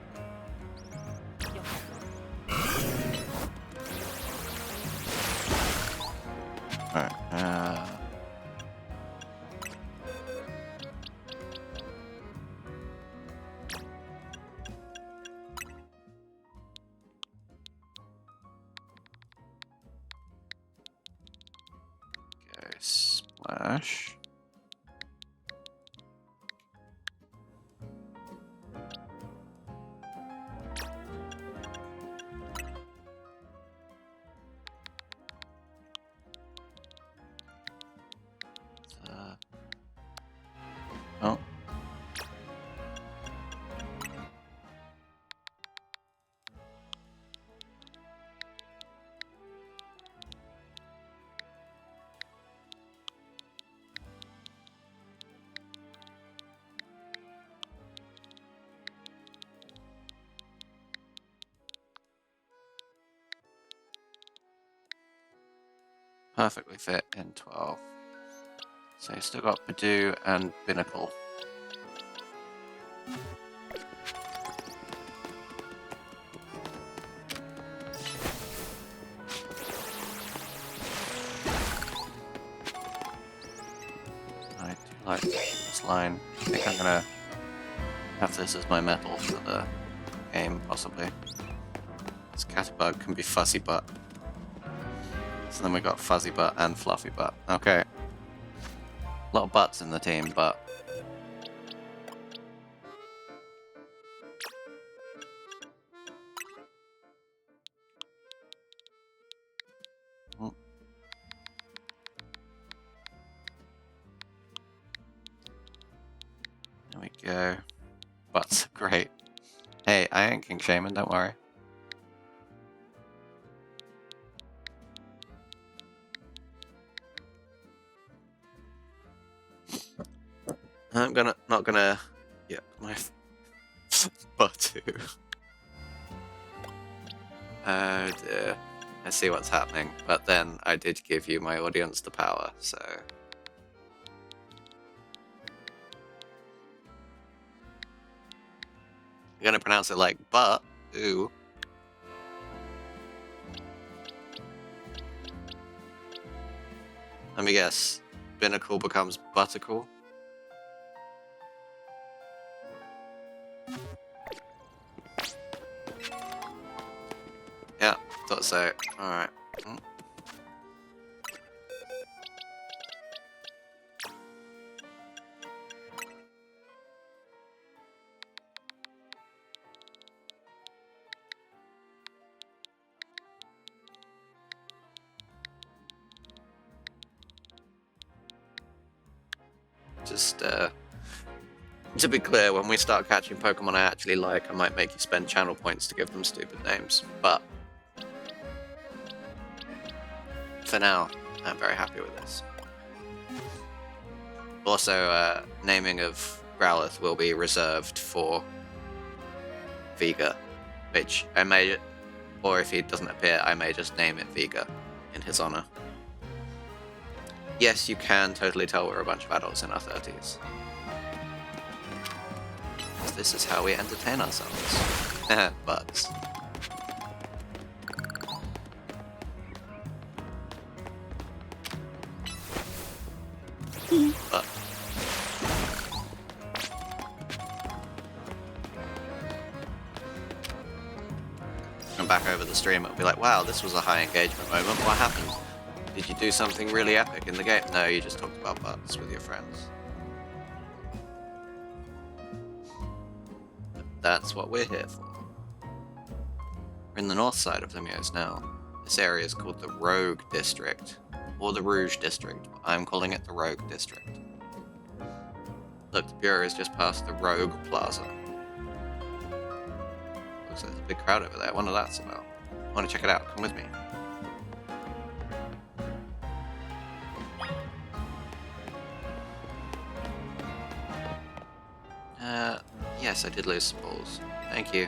Speaker 3: Alright, go Splash. Oh. Perfectly fit in 12. So you've still got Badoo and Binnacle. I do like this line. I think I'm gonna have this as my metal for the game, possibly. This Catbug can be Fuzzy Butt. So then we got Fuzzy Butt and Fluffy Butt. Okay. A lot of butts in the team, but... There we go. Butts, great. Hey, I ain't King Shaman, don't worry.
Speaker 1: I'm not gonna... Yeah, my... Batu. Oh dear. I see what's happening, but then I did give you my audience the power, so... You're gonna pronounce it like but, ooh. Let me guess. Binnacle becomes Buttercool? Yeah, thought so. Alright. Just, to be clear, when we start catching Pokemon I actually like, I might make you spend channel points to give them stupid names, but for now, I'm very happy with this. Also, naming of Growlithe will be reserved for Vega, which I may, or if he doesn't appear, I may just name it Vega in his honor. Yes, you can totally tell we're a bunch of adults in our 30s. This is how we entertain ourselves. Butts. But. Come back over the stream, it'll be like, wow, this was a high engagement moment. What happened? Did you do something really epic in the game? No, you just talked about butts with your friends. That's what we're here for. We're in the north side of Limios now. This area is called the Rogue District, or the Rouge District. I'm calling it the Rogue District. Look, the Bureau is just past the Rogue Plaza. Looks like there's a big crowd over there. I wonder what that's about. I want to check it out. Come with me. Yes, I did lose some balls. Thank you.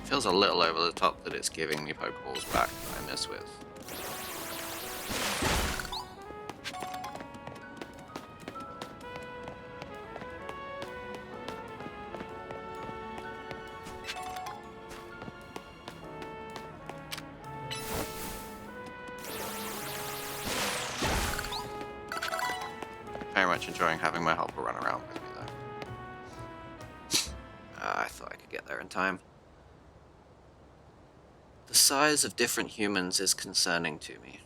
Speaker 1: Feels a little over the top that it's giving me Pokeballs back that I miss with. Very much enjoying having my helper run around with me, though. I thought I could get there in time. The size of different humans is concerning to me.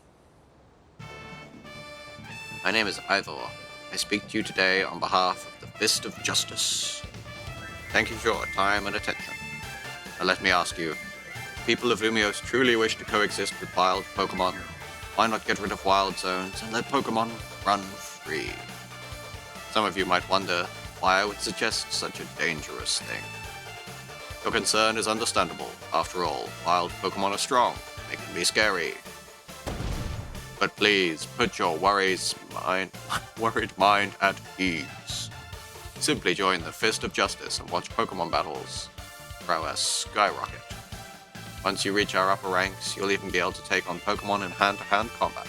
Speaker 1: My name is Ivor. I speak to you today on behalf of the Fist of Justice. Thank you for your time and attention. Now let me ask you, if people of Lumios truly wish to coexist with wild Pokemon, why not get rid of wild zones and let Pokemon run free? Some of you might wonder why I would suggest such a dangerous thing. Your concern is understandable. After all, wild Pokemon are strong. They can be scary. But please, put your worried mind at ease.
Speaker 3: Simply join the Fist of Justice and watch Pokemon battles prowess skyrocket. Once you reach our upper ranks, you'll even be able to take on Pokemon in hand-to-hand combat.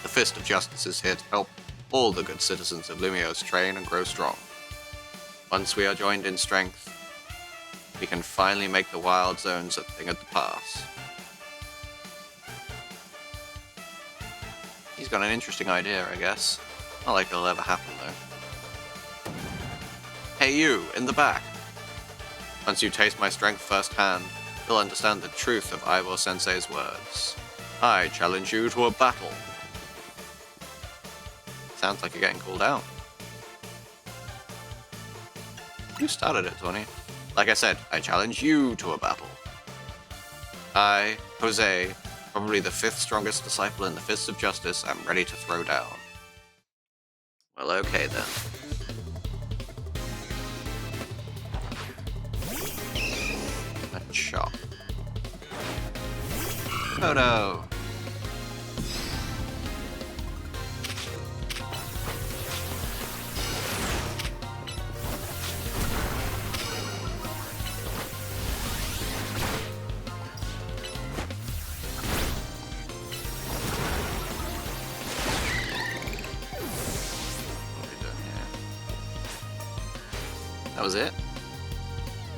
Speaker 3: The Fist of Justice is here to help all the good citizens of Lumiose train and grow strong. Once we are joined in strength, we can finally make the wild zones a thing of the past. He's got an interesting idea, I guess. Not like it'll ever happen, though. Hey you, in the back! Once you taste my strength firsthand, you'll understand the truth of Ivor Sensei's words. I challenge you to a battle. Sounds like you're getting called out. You started it, Tony. Like I said, I challenge you to a battle. I, Jose, probably the 5th strongest disciple in the Fist of Justice, am ready to throw down. Well, okay then. A chop. Oh no! That was it?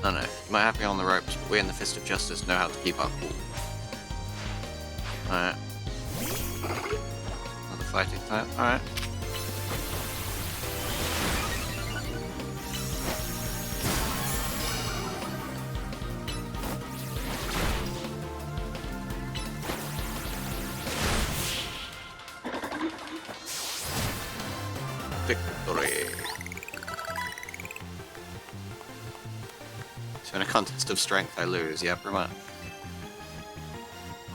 Speaker 3: Oh no, you might have me on the ropes, but we in the Fist of Justice know how to keep our cool. Alright. Another fighting type, alright. Victory! So in a contest of strength I lose, yeah, pretty much.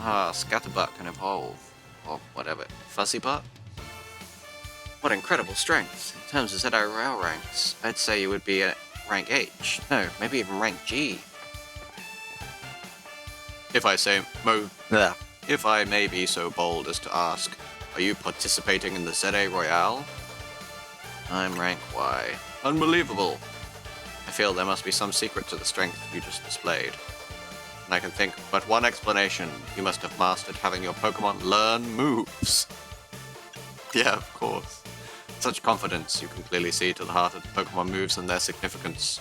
Speaker 3: Ah, Scatterbutt can evolve. Or whatever. Fuzzybutt? What incredible strength. In terms of ZRL ranks, I'd say you would be at rank H. No, maybe even rank G. If I may be so bold as to ask, are you participating in the ZA Royale? I'm rank Y. Unbelievable! I feel there must be some secret to the strength you just displayed. And I can think but one explanation. You must have mastered having your Pokemon learn moves. Yeah, of course. Such confidence, you can clearly see to the heart of the Pokemon moves and their significance.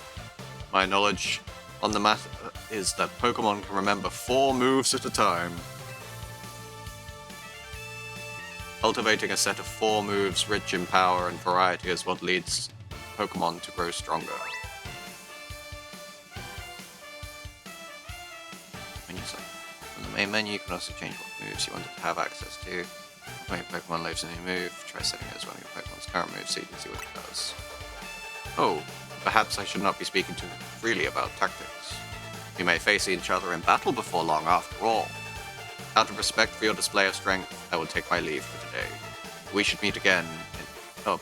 Speaker 3: My knowledge on the matter is that Pokemon can remember 4 moves at a time. Cultivating a set of 4 moves rich in power and variety is what leads Pokemon to grow stronger. From the main menu, you can also change what moves you want to have access to. When your Pokemon loads a new move, try setting it as one of your Pokemon's current moves so you can see what it does. Oh, perhaps I should not be speaking too freely about tactics. We may face each other in battle before long after all. Out of respect for your display of strength, I will take my leave for today.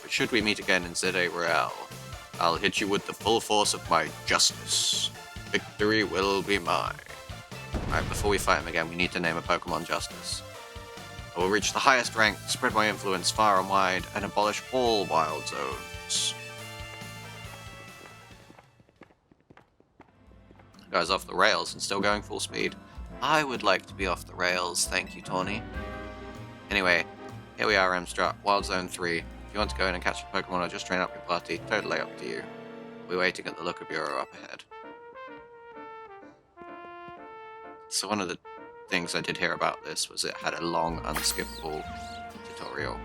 Speaker 3: Should we meet again in ZA Royale, I'll hit you with the full force of my justice. Victory will be mine. Alright, before we fight him again, we need to name a Pokemon Justice. I will reach the highest rank, spread my influence far and wide, and abolish all wild zones. Guy's off the rails and still going full speed. I would like to be off the rails, thank you, Tawny. Anyway, here we are, Mstrut, Wild Zone 3. If you want to go in and catch a Pokemon or just train up your party, totally up to you. We're waiting at the Looker Bureau up ahead. So one of the things I did hear about this was it had a long, unskippable tutorial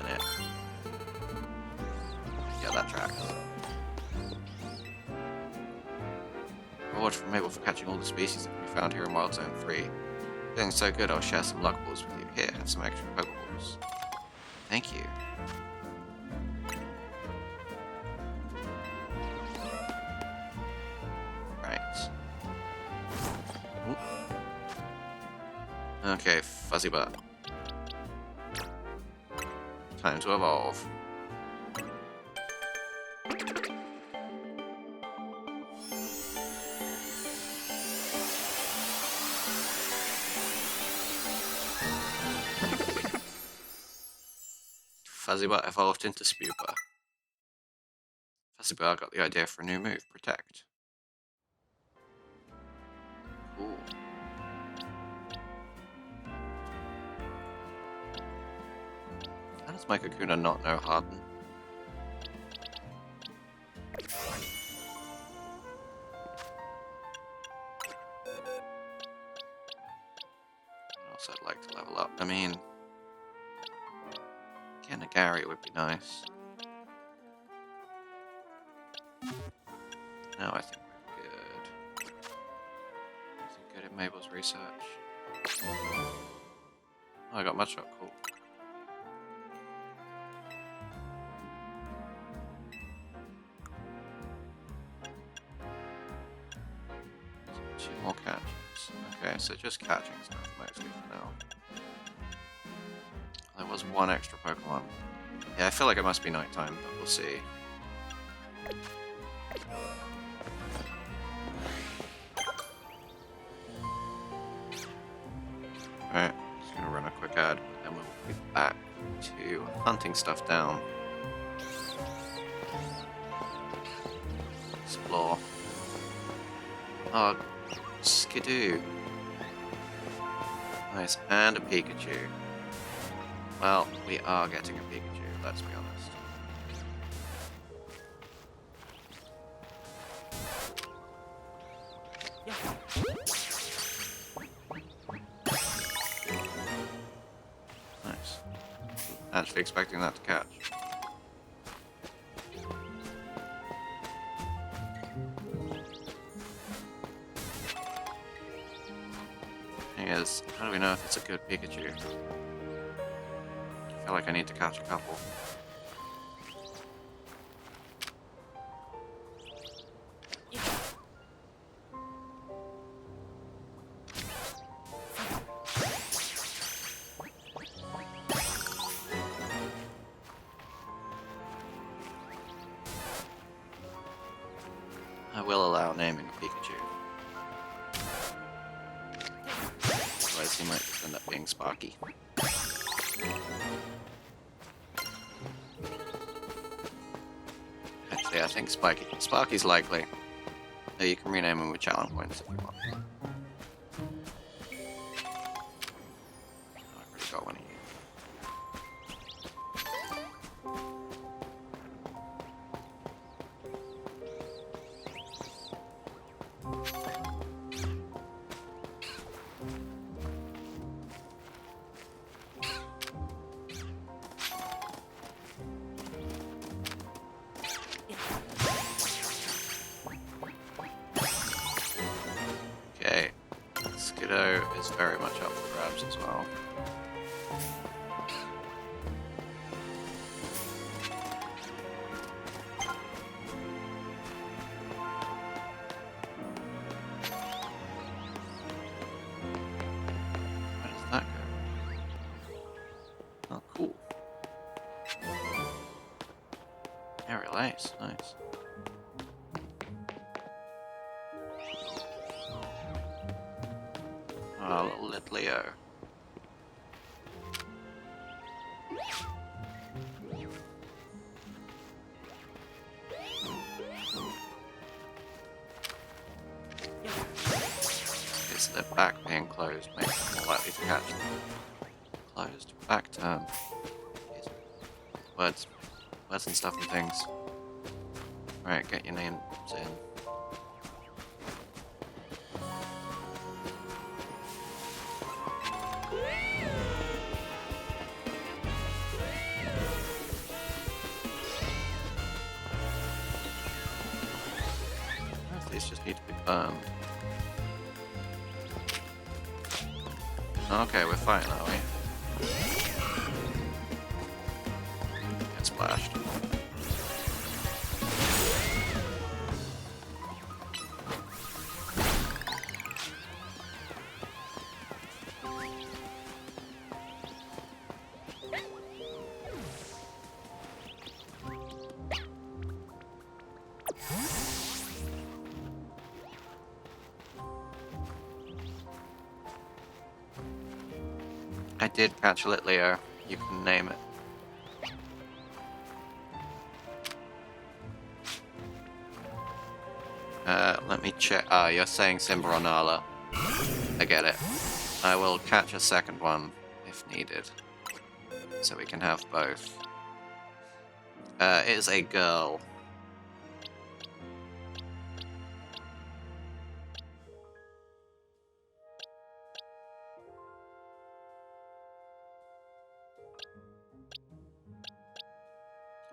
Speaker 3: in it. Yeah, that tracks. Reward from Mabel for catching all the species that can be found here in Wild Zone 3. Feeling so good, I'll share some luck balls with you. Here, have some extra Pokeballs. Thank you. Right. Oop. Okay, Fuzzybutt. Time to evolve. Fuzzybutt evolved into Spupa. Possibly I got the idea for a new move, Protect. Cool. How does my Kakuna not know Harden? Also, I'd like to level up. I mean, getting a Gary would be nice. No, I think we're good. Anything good in Mabel's research? Oh, I got much up. Cool. Two more catches. Okay, so just catching is not mostly for now. There was one extra Pokemon. Yeah, I feel like it must be nighttime, but we'll see. Alright, just gonna run a quick ad, and then we'll be back to hunting stuff down. Explore. Oh, Skidoo. Nice, and a Pikachu. Well, we are getting a Pikachu, let's be honest. Nice. Actually expecting that to catch. Thing is, how do we know if it's a good Pikachu? I feel like I need to catch a couple. I will allow naming a Pikachu. Otherwise he might just end up being Sparky. Actually, I think Sparky's likely. So you can rename him with challenge points if you want. I've already got one of you. Okay, Skiddo is very much up for grabs as well. Where does that go? Oh, cool. Aerial Ace, nice. Oh, little Leo. It's the back being closed makes it more likely to catch them. Closed. Back turn. Jeez. Words. Words and stuff and things. Right, get your names in. These just need to be burned. Okay, we're fine, are we? Get splashed. I did catch a Litleo. You can name it.
Speaker 1: Let me check. Ah, you're saying Simba or Nala. I get it. I will catch a second one if needed. So we can have both. It is a girl.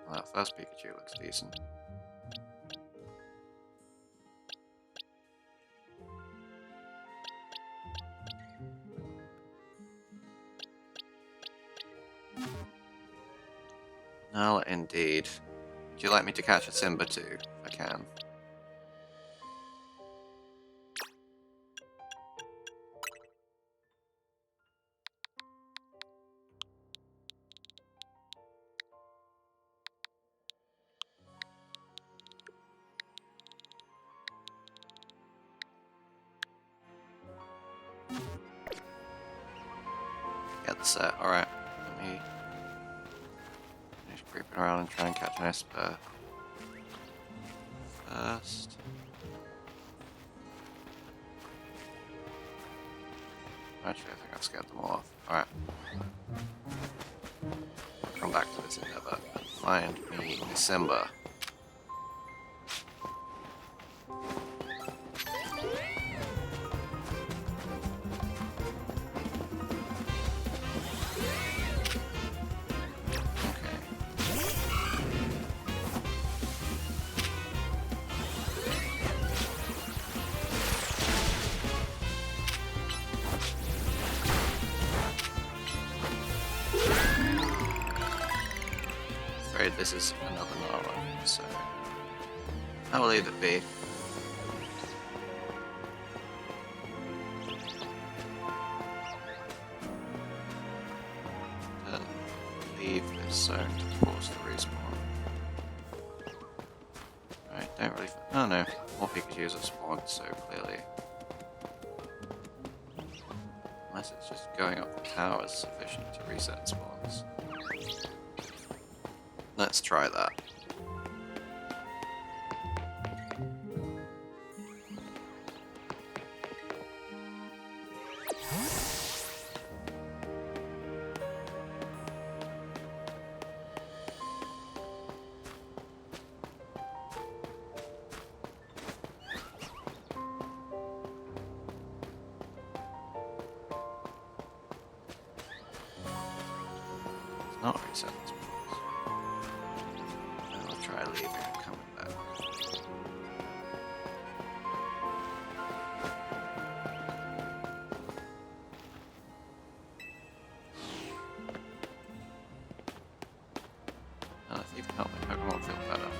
Speaker 1: Well, that first Pikachu looks decent. Nala indeed. Would you like me to catch a Simba too? If I can. Get the set. Alright. Let me finish creeping around and try and catch an Esper first. Actually, I think I've scared them all off. Alright. I'll come back to this endeavor. Find me a Simba. This is another Nala, so I will leave it be. Leave this zone to force the respawn. Right, don't really. Oh no, more Pikachus have spawned so clearly. Unless it's just going up the tower is sufficient to reset spawns. Let's try that. It's not reset spawns. Try leaving and coming back. If you can help my Pokemon feel better.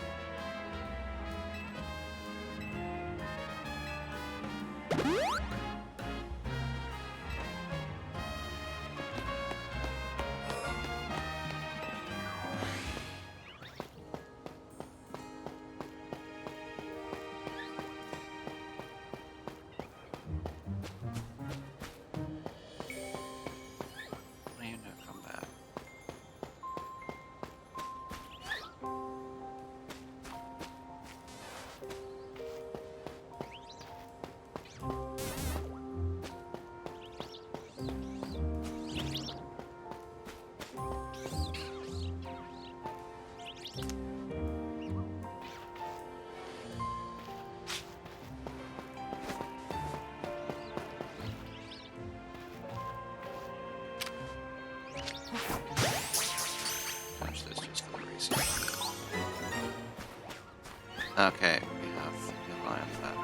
Speaker 1: Okay, we have the lion that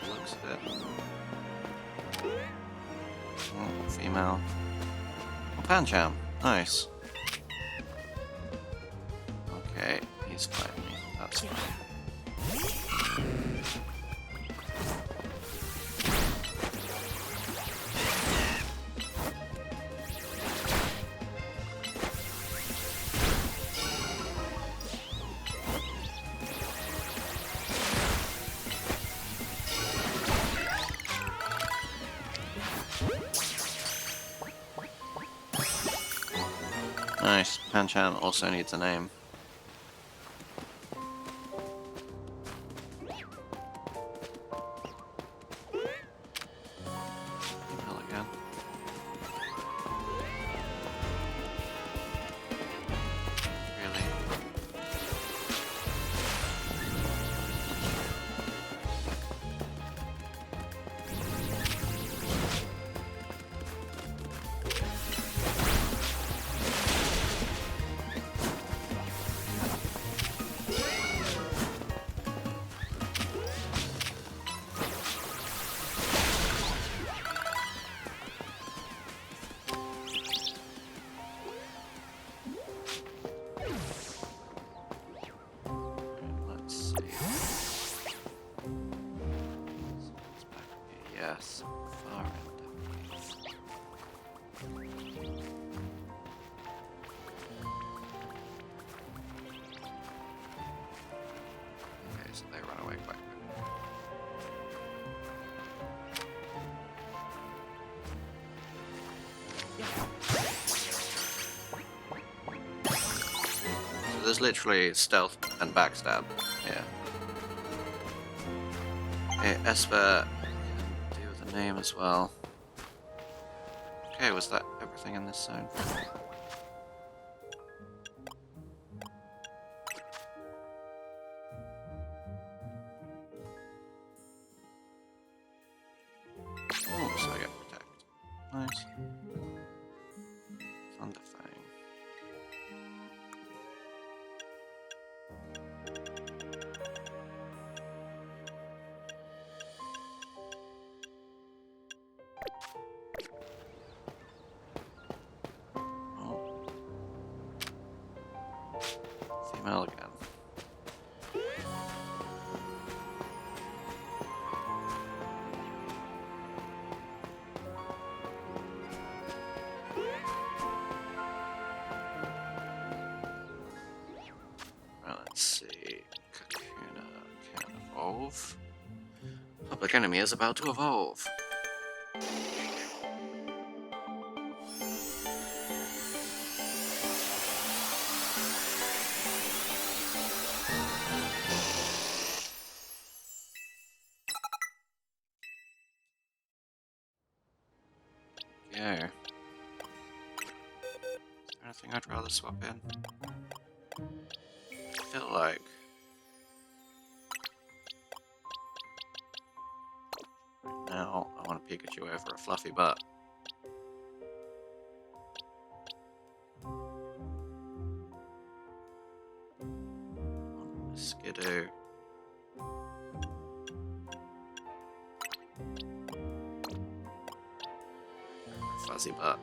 Speaker 1: looks a bit. Oh, female. Oh, Pancham, nice. Okay, he's fighting me. That's fine. Nice. Pancham also needs a name. Yes. Far end. Okay, so they run away quite quickly. So there's literally stealth and backstab here. Okay, Esper can do the name as well. Okay, was that everything in this zone? Oh, so I get protect. Nice. Thunderfang. Oh. Female again. Well, let's see. Kakuna can evolve. Public enemy is about to evolve. Yeah. Is there anything I'd rather swap in? I feel like now I want a Pikachu over a fluffy butt. Skidoo. Fuzzy butt.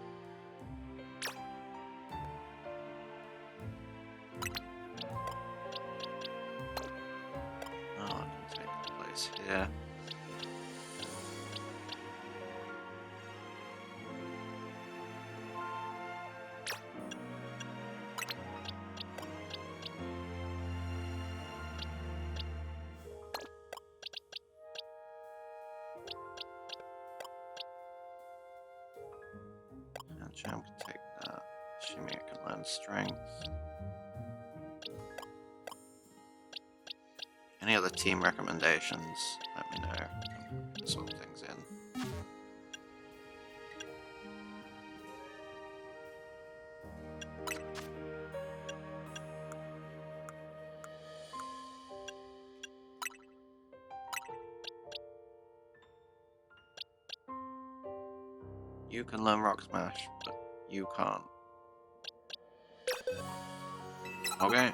Speaker 1: Oh, I can take the place here. And Jam can take that. Assuming it can learn strength. Any other team recommendations? Let me know. Swap things in. You can learn Rock Smash, but you can't. Okay.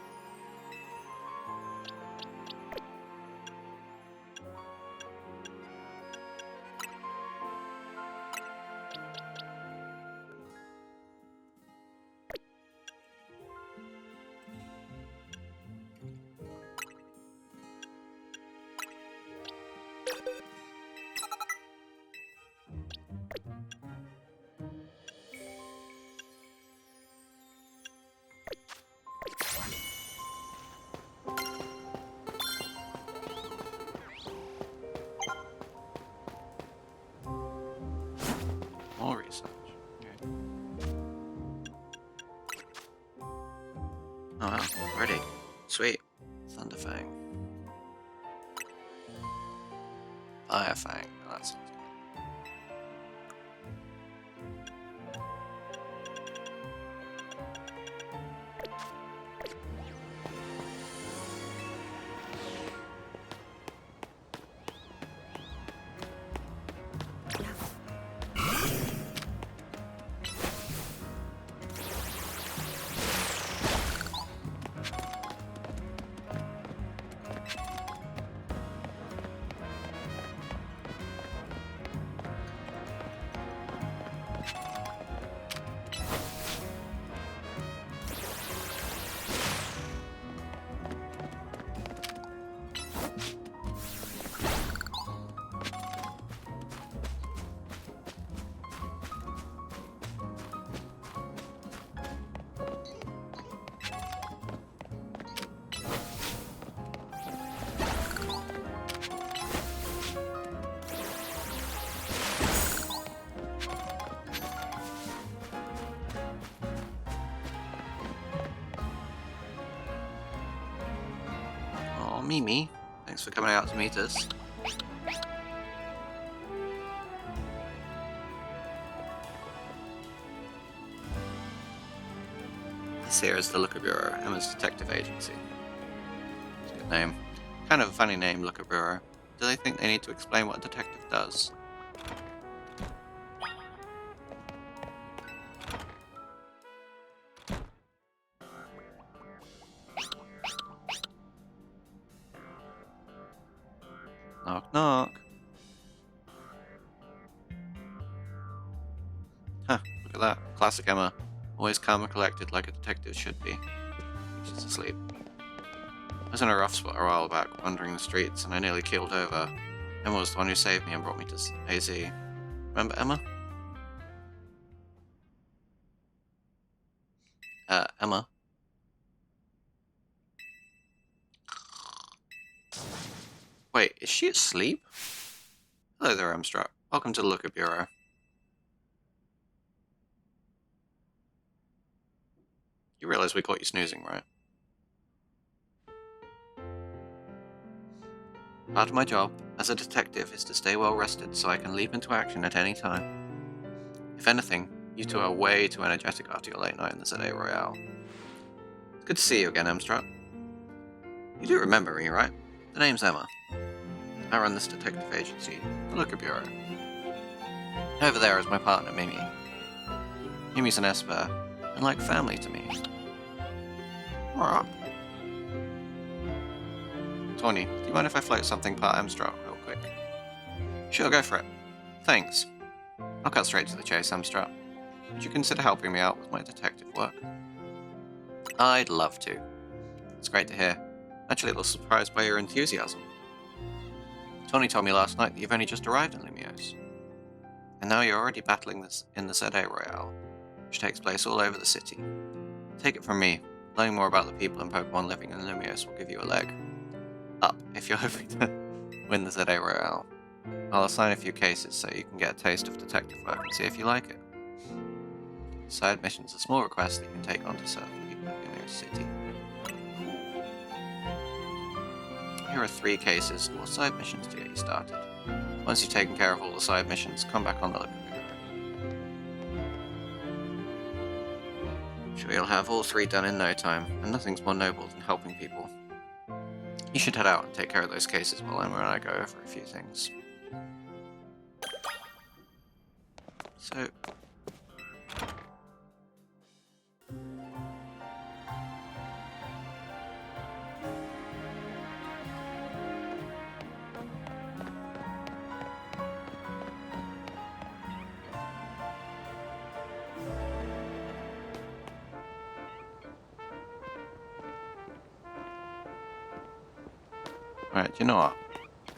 Speaker 1: More research. Okay. Oh wow, ready. Sweet. Thunderfang. Firefang. Oh, that's Mimi. Thanks for coming out to meet us. This here is the Looker Bureau, Emma's detective agency. It's a good name. Kind of a funny name, Looker Bureau. Do they think they need to explain what a detective does? Knock, knock. Huh, look at that. Classic Emma. Always calm and collected like a detective should be. She's asleep. I was in a rough spot a while back, wandering the streets, and I nearly keeled over. Emma was the one who saved me and brought me to AZ. Remember Emma? Emma? Wait, is she asleep? Hello there, Amstrap. Welcome to the Looker Bureau. You realize we caught you snoozing, right? Part of my job as a detective is to stay well rested so I can leap into action at any time. If anything, you two are way too energetic after your late night in the ZA Royale. It's good to see you again, Amstrap. You do remember me, right? The name's Emma. I run this detective agency, the Looker Bureau. Over there is my partner, Mimi. Mimi's an Esper, and like family to me. Alright. Tawny, do you mind if I float something part Amstrap real quick? Sure, go for it. Thanks. I'll cut straight to the chase, Amstrap. Would you consider helping me out with my detective work? I'd love to. It's great to hear. Actually a little surprised by your enthusiasm. Tony told me last night that you've only just arrived in Lumiose. And now you're already battling this in the ZA Royale, which takes place all over the city. Take it from me, learning more about the people and Pokemon living in Lumiose will give you a leg up if you're hoping to win the ZA Royale. I'll assign a few cases so you can get a taste of detective work and see if you like it. Side missions are small requests that you can take on to serve the people of Lumiose City. Here are 3 cases or side missions to get you started. Once you've taken care of all the side missions, come back on the Looker Bureau. I'm sure you'll have all 3 done in no time, and nothing's more noble than helping people. You should head out and take care of those cases while Emma and I go over a few things. So... Right, you know what?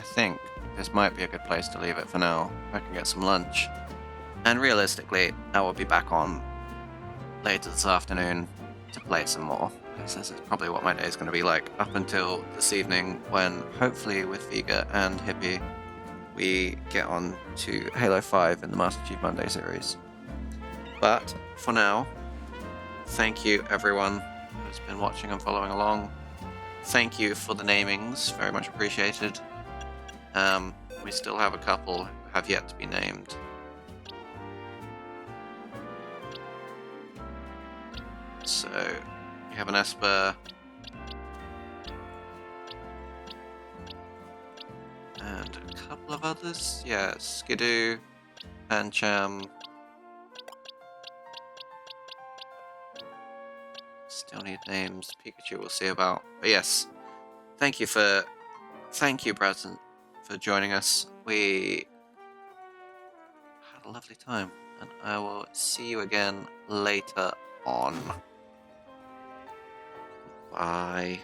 Speaker 1: I think this might be a good place to leave it for now. I can get some lunch. And realistically, I will be back on later this afternoon to play some more. This is probably what my day is going to be like up until this evening when, hopefully with Vega and Hippie, we get on to Halo 5 in the Master Chief Monday series. But for now, thank you everyone who's been watching and following along. Thank you for the namings, very much appreciated. We still have a couple who have yet to be named. So, we have an Esper, and a couple of others. Yeah, Skidoo, Pancham. Still need names. Pikachu we'll see about. But yes, thank you, Bradson, for joining us. We had a lovely time, and I will see you again later on. Bye.